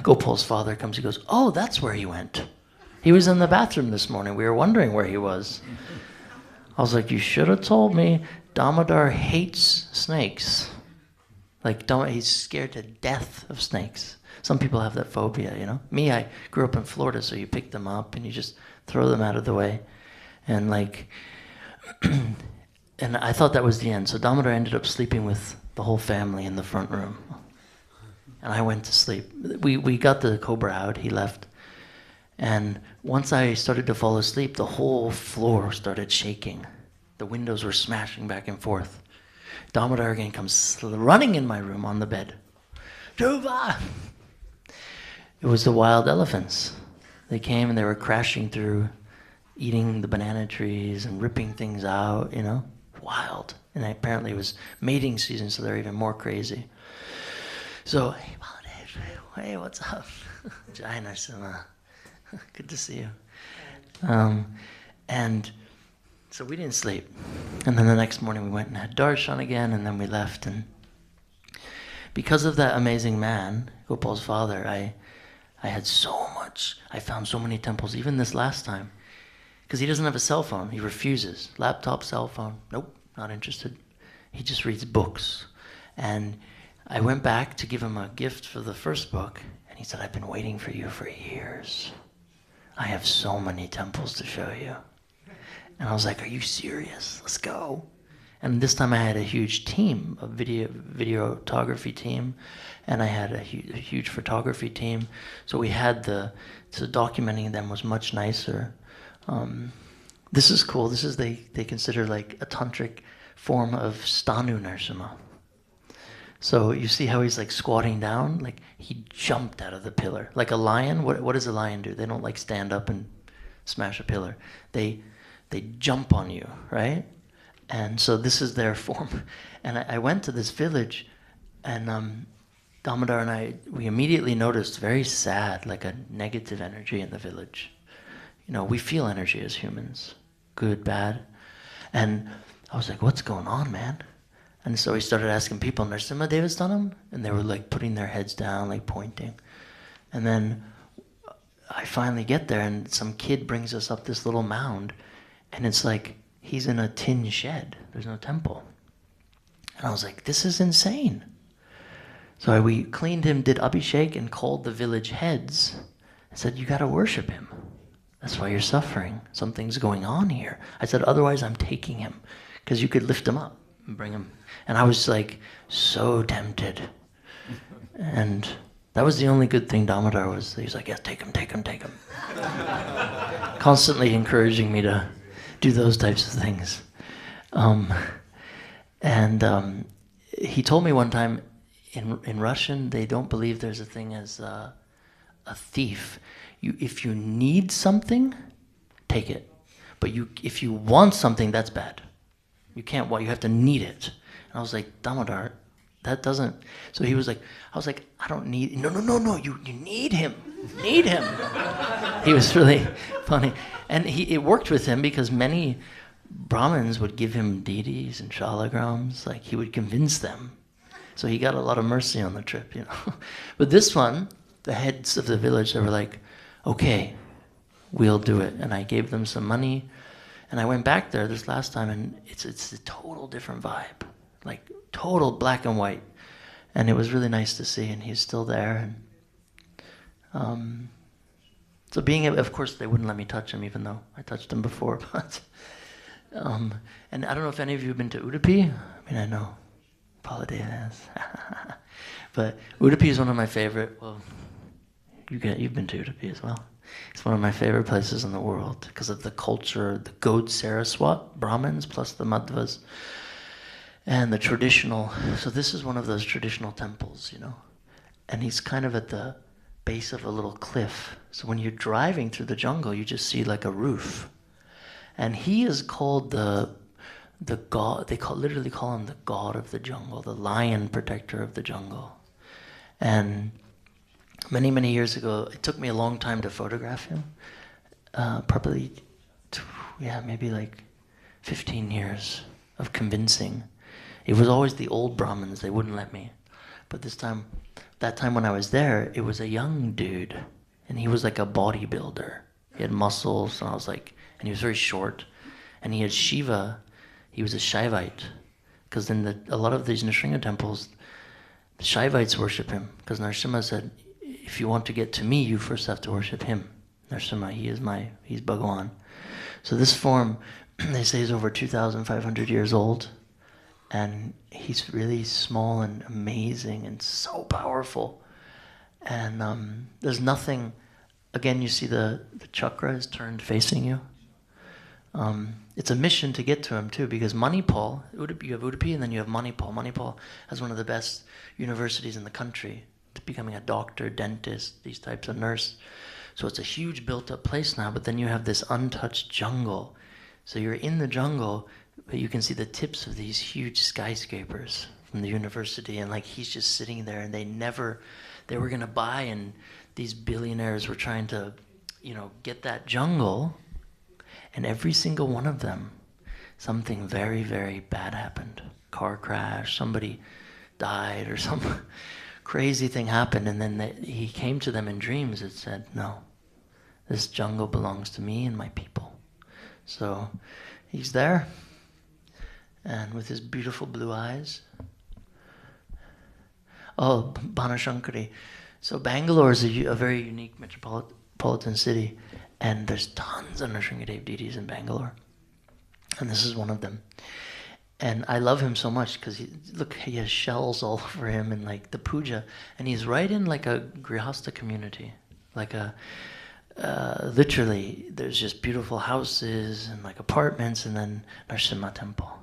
Gopal's father comes, he goes, oh, that's where he went. He was in the bathroom this morning. We were wondering where he was. I was like, you should have told me. Damodar hates snakes. Like, he's scared to death of snakes. Some people have that phobia, Me, I grew up in Florida, so you pick them up and you just throw them out of the way. And like, and I thought that was the end. So Damodar ended up sleeping with the whole family in the front room. And I went to sleep. We got the cobra out, he left. And once I started to fall asleep, the whole floor started shaking. The windows were smashing back and forth. Damodar again comes running in my room on the bed. Dhruva! It was the wild elephants. They came and they were crashing through, eating the banana trees and ripping things out, Wild. And apparently it was mating season, so they're even more crazy. So, hey, Baladev, hey, what's up? Jai Narasimha. Good to see you. And so we didn't sleep. And then the next morning we went and had darshan again, and then we left. And because of that amazing man, Gopal's father, I had I found so many temples, even this last time. Because he doesn't have a cell phone. He refuses. Laptop, cell phone, nope, not interested. He just reads books. And I went back to give him a gift for the first book, and he said, I've been waiting for you for years. I have so many temples to show you. And I was like, are you serious? Let's go. And this time I had a huge team, a videography team, and I had a huge photography team. So we had so documenting them was much nicer. This is cool. This is, they consider like a tantric form of Stanu Narasimha. So you see how he's like squatting down? Like he jumped out of the pillar. Like a lion, what does a lion do? They don't like stand up and smash a pillar. They jump on you, right? And so this is their form. And I went to this village, and Damodar and we immediately noticed very sad, like a negative energy in the village. We feel energy as humans, good, bad. And I was like, what's going on, man? And so he started asking people, Narasimha Devasthanam? And they were like putting their heads down, like pointing. And then I finally get there, and some kid brings us up this little mound, and it's like he's in a tin shed. There's no temple. And I was like, this is insane. So we cleaned him, did abhishek, and called the village heads and said, you got to worship him. That's why you're suffering. Something's going on here. I said, otherwise I'm taking him, because you could lift him up and bring him. And I was like so tempted. And that was the only good thing Damodar was. He was like, yes, take him, take him, take him. Constantly encouraging me to do those types of things. he told me one time, in Russian, they don't believe there's a thing as a thief. If you need something, take it. But if you want something, that's bad. You can't want, you have to need it. And I was like, Damodar, that doesn't. So he was like, I was like, I don't need, no, you need him. Need him. He was really funny. And it worked with him because many Brahmins would give him deities and shalagrams, like he would convince them. So he got a lot of mercy on the trip, you know. But this one, the heads of the village, they were like, okay, we'll do it. And I gave them some money. And I went back there this last time, and it's a total different vibe, like total black and white. And it was really nice to see, and he's still there. And so of course, they wouldn't let me touch him, even though I touched him before. But and I don't know if any of you have been to Udupi. I mean, I know Paladeva has. But Udupi is one of my favorite. Well, you've been to Udupi as well. It's one of my favorite places in the world because of the culture, the Gaud Saraswat Brahmins plus the Madhvas, and the traditional. So this is one of those traditional temples, you know, and he's kind of at the base of a little cliff. So when you're driving through the jungle, you just see like a roof, and he is called the god. They literally call him the god of the jungle, the lion protector of the jungle, and. Many years ago, it took me a long time to photograph him. Probably, maybe like 15 years of convincing. It was always the old Brahmins, they wouldn't let me. But that time when I was there, it was a young dude. And he was like a bodybuilder. He had muscles, and and he was very short. And he had Shiva, he was a Shaivite. Because in a lot of these Nrsimha temples, the Shaivites worship him. Because Nrsimha said, if you want to get to me, you first have to worship him. Nrsimha, he's Bhagawan. So this form, they say, is over 2,500 years old. And he's really small and amazing and so powerful. And there's nothing, again, you see the chakra is turned facing you. It's a mission to get to him too, because Manipal, you have Udupi and then you have Manipal. Manipal has one of the best universities in the country. Becoming a doctor, dentist, these types of nurse. So it's a huge built-up place now, but then you have this untouched jungle. So you're in the jungle, but you can see the tips of these huge skyscrapers from the university, and like he's just sitting there, and they were gonna buy, and these billionaires were trying to, get that jungle, and every single one of them, something very, very bad happened. Car crash, somebody died, or something. Crazy thing happened, and then he came to them in dreams and said, no, this jungle belongs to me and my people. So he's there, and with his beautiful blue eyes. Oh, Banashankari. So Bangalore is a very unique metropolitan city, and there's tons of Nrsimhadev deities in Bangalore, and this is one of them. And I love him so much because he has shells all over him and like the puja. And he's right in like a grihastha community. Like literally, there's just beautiful houses and like apartments and then Nrsimha temple.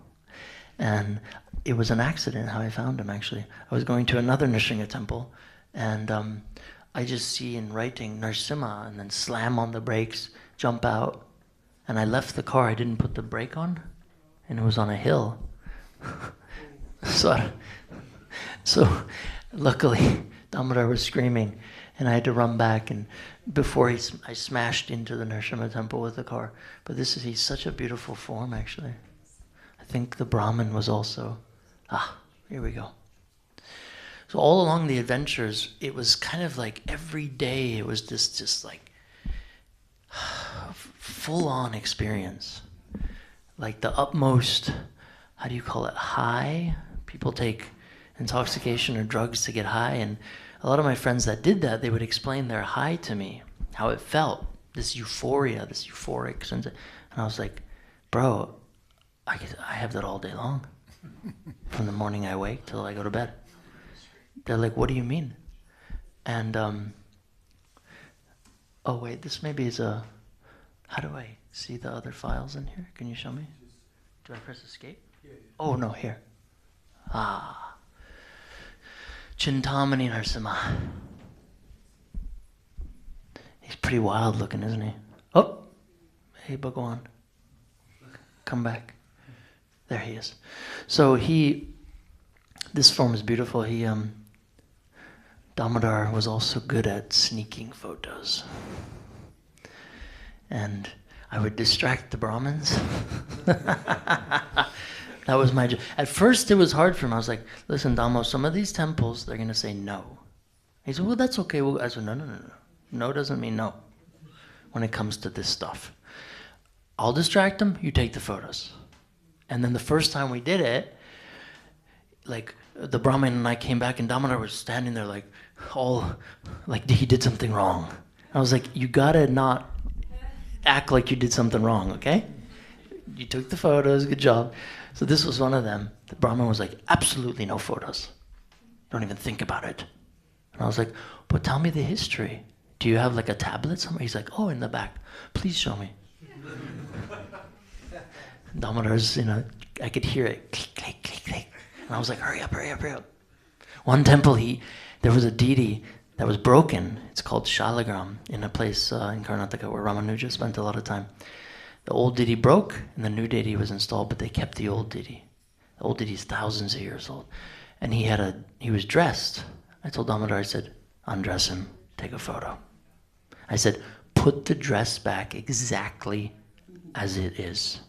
And it was an accident how I found him actually. I was going to another Nrsimha temple and I just see in writing Nrsimha and then slam on the brakes, jump out. And I left the car, I didn't put the brake on. And it was on a hill. So luckily Damodar was screaming and I had to run back, and before I smashed into the Nrsimha temple with the car. But he's such a beautiful form actually. I think the Brahmin was also, here we go. So all along the adventures, it was kind of like every day it was just like full-on experience. Like the utmost, how do you call it, high? People take intoxication or drugs to get high, and a lot of my friends that did that, they would explain their high to me, how it felt, this euphoria, this euphoric sense. And I was like, bro, I have that all day long. From the morning I wake till I go to bed. They're like, what do you mean? And, oh wait, this maybe is how do I see the other files in here? Can you show me? Do I press escape? Oh no, here. Chintamani Narasimha. He's pretty wild looking, isn't he? Oh, hey Bhagawan, come back. There he is. So this form is beautiful. Damodar was also good at sneaking photos. And I would distract the Brahmins. That was my job. At first it was hard for him. I was like, listen, Damo, some of these temples, they're going to say no. He said, well, that's okay. I said, no. No doesn't mean no when it comes to this stuff. I'll distract them, you take the photos. And then the first time we did it, like the Brahmin and I came back and Damodar was standing there like he did something wrong. I was like, you gotta not act like you did something wrong, okay? You took the photos, good job. So this was one of them. The Brahmin was like, absolutely no photos. Don't even think about it. And I was like, but tell me the history. Do you have like a tablet somewhere? He's like, oh, in the back. Please show me. Damodar's, I could hear it, click, click, click, click. And I was like, hurry up. One temple, there was a deity that was broken. It's called Shalagram, in a place in Karnataka where Ramanuja spent a lot of time. The old deity broke, and the new deity was installed, but they kept the old deity. The old deity is thousands of years old. And he was dressed. I told Damodar, I said, undress him, take a photo. I said, put the dress back exactly as it is.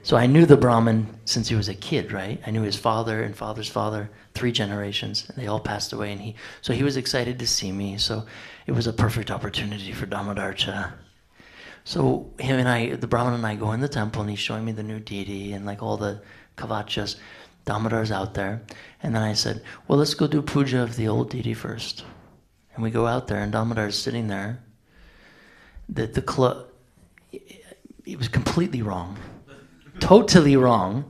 So I knew the Brahmin since he was a kid, right? I knew his father and father's father, 3 generations, and they all passed away. And so he was excited to see me. So it was a perfect opportunity for Damodar to. So the Brahmin and I go in the temple, and he's showing me the new deity and like all the kavachas. Damodar's out there, and then I said, well, let's go do puja of the old deity first. And we go out there, and Damodar's sitting there. It was completely wrong. Totally wrong,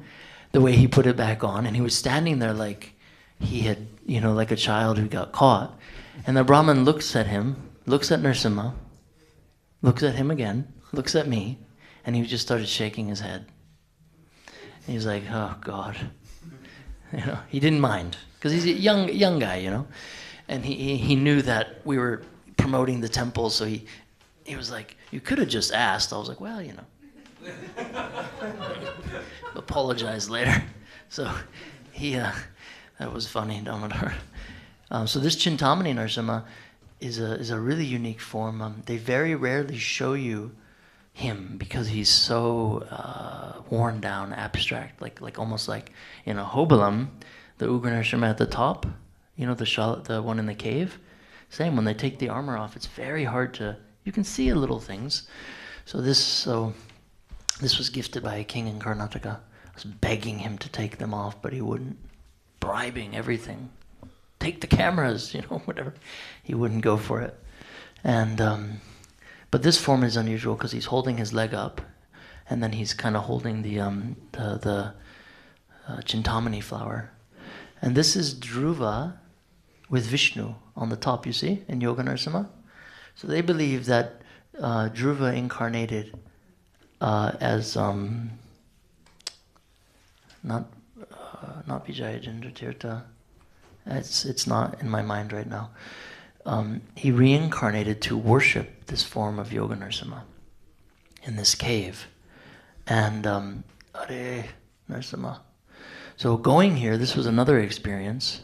the way he put it back on. And he was standing there like he had, like a child who got caught. And the Brahmin looks at him, looks at Narasimha, looks at him again, looks at me, and he just started shaking his head. And he's like, oh, God. He didn't mind, because he's a young guy, And he knew that we were promoting the temple, so he was like, you could have just asked. I was like, well, apologize later. So that was funny, Damodar. So this Chintamani Narasimha is a really unique form. They very rarely show you him because he's so worn down, abstract, like almost like in a Hobalam, the Ugra Narasimha at the top, the one in the cave. Same, when they take the armor off, it's very hard to, you can see little things. So this was gifted by a king in Karnataka. I was begging him to take them off, but he wouldn't. Bribing everything. Take the cameras, whatever. He wouldn't go for it. And but this form is unusual because he's holding his leg up, and then he's kind of holding the Chintamani flower. And this is Dhruva with Vishnu on the top, you see, in Yoga Narasimha. So they believe that Dhruva incarnated as not Vijayajendra Tirtha. It's not in my mind right now. He reincarnated to worship this form of Yoga Narasimha in this cave. And Hare Narasimha. So going here, this was another experience.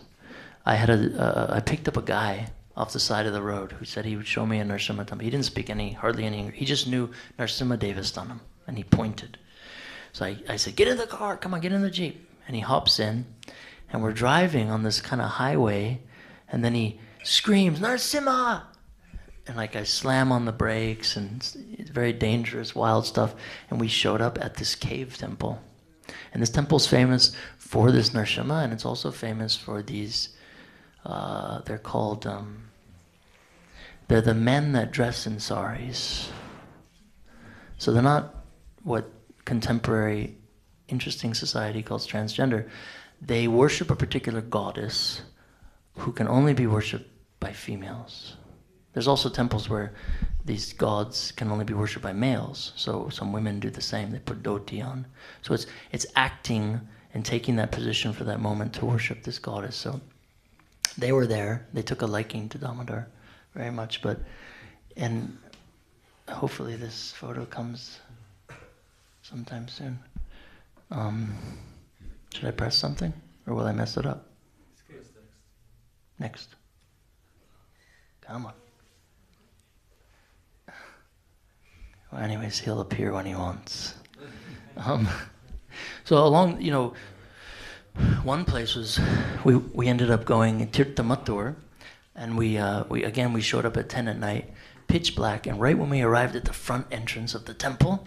I picked up a guy off the side of the road who said he would show me a Narasimha temple. He didn't speak hardly any English. He just knew Narasimha Devasthanam, and he pointed. So I said, get in the car, come on, get in the Jeep. And he hops in, and we're driving on this kind of highway, and then he screams, Narasimha! And I slam on the brakes, and it's very dangerous, wild stuff. And we showed up at this cave temple. And this temple's famous for this Narasimha, and it's also famous for these, they're called, they're the men that dress in saris. So they're not what contemporary interesting society calls transgender. They worship a particular goddess who can only be worshipped by females. There's also temples where these gods can only be worshipped by males. So some women do the same. They put dhoti on. So it's acting and taking that position for that moment to worship this goddess. So they were there. They took a liking to Damodar very much, and hopefully this photo comes sometime soon. Should I press something, or will I mess it up? Next. Come on. Well, anyways, he'll appear when he wants. So along, one place was, we ended up going Tirthamatur, and we showed up at 10 at night, pitch black, and right when we arrived at the front entrance of the temple,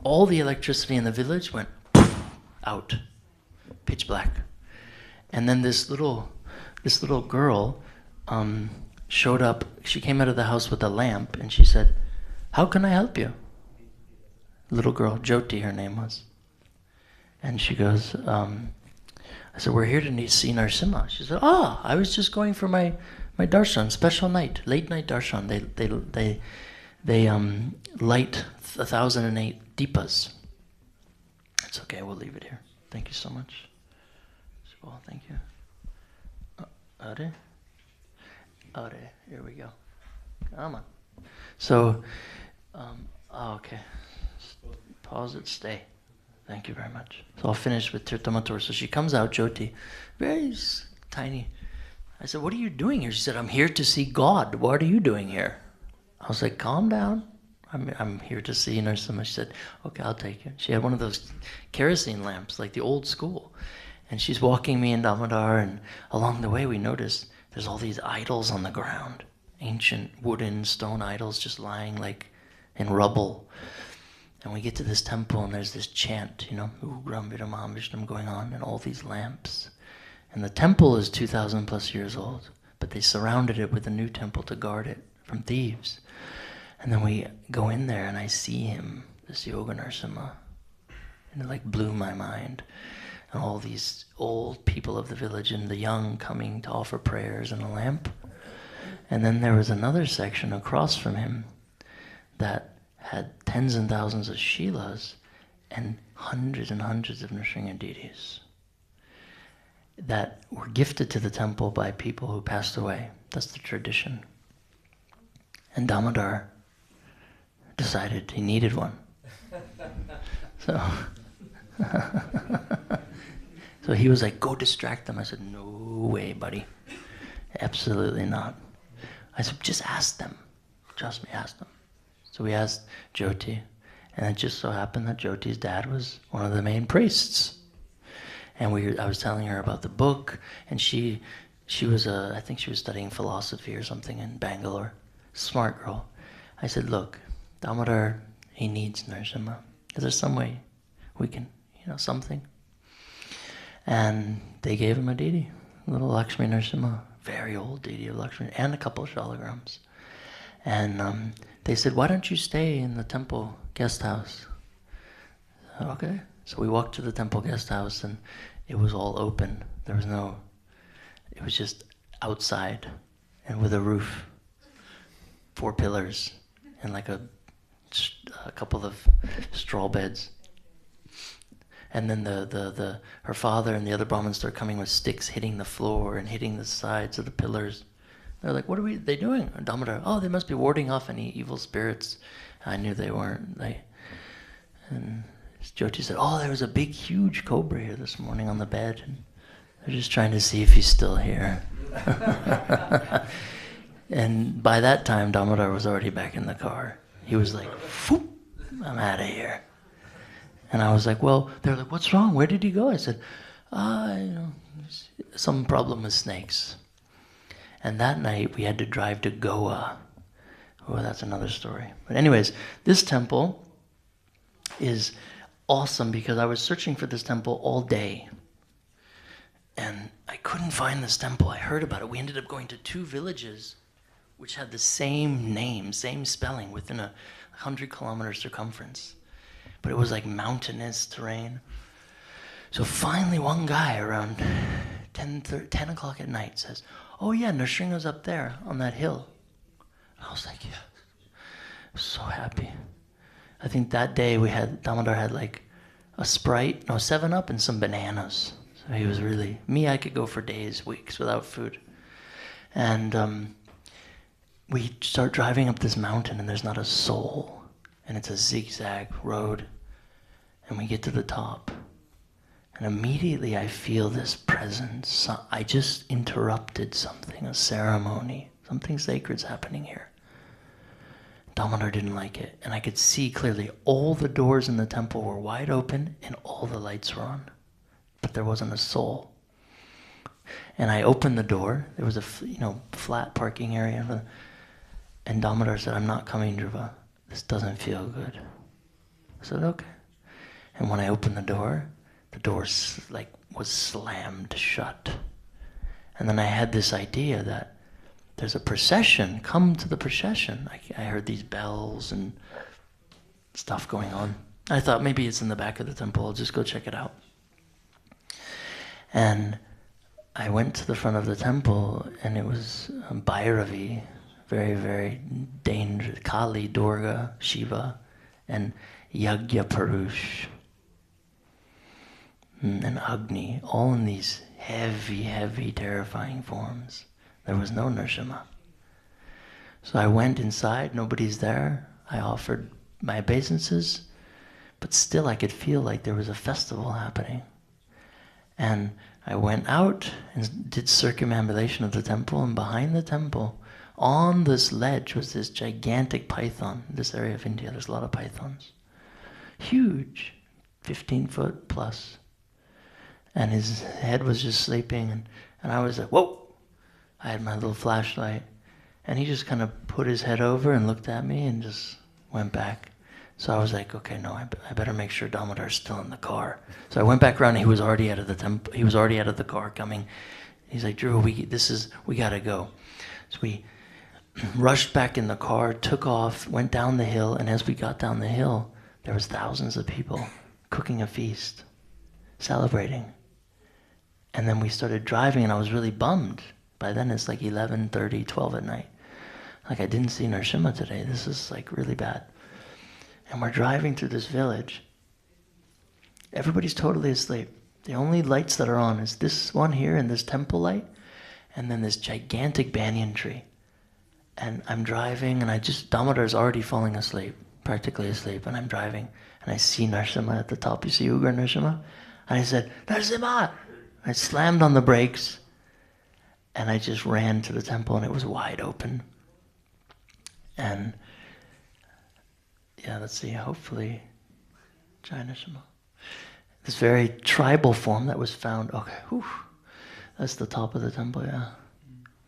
all the electricity in the village went out, pitch black. And then this little girl showed up. She came out of the house with a lamp, and she said, "How can I help you?" Little girl, Jyoti, her name was. And she goes, I said, "We're here to see Narasimha." She said, "I was just going for my darshan, special night, late night darshan. They light 1,008 deepas." It's okay, we'll leave it here. Thank you so much. Well, thank you. Are, here we go. Come on. So, okay. Pause it, stay. Thank you very much. So I'll finish with Tirthamatur. So she comes out, Jyoti, very tiny. I said, "What are you doing here?" She said, "I'm here to see God. What are you doing here?" I was like, "Calm down. I'm here to see Narasimha." She said, "Okay, I'll take you." She had one of those kerosene lamps, like the old school. And she's walking me in Damodar, and along the way we noticed there's all these idols on the ground. Ancient wooden stone idols just lying like in rubble. And we get to this temple, and there's this chant, Ugram Viramam Vishnam going on, and all these lamps. And the temple is 2,000 plus years old, but they surrounded it with a new temple to guard it from thieves. And then we go in there, and I see him, this Yoga Narasimha, and it like blew my mind. And all these old people of the village and the young coming to offer prayers and a lamp. And then there was another section across from him that had tens and thousands of Shilas and hundreds of Nrsimha deities that were gifted to the temple by people who passed away. That's the tradition. And Damodar decided he needed one. So he was like, "Go distract them." I said, "No way, buddy. Absolutely not." I said, "Just ask them. Trust me, ask them." So we asked Jyoti, and it just so happened that Jyoti's dad was one of the main priests. And I was telling her about the book, and she was I think she was studying philosophy or something in Bangalore. Smart girl. I said, "Look, Damodar, he needs Narasimha. Is there some way we can, something?" And they gave him a deity, little Lakshmi Narasimha, very old deity of Lakshmi, and a couple of shalagrams. And they said, "Why don't you stay in the temple guest house?" I said, "Okay." So we walked to the temple guest house, and it was all open. It was just outside and with a roof, 4 pillars, and like a couple of straw beds. And then her father and the other Brahmins start coming with sticks, hitting the floor and hitting the sides of the pillars. They're like, "What are they doing?" And Damodar, "Oh, they must be warding off any evil spirits." I knew they weren't. And Jyoti said, "Oh, there was a big, huge cobra here this morning on the bed. And they're just trying to see if he's still here." And by that time, Damodar was already back in the car. He was like, "Phoop, I'm out of here." And I was like, "Well," they're like, "What's wrong? Where did he go?" I said, "Some problem with snakes." And that night we had to drive to Goa. Oh, that's another story. But anyways, this temple is awesome because I was searching for this temple all day. And I couldn't find this temple. I heard about it. We ended up going to 2 villages which had the same name, same spelling within a 100-kilometer circumference. But it was like mountainous terrain. So finally one guy around 10 o'clock at night says, "Oh yeah, Nrsimha's up there on that hill." I was like, yeah. I was so happy. I think that day Damodar had like a Sprite, 7-Up and some bananas. So So he was really, me, I could go for days, weeks without food. And we start driving up this mountain and there's not a soul. And it's a zigzag road. And we get to the top. And immediately I feel this presence. I just interrupted something, a ceremony. Something sacred's happening here. Damodar didn't like it. And I could see clearly all the doors in the temple were wide open and all the lights were on. But there wasn't a soul. And I opened the door. There was a flat parking area. And Damodar said, I'm not coming, Dhruva. This doesn't feel good. I said, okay. And when I opened the door was slammed shut. And then I had this idea that there's a procession, come to the procession. I heard these bells and stuff going on. I thought maybe it's in the back of the temple, I'll just go check it out. And I went to the front of the temple and it was Bhairavi, very, very dangerous, Kali, Durga, Shiva, and Yagya Parush. And Agni, all in these heavy, heavy, terrifying forms. There was no Nrsimha. So I went inside, nobody's there. I offered my obeisances, but still I could feel like there was a festival happening. And I went out and did circumambulation of the temple, and behind the temple, on this ledge was this gigantic python. In this area of India, there's a lot of pythons. Huge, 15 foot plus. And his head was just sleeping, and I was like, whoa! I had my little flashlight, and he just kind of put his head over and looked at me and just went back. So I was like, okay, no, I better make sure Damodar's still in the car. So I went back around, and he was already out of the temple. He was already out of the car coming. He's like, Drew, we gotta go. So we rushed back in the car, took off, went down the hill, and as we got down the hill, there was thousands of people cooking a feast, celebrating. And then we started driving, and I was really bummed. By then it's like 11:30, 12 at night. Like, I didn't see Nrsimha today. This is like really bad. And we're driving through this village. Everybody's totally asleep. The only lights that are on is this one here and this temple light, and then this gigantic banyan tree. And I'm driving, and Damodar's already falling asleep, practically asleep, and I'm driving, and I see Nrsimha at the top. You see Ugra Nrsimha? And I said, Nrsimha! I slammed on the brakes, and I just ran to the temple, and it was wide open. And yeah, let's see, hopefully, Jai Nrsimha. This very tribal form that was found, okay, whew, that's the top of the temple, yeah.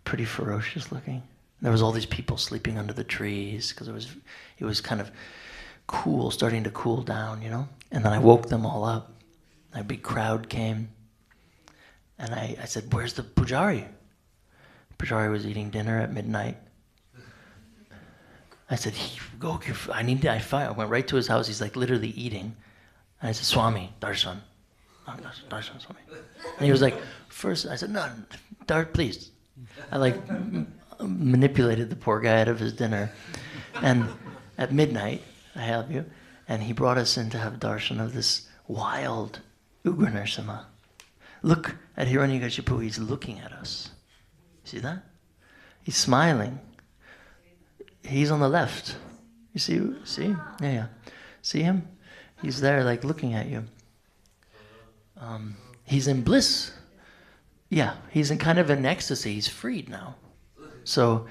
Pretty ferocious looking. There was all these people sleeping under the trees, because it was kind of cool, starting to cool down, And then I woke them all up. A big crowd came. And I said, where's the pujari? Pujari was eating dinner at midnight. I said, I went right to his house. He's like literally eating. And I said, Swami, darshan. Darshan, Swami. And he was like, first, I said, no, please. I manipulated the poor guy out of his dinner. And at midnight, I have you, and he brought us in to have darshan of this wild Ugra Nrsimha. Look at Hiranyakashipu, he's looking at us. See that? He's smiling. He's on the left. You see? Yeah. See him? He's there like looking at you. He's in bliss. Yeah, he's in kind of an ecstasy. He's freed now. So,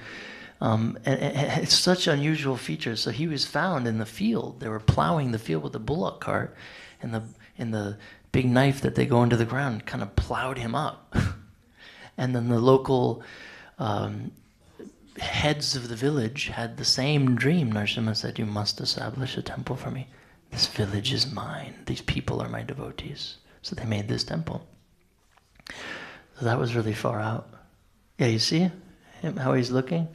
and it's such unusual features. So he was found in the field. They were plowing the field with a bullock cart, and the big knife that they go into the ground kind of plowed him up. And then the local heads of the village had the same dream. Nrsimha said, you must establish a temple for me. This village is mine. These people are my devotees. So they made this temple. So that was really far out. Yeah, you see him, how he's looking?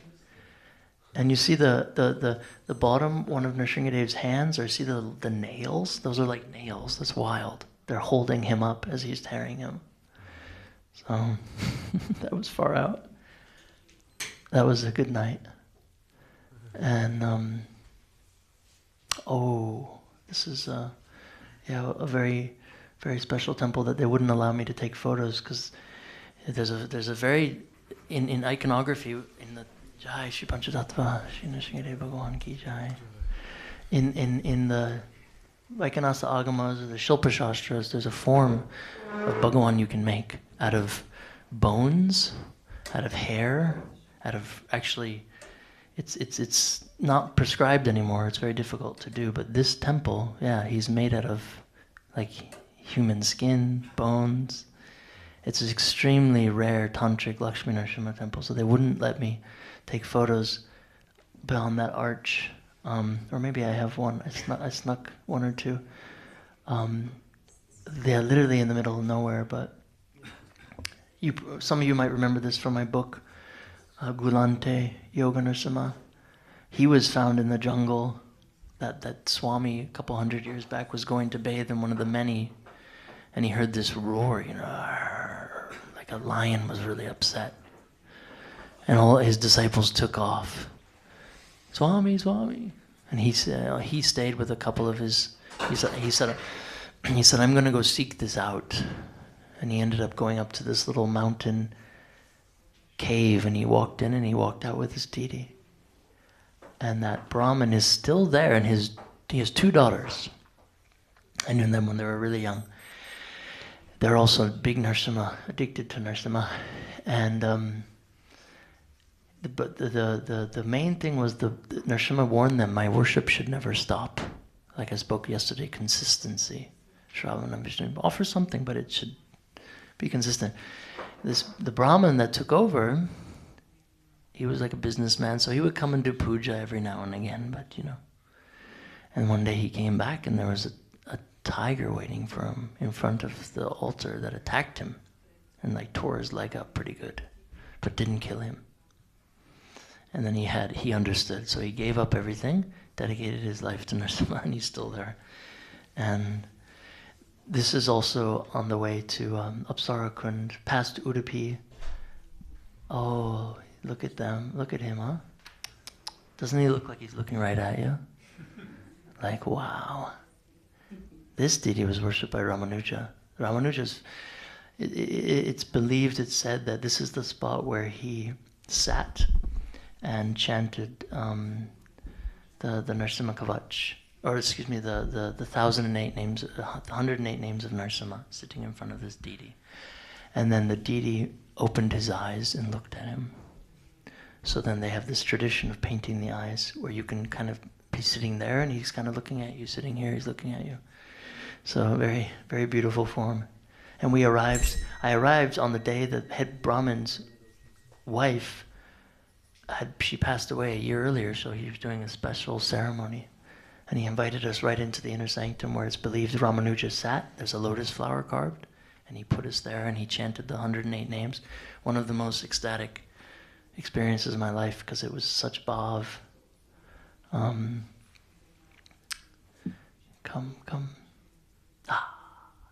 And you see the bottom one of Nrsingadev's hands, or see the nails? Those are like nails. That's wild. They're holding him up as he's tearing him. So that was far out. That was a good night. And this is a very very special temple that they wouldn't allow me to take photos because there's a very in iconography in the Jai Shri Panchatattva Shri Nrsimha Bhagavan Ki Jai in the Vaikanasa Agamas or the Shilpa Shastras, there's a form of Bhagavan you can make out of bones, out of hair, out of actually it's not prescribed anymore. It's very difficult to do. But this temple, yeah, he's made out of like human skin, bones. It's an extremely rare tantric Lakshmi Narasimha temple, so they wouldn't let me take photos beyond that arch. Or maybe I have one. I snuck one or two. They're literally in the middle of nowhere, but some of you might remember this from my book, Gulante Yoga Narasimha. He was found in the jungle. That Swami a couple hundred years back was going to bathe in one of the many, and he heard this roar, like a lion was really upset. And all his disciples took off. Swami, Swami. And he stayed with a couple of his, he said, I'm going to go seek this out. And he ended up going up to this little mountain cave, and he walked in and he walked out with his deity. And that Brahmin is still there, and he has two daughters. I knew them when they were really young. They're also big Narasimha, addicted to Narasimha. And but the main thing was the Narasimha warned them, my worship should never stop. Like I spoke yesterday, consistency. Shravanam Vishnu, offer something, but it should be consistent. The Brahmin that took over, he was like a businessman, so he would come and do puja every now and again, but And one day he came back and there was a tiger waiting for him in front of the altar that attacked him and like tore his leg up pretty good, but didn't kill him. And then he understood, so he gave up everything, dedicated his life to Narasimha, and he's still there. And this is also on the way to Apsara Kund, past Udupi. Oh, look at them, look at him, huh? Doesn't he look like he's looking right at you? Like, wow. This deity was worshipped by Ramanuja. Ramanuja's, it's believed, it's said that this is the spot where he sat and chanted the Narasimha Kavach, or excuse me, the 1,008 names, the 108 names of Narasimha, sitting in front of this deity. And then the deity opened his eyes and looked at him. So then they have this tradition of painting the eyes, where you can kind of be sitting there and he's kind of looking at you, sitting here, he's looking at you. So very, very beautiful form. And I arrived on the day that head Brahmin's wife, she passed away a year earlier, so he was doing a special ceremony. And he invited us right into the inner sanctum where it's believed Ramanuja sat. There's a lotus flower carved. And he put us there and he chanted the 108 names. One of the most ecstatic experiences of my life because it was such bhav. Come.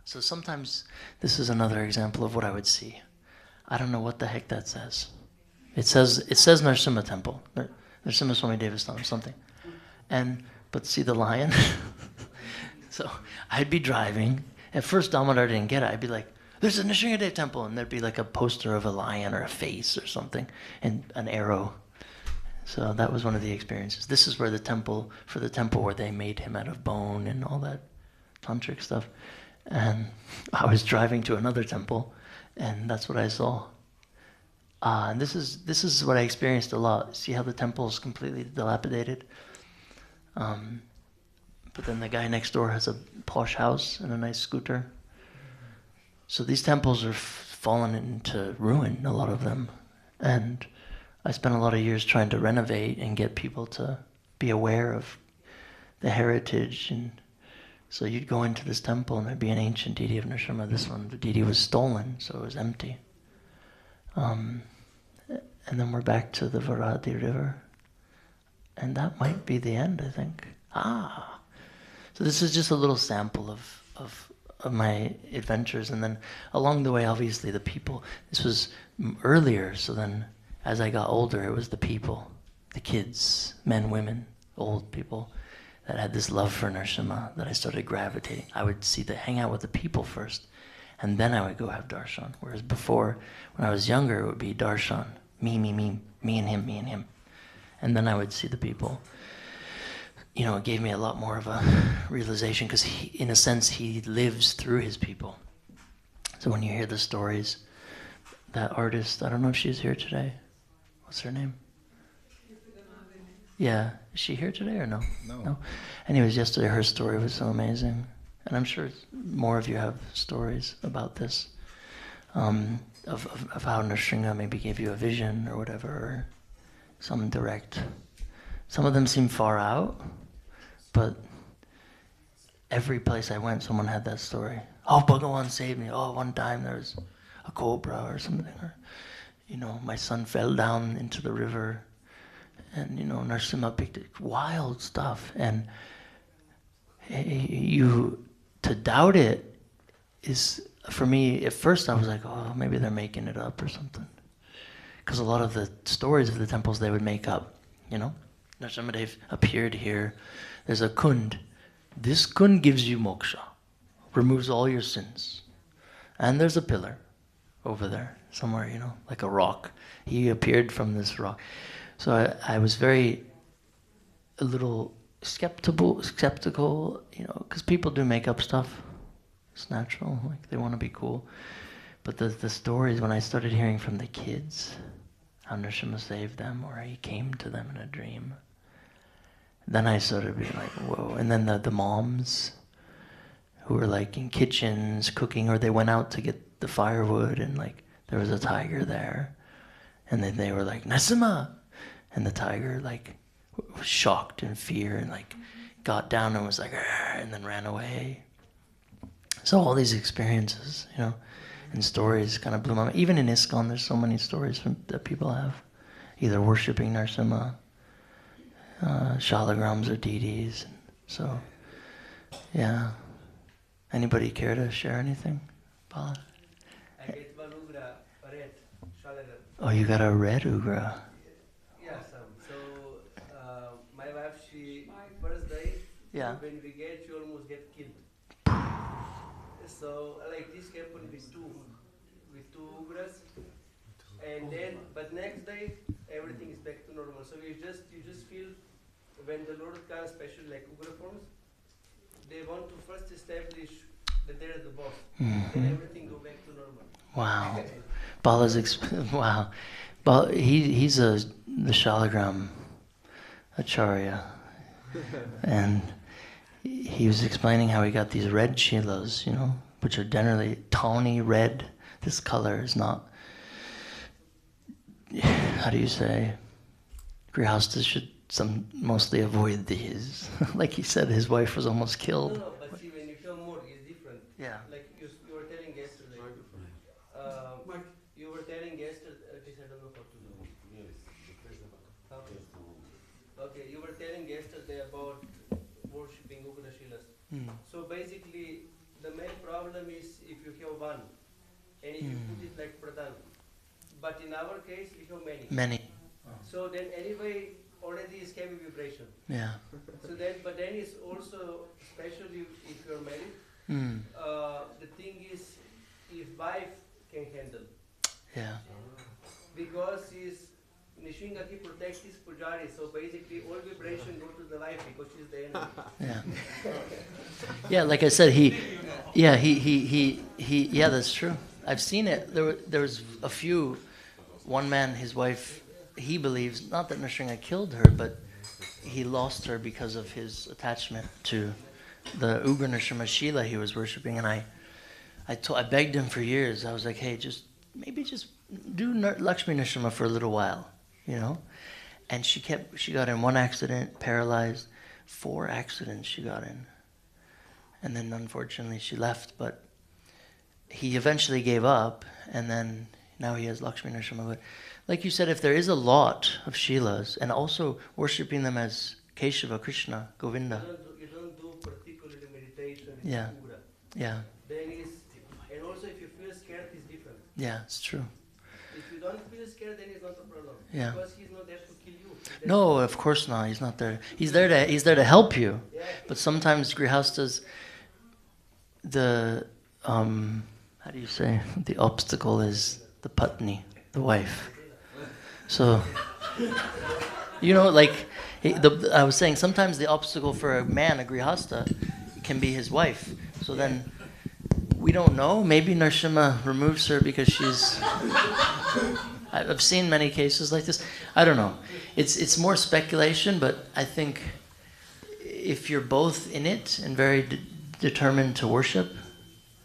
So sometimes this is another example of what I would see. I don't know what the heck that says. It says Narasimha Temple, Narasimha Swami Devasthanam, something. But see the lion? So I'd be driving. At first Damodar didn't get it. I'd be like, there's a Nrsimhadev temple, and there'd be like a poster of a lion or a face or something, and an arrow. So that was one of the experiences. This is where the temple where they made him out of bone and all that tantric stuff. And I was driving to another temple, and that's what I saw. And this is what I experienced a lot. See how the temple is completely dilapidated? But then the guy next door has a posh house and a nice scooter. So these temples are fallen into ruin, a lot of them. And I spent a lot of years trying to renovate and get people to be aware of the heritage. And so you'd go into this temple and there'd be an ancient deity of Nrsimha. This one, the deity was stolen, so it was empty. And then we're back to the Varadi River. And that might be the end, I think. So this is just a little sample of my adventures. And then along the way, obviously, the people. This was earlier, so then as I got older, it was the people, the kids, men, women, old people, that had this love for Narasimha that I started gravitating. I would hang out with the people first, and then I would go have darshan. Whereas before, when I was younger, it would be darshan, me and him. And then I would see the people. You know, it gave me a lot more of a realization because in a sense, he lives through his people. So when you hear the stories, that artist, I don't know if she's here today. What's her name? Yeah, is she here today or no? No. Anyways, yesterday her story was so amazing. And I'm sure more of you have stories about this, of how Nrsimha maybe gave you a vision or whatever, or some direct. Some of them seem far out, but every place I went, someone had that story. Oh, Bhagavan saved me. Oh, one time there was a cobra or something. Or, you know, my son fell down into the river, and, you know, Nrsimha picked it. Wild stuff. And to doubt it is, for me, at first I was like, oh, maybe they're making it up or something. Because a lot of the stories of the temples they would make up, you know. Nrsimhadev appeared here. There's a kund. This kund gives you moksha, removes all your sins. And there's a pillar over there somewhere, you know, like a rock. He appeared from this rock. So I was a little skeptical, you know, because people do make up stuff. It's natural, like they want to be cool. But the stories, when I started hearing from the kids, how Nrsimha saved them, or he came to them in a dream, then I started being like, whoa. And then the moms who were like in kitchens cooking, or they went out to get the firewood, and like there was a tiger there. And then they were like, Nrsimha! And the tiger like was shocked in fear and like got down and was like, argh, and then ran away. So all these experiences, you know, and stories kind of blew my mind. Even in ISKCON, there's so many stories that people have, either worshipping Nrsimha, shalagrams or deities. So, yeah. Anybody care to share anything? Bala? I get one ugra, red, shalagram. Oh, you got a red ugra. My wife, first day, when we get, she almost get killed. So, like this happened with two ugras, and then, but next day, everything is back to normal. So you just feel, when the Lord comes, especially like ugra forms, they want to first establish that they're the boss, then everything go back to normal. Wow. Bala's wow. He's the shalagram acharya, and he was explaining how he got these red shilas, you know, which are generally tawny red. This color is not, how do you say, grihastas should mostly avoid these. Like he said, his wife was almost killed. No, but see, when you feel more, it's different. Yeah. Like you were telling yesterday. You were telling yesterday. I don't know how to do. Okay, you were telling yesterday about worshipping Ugra Shilas. So basically, the main problem is if you have one, and if you put it like pradhan. But in our case, we have many. Many. So then anyway, already is heavy vibration. Yeah. So but then it's also, especially if you're married, the thing is, if wife can handle. Yeah. Because Nrsimha protects his pujari, so basically all vibration go to the wife because she's the enemy. Yeah. Yeah, like I said, yeah, that's true. I've seen it. There was a few. One man, his wife, he believes not that Nrsimha killed her, but he lost her because of his attachment to the Ugra Nrsimha Shila he was worshipping. And I begged him for years. I was like, hey, maybe just do Lakshmi Nrsimha for a little while, you know. And she got in one accident, paralyzed. 4 accidents she got in, and then unfortunately she left. But he eventually gave up, and then now he has Lakshmi Nrsimha. But like you said, if there is a lot of Shilas, and also worshipping them as Keshava, Krishna, Govinda. You don't do particularly meditation. Yeah. Ugra. Yeah. And also if you feel scared, it's different. Yeah, it's true. If you don't feel scared, then it's not a problem. Yeah. Because he's not there to kill you. No, of course not. He's not there. He's there to help you. But sometimes grihastas, the how do you say, the obstacle is the patni, the wife. So, you know, like I was saying, sometimes the obstacle for a man, a grihasta, can be his wife. So then we don't know. Maybe Narasimha removes her because she's. I've seen many cases like this. I don't know. It's more speculation, but I think if you're both in it and very determined to worship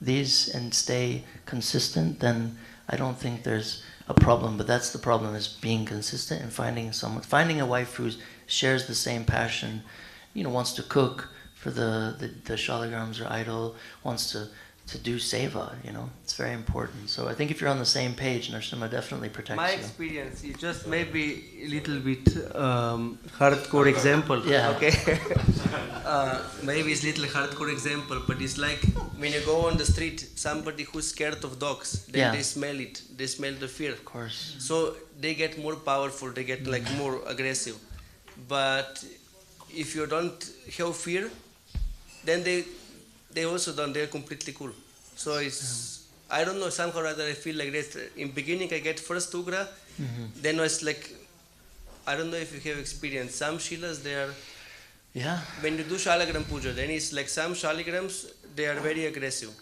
these and stay consistent, then I don't think there's a problem. But that's the problem, is being consistent and finding a wife who shares the same passion, you know, wants to cook for the shaligrams or idol, wants to do seva, you know. It's very important. So I think if you're on the same page, Narasimha definitely protects My you. experience is just maybe a little bit hardcore example. Yeah. Okay. Maybe it's little hardcore example, but it's like when you go on the street, somebody who's scared of dogs, then they smell it. They smell the fear. Of course. So they get more powerful. They get like more aggressive. But if you don't have fear, then they also don't. They're completely cool. So it's, I don't know, somehow or other I feel like this. In beginning I get first ugra, then it's like, I don't know if you have experience. Some shilas, they are, when you do shaligram puja, then it's like some shaligrams, they are very aggressive.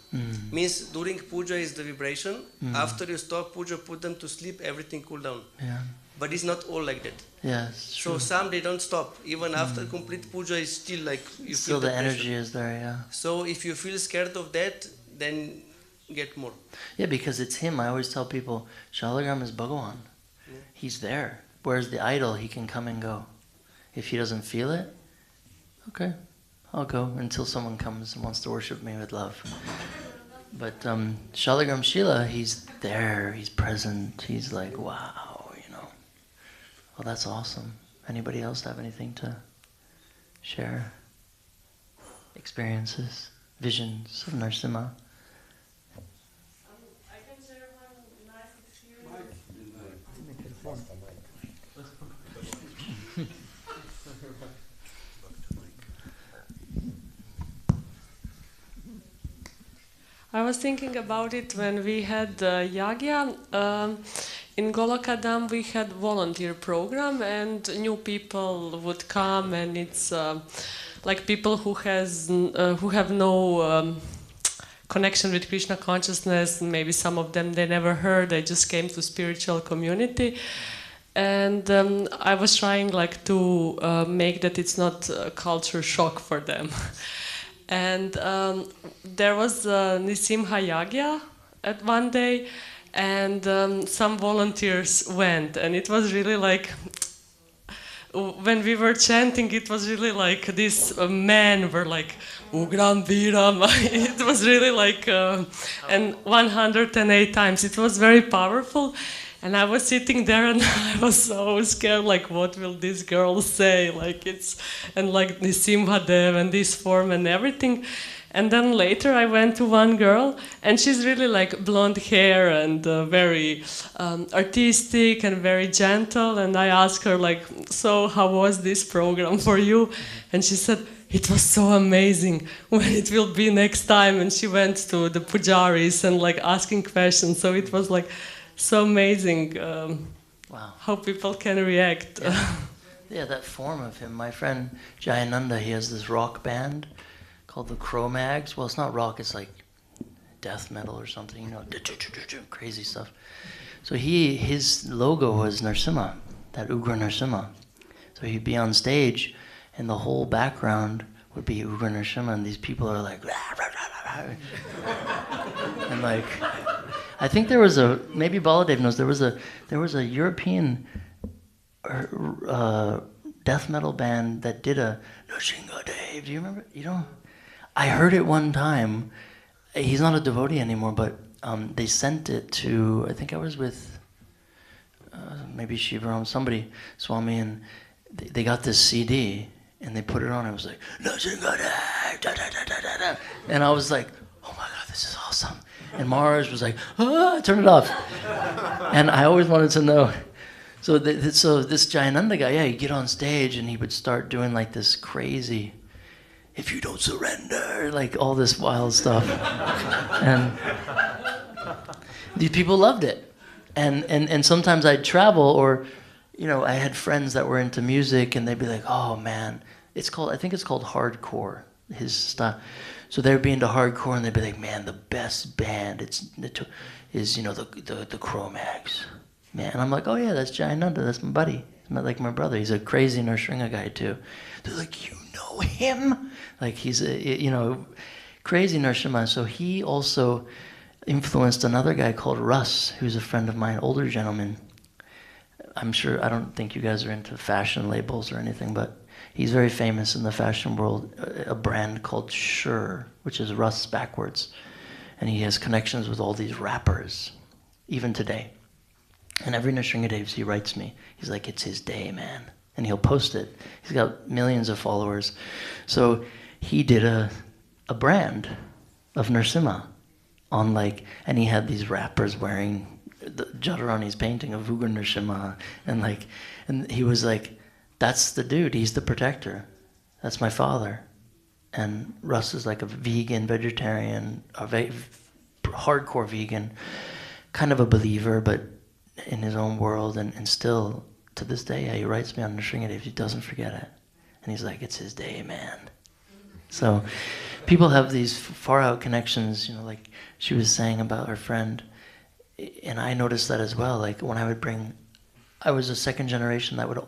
Means during puja is the vibration. After you stop puja, put them to sleep, everything cool down. Yeah. But it's not all like that. Yeah, it's true. So some they don't stop. Even after complete puja is still like you still feel the pressure. energy is there, yeah. So if you feel scared of that, then get more. Yeah, because it's him. I always tell people, Shaligram is Bhagavan. Yeah. He's there. Whereas the idol, he can come and go. If he doesn't feel it, okay, I'll go until someone comes and wants to worship me with love. But Shaligram Shila, he's there, he's present, he's like, wow, you know. Well, that's awesome. Anybody else have anything to share? Experiences, visions of Narasimha? I can share one nice experience. I was thinking about it when we had Yagya. In Golokadam we had volunteer program and new people would come, and it's like people who have no connection with Krishna consciousness. Maybe some of them they never heard. They just came to spiritual community, and I was trying like to make that it's not a culture shock for them. And there was Nisimha Yagya at one day, and some volunteers went, and it was really like, when we were chanting, it was really like these men were like, Ugram Viram. It was really like, and 108 times. It was very powerful. And I was sitting there and I was so scared, like, what will this girl say? Like, it's, and like Nisimha Dev and this form and everything. And then later I went to one girl, and she's really like blonde hair and very artistic and very gentle. And I asked her like, so how was this program for you? And she said, it was so amazing. When it will be next time? And she went to the pujaris and like asking questions. So it was like so amazing how people can react. Yeah, that form of him. My friend Jayananda, he has this rock band called the Cro-Mags. Well, it's not rock, it's like death metal or something, you know, crazy stuff. So his logo was Narasimha, that Ugra Narasimha. So he'd be on stage, and the whole background would be Ugra Narasimha, and these people are like, and like, I think there was maybe Baladev knows, there was a European death metal band that did a Nrsimhadev. Do you remember? You know, I heard it one time. He's not a devotee anymore, but they sent it to, I think I was with maybe Shivaram, somebody, Swami, and they got this CD and they put it on. I was like, and I was like, oh my God, this is awesome. And Maharaj was like, turn it off. And I always wanted to know. So this Jayananda guy, yeah, he'd get on stage and he would start doing like this crazy, if you don't surrender, like all this wild stuff. And these people loved it. And sometimes I'd travel, or, you know, I had friends that were into music and they'd be like, oh man, I think it's called hardcore, his style. So they'd be into hardcore and they'd be like, man, the best band is, you know, the Cro-Mags. Man, and I'm like, oh yeah, that's Jayananda, that's my buddy. He's not like my brother. He's a crazy Nrsimha guy too. They're like, you know him? Like he's a, you know, crazy Nrsimha. So he also influenced another guy called Russ, who's a friend of mine, older gentleman. I'm sure, I don't think you guys are into fashion labels or anything, but he's very famous in the fashion world, a brand called Sure, which is Russ backwards. And he has connections with all these rappers, even today. And every Nrsimha Devs he writes me, he's like, it's his day, man. And he'll post it. He's got millions of followers. So he did a brand of Nrsimha on like, and he had these rappers wearing Jadharani's painting of Ugra Nrsimha, and he was like, that's the dude, he's the protector. That's my father. And Russ is like a vegan, vegetarian, hardcore vegan, kind of a believer, but in his own world, and still, to this day, yeah, he writes me on Nrsimha Devs, he doesn't forget it. And he's like, it's his day, man. So people have these far out connections, you know, like she was saying about her friend, and I noticed that as well. Like when I was a second generation that would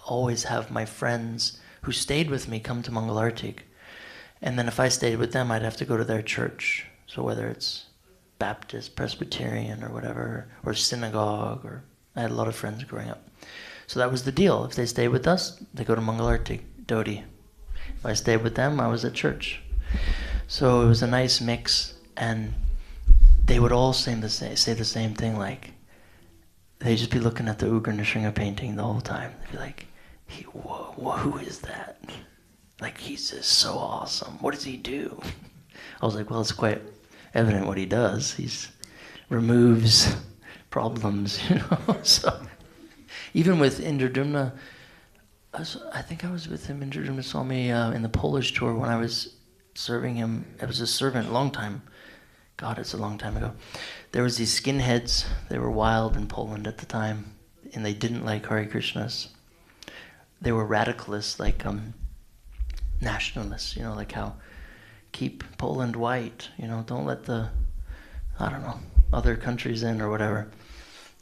always have my friends who stayed with me come to Mangalartik. And then if I stayed with them, I'd have to go to their church. So whether it's Baptist, Presbyterian, or whatever, or synagogue, or I had a lot of friends growing up. So that was the deal. If they stayed with us, they go to Mangalartik, Dodi. If I stayed with them, I was at church. So it was a nice mix, and they would all say the same thing, like, they'd just be looking at the Ugra Nrsimha painting the whole time. They'd be like, who is that? Like, he's just so awesome. What does he do? I was like, well, it's quite evident what he does. He removes problems, you know. So even with Indradumna, I think I was with him. Indradumna saw me in the Polish tour when I was serving him. I was a servant a long time. God, it's a long time ago. There was these skinheads. They were wild in Poland at the time, and they didn't like Hare Krishnas. They were radicalists, like nationalists, you know, like how keep Poland white, you know, don't let the, I don't know, other countries in or whatever.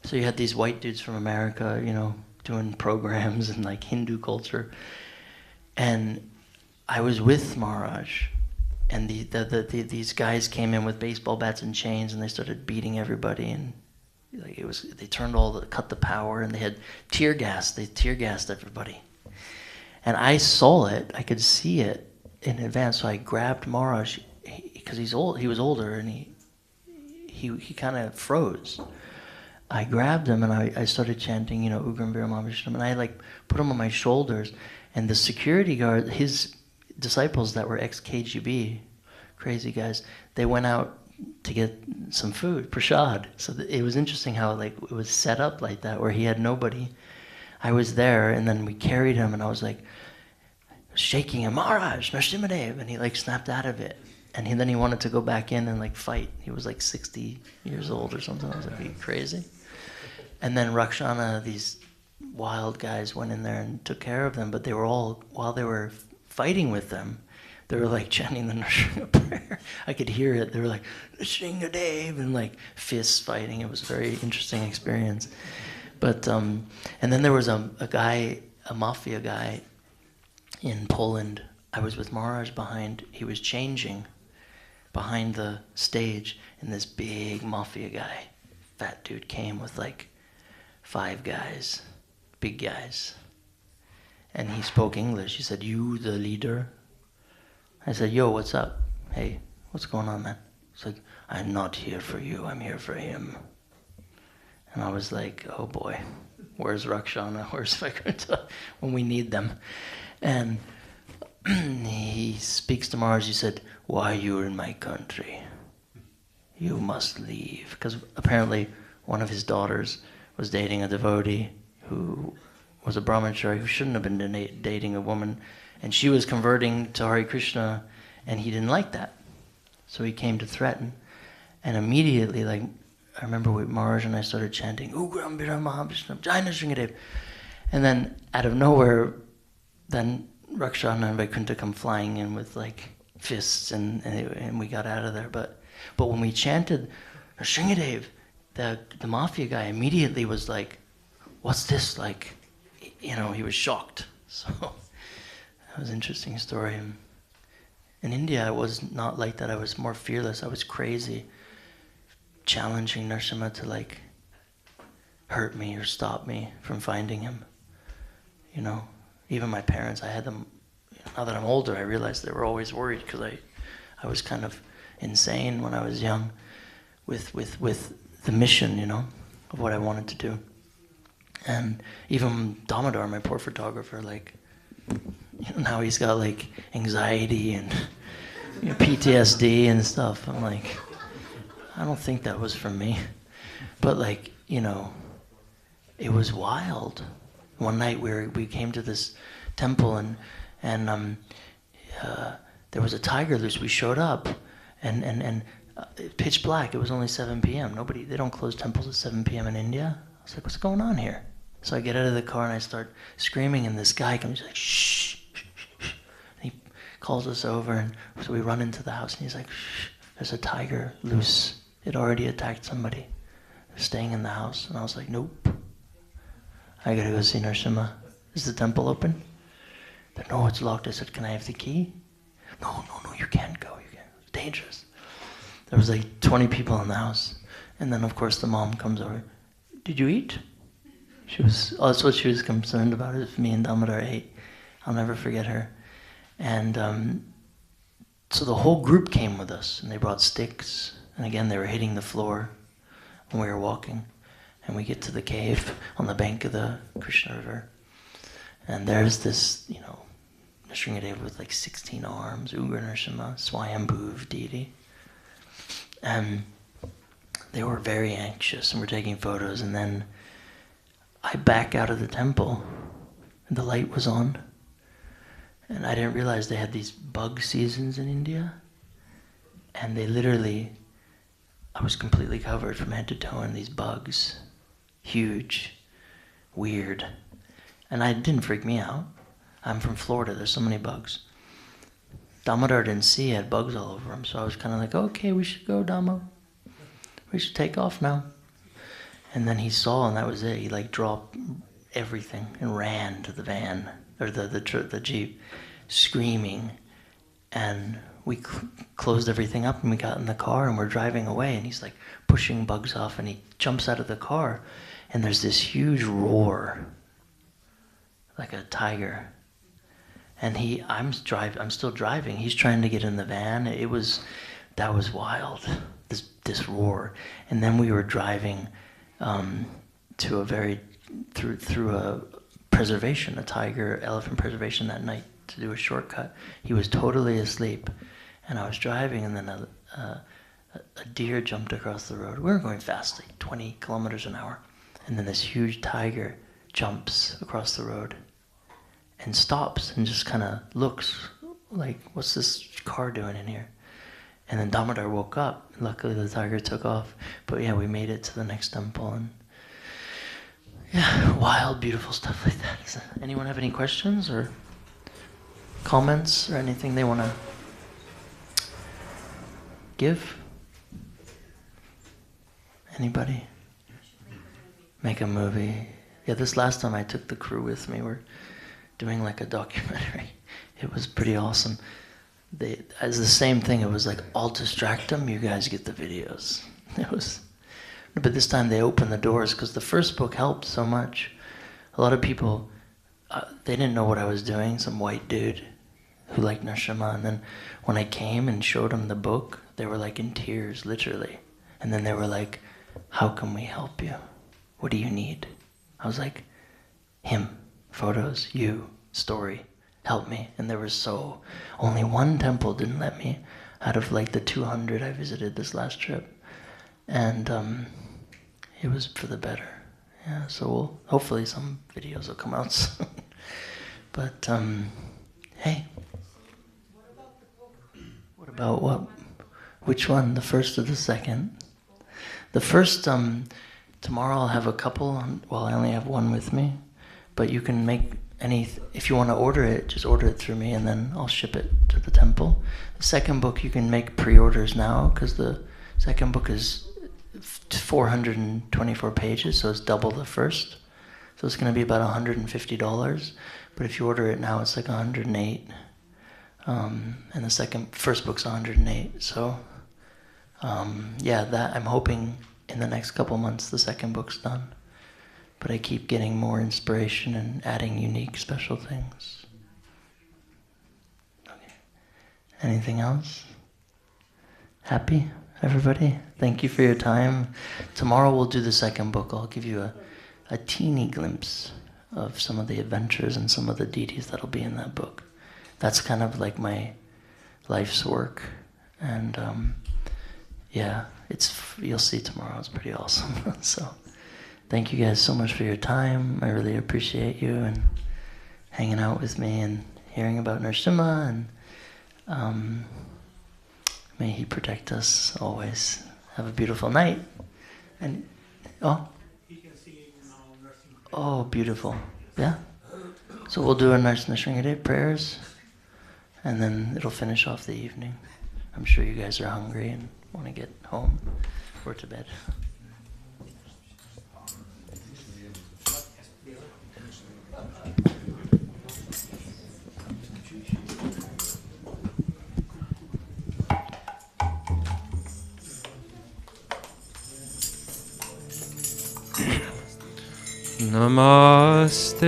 So you had these white dudes from America, you know, doing programs and like Hindu culture. And I was with Maharaj, and these guys came in with baseball bats and chains, and they started beating everybody, and like they cut the power, and they had tear gas. They tear gassed everybody. And I saw it, I could see it in advance, so I grabbed Maharaj, because he's old. He was older, and he kind of froze. I grabbed him and I started chanting, you know, Ugram Viramam Vishnu, and I like put him on my shoulders, and the security guard, his disciples that were ex-KGB, crazy guys, they went out to get some food, prashad. So it was interesting how like it was set up like that, where he had nobody. I was there, and then we carried him, and I was like shaking him, Maharaj, Nrsimha Dev, and he like snapped out of it. And then he wanted to go back in and like fight. He was like 60 years old or something. I was like, are you crazy? And then Rakshana, these wild guys, went in there and took care of them. But they were all, while they were fighting with them, they were like chanting the Nrsimha prayer. I could hear it. They were like, Nrsimha Dev, and like fists fighting. It was a very interesting experience. But, and then there was a guy, a mafia guy in Poland. I was with Maharaj behind, he was changing behind the stage, and this big mafia guy, fat dude, came with like 5 guys, big guys. And he spoke English. He said, you the leader? I said, yo, what's up? Hey, what's going on, man? He said, I'm not here for you, I'm here for him. And I was like, oh boy, where's Rakshana? Where's Vaikuntha when we need them? And he speaks to Maharaj. He said, why you're in my country? You must leave. Because apparently one of his daughters was dating a devotee who was a brahmachari who shouldn't have been dating a woman, and she was converting to Hare Krishna, and he didn't like that. So he came to threaten, and immediately, like, I remember with Maharaj and I started chanting, Ugram Bira Mahavishnu, Jaina Shringadev. And then out of nowhere, then Rakshana and Vaikuntha come flying in with like fists, and we got out of there. But when we chanted Shringadev, the mafia guy immediately was like, what's this? Like, you know, he was shocked. So that was an interesting story. In India, I was not like that. I was more fearless. I was crazy, challenging Narasimha to like hurt me or stop me from finding him. You know, even my parents, I had them, now that I'm older, I realized they were always worried because I was kind of insane when I was young with the mission, you know, of what I wanted to do. And even Damodar, my poor photographer, like, you know, now he's got like anxiety and, you know, PTSD and stuff. I'm like, I don't think that was from me. But like, you know, it was wild. One night we came to this temple and there was a tiger loose. We showed up and pitch black. It was only 7 p.m. They don't close temples at 7 p.m. in India. I was like, what's going on here? So I get out of the car and I start screaming, and this guy comes, he's like, shh, shh, shh. And he calls us over, and so we run into the house, and he's like, shh, there's a tiger loose. It already attacked somebody. They're staying in the house. And I was like, nope. I gotta go see Narasimha. Is the temple open? They're, no, it's locked. I said, can I have the key? No, you can't go. You can't. It's dangerous. There was like 20 people in the house. And then, of course, the mom comes over. Did you eat? That's what she was concerned about, if me and Damodar ate. I'll never forget her. And so the whole group came with us, and they brought sticks. And again, they were hitting the floor when we were walking. And we get to the cave on the bank of the Krishna River. And there's this, you know, Nrsimhadev with like 16 arms, Ugra Nrsimha, Swayambhuv deity. And they were very anxious, and we're taking photos. And then I back out of the temple, and the light was on. And I didn't realize they had these bug seasons in India. And they literally, I was completely covered from head to toe in these bugs. Huge, weird. And it didn't freak me out. I'm from Florida, there's so many bugs. Damodar didn't see, he had bugs all over him, so I was kind of like, okay, we should go, Damo. We should take off now. And then he saw, and that was it. He like dropped everything and ran to the van, or the Jeep, screaming. And we closed everything up, and we got in the car, and we're driving away, and he's like pushing bugs off, and he jumps out of the car, and there's this huge roar, like a tiger. And I'm still driving. He's trying to get in the van. That was wild. This roar. And then we were driving through a preservation, a tiger elephant preservation that night to do a shortcut. He was totally asleep, and I was driving, and then a deer jumped across the road. We were going fast, like 20 kilometers an hour, and then this huge tiger jumps across the road and stops and just kind of looks like, what's this car doing in here? And then Damodar woke up. Luckily the tiger took off. But yeah, we made it to the next temple, and yeah, wild, beautiful stuff like that. Does anyone have any questions or comments or anything they want to give? Anybody? Make a movie. Yeah, this last time I took the crew with me. We're doing like a documentary. It was pretty awesome. As the same thing, it was like, I'll distract them, you guys get the videos. But this time they opened the doors, because the first book helped so much. A lot of people, they didn't know what I was doing, some white dude who liked Nrsimha, and then when I came and showed them the book, they were like in tears, literally. And then they were like, how can we help you? What do you need? I was like, him. Photos, you, story, help me. And there was only one temple didn't let me out of like the 200 I visited this last trip. And it was for the better. Yeah, so hopefully some videos will come out soon. But hey, what about what? Which one? The first or the second? The first, tomorrow I'll have a couple. Well, I only have one with me, but you can make any. If you want to order it, just order it through me, and then I'll ship it to the temple. The second book you can make pre-orders now, because the second book is 424 pages, so it's double the first. So it's going to be about $150. But if you order it now, it's like 108. And the first book's 108. So yeah, that I'm hoping in the next couple months the second book's done. But I keep getting more inspiration and adding unique, special things. Okay. Anything else? Happy, everybody? Thank you for your time. Tomorrow we'll do the second book. I'll give you a teeny glimpse of some of the adventures and some of the deities that'll be in that book. That's kind of like my life's work. And yeah, you'll see tomorrow. It's pretty awesome. So thank you guys so much for your time. I really appreciate you and hanging out with me and hearing about Nrsimha. And may he protect us always. Have a beautiful night. And oh, beautiful. Yeah. So we'll do our Nrsimha prayers, and then it'll finish off the evening. I'm sure you guys are hungry and want to get home or to bed. Namaste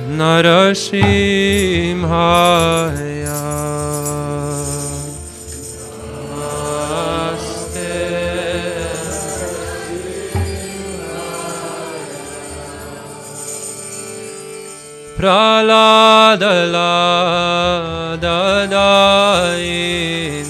Narasimhaya. Namaste Praladaladaine.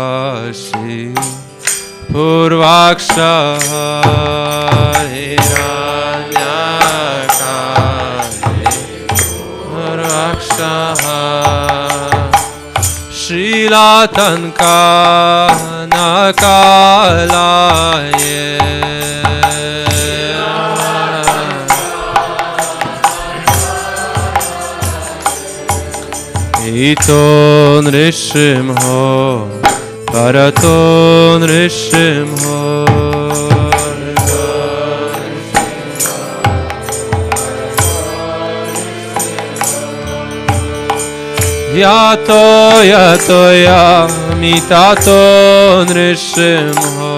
Hiranyakashi Purvaksha Hiranyakashi Purvaksha Shrilatanka Nakalaye Ito Nrsimha Parato Nrsimha Yato Yato Yamitato Nrsimha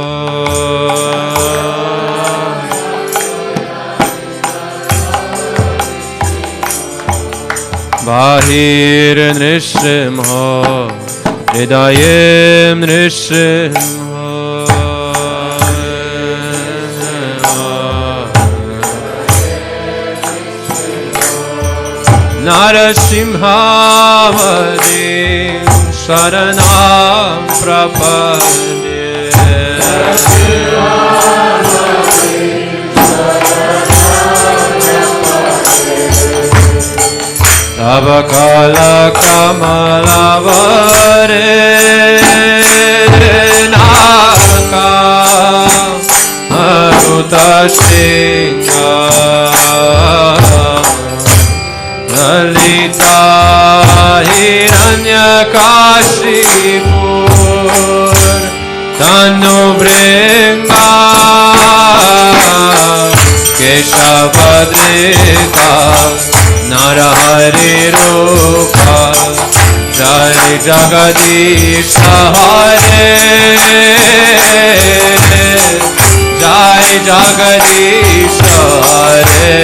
Bahir Nrsimha Hridayem Nrsimha Narasimha Vadim Sharanam Prapadye Narasimha Vadim Tabakala Kamalavare Naka Aruta Shinga Lalita Hiranyakashipur Tanu Bringa Keshavadrita Narahari Rupa Jai Jagadisha Hare Jai Jagadisha Hare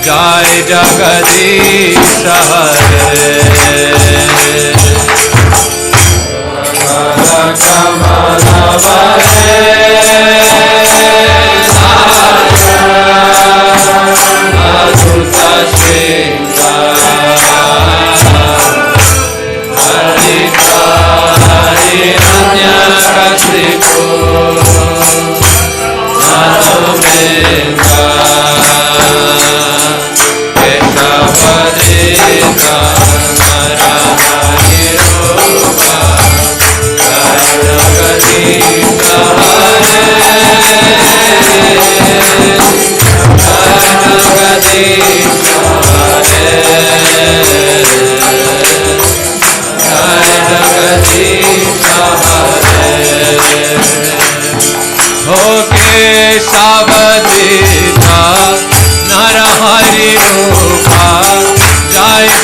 Jai Jagadisha Hare Kamala Vare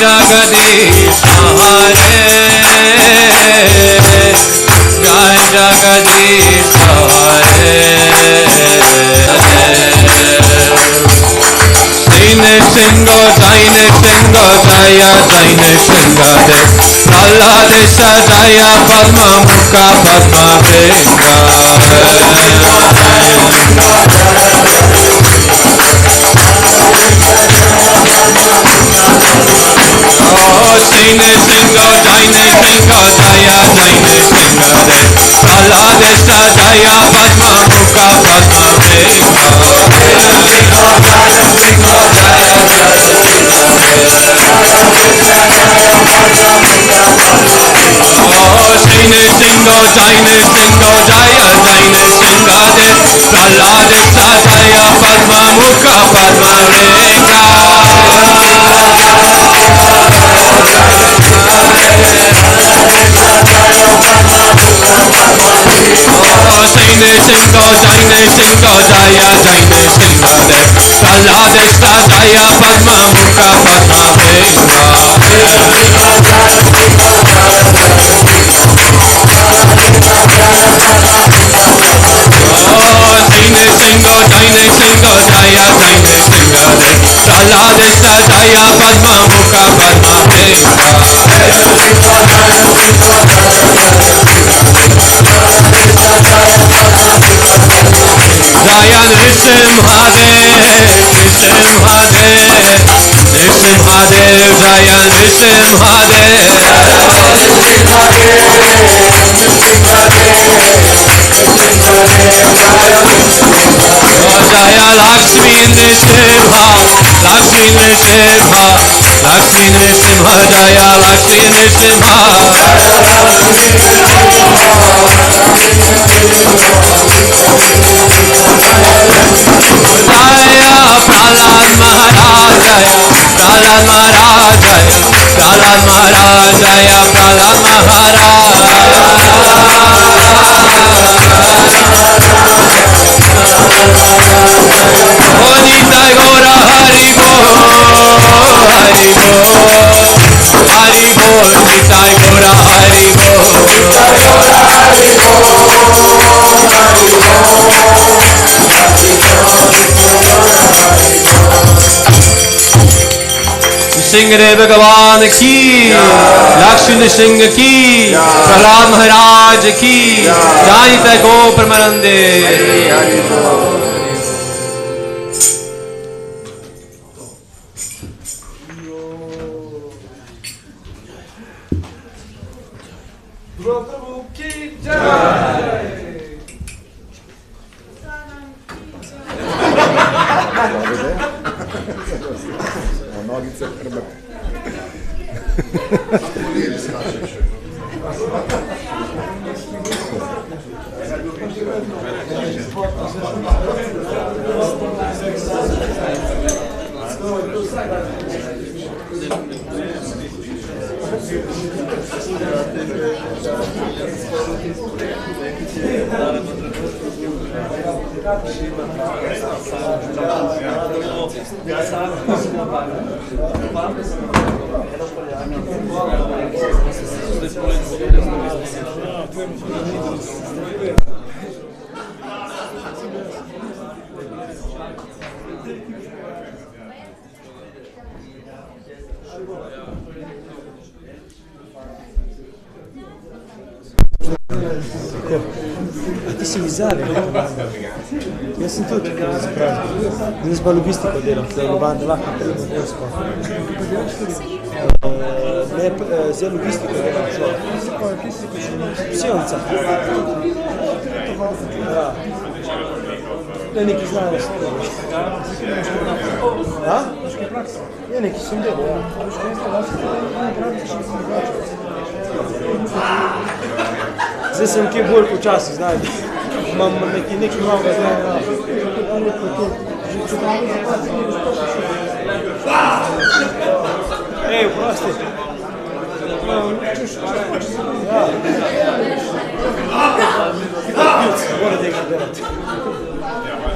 Jagadisha Hare, Jai Jagadisha Hare. Jaine Singha, Jaine Singha, Jaya Jaine Singha De, Praladesha Jaya Padma Mukha Padma Venga. Jaine Singha, Jaine Singha, Jaya Jaine Singha De, Praladesha Jaya Padma Mukha Padma Venga. Jaine Singha, Jaine Singha, Jaya Jaine Singha De, Praladesha Jaya Padma Mukha Padma Venga. Jaine Singha, Jaine Singha, Jaya Jaine Singha De, Praladesha Jaya Padma Mukha Padma Venga. Jaine Singha, Jaine Singha, Jaya Jaine Singha De, Praladesha Jaya Padma Mukha Padma Venga. Jaya Nrisimhadev, Nrisimhadev, Nrisimhadev, Jaya Nrisimhadev. Jaya Lakshmi Nrisimha, Lakshmi Nrisimha, Lakshmi Nrisimha, Jaya Lakshmi Nrisimha. Jaya Prahlad Maharaj, Jaya Prahlad Maharaj, Jaya Prahlad Maharaj, Jaya Prahlad Maharaj. Nitai Gora Hari Bol, Hari Bol, Hari Bol, Nitai Gora Hari Bol, Nitai Gora Hari Bol, Hari Bol. Singh Bhagwan ki, Lakshmi Singh ki, Prahlad Maharaj ki, Jai Nitai Go Pramanande. Nogice hrbet. A ti si iz Zare? Jaz sem tudi zdaj pa logistiko delam, zdaj Ljubljani lahko telefonsko. Ne, zdaj logistiko delam. Psijovnica. Ja. Ne, neki znajost. A? Je, neki sem delal, ja. Zdaj sem kje bolj počasi, znajde. Imam nekaj novega zdaj. Ej, vprosti. Ja. Mora tega delati.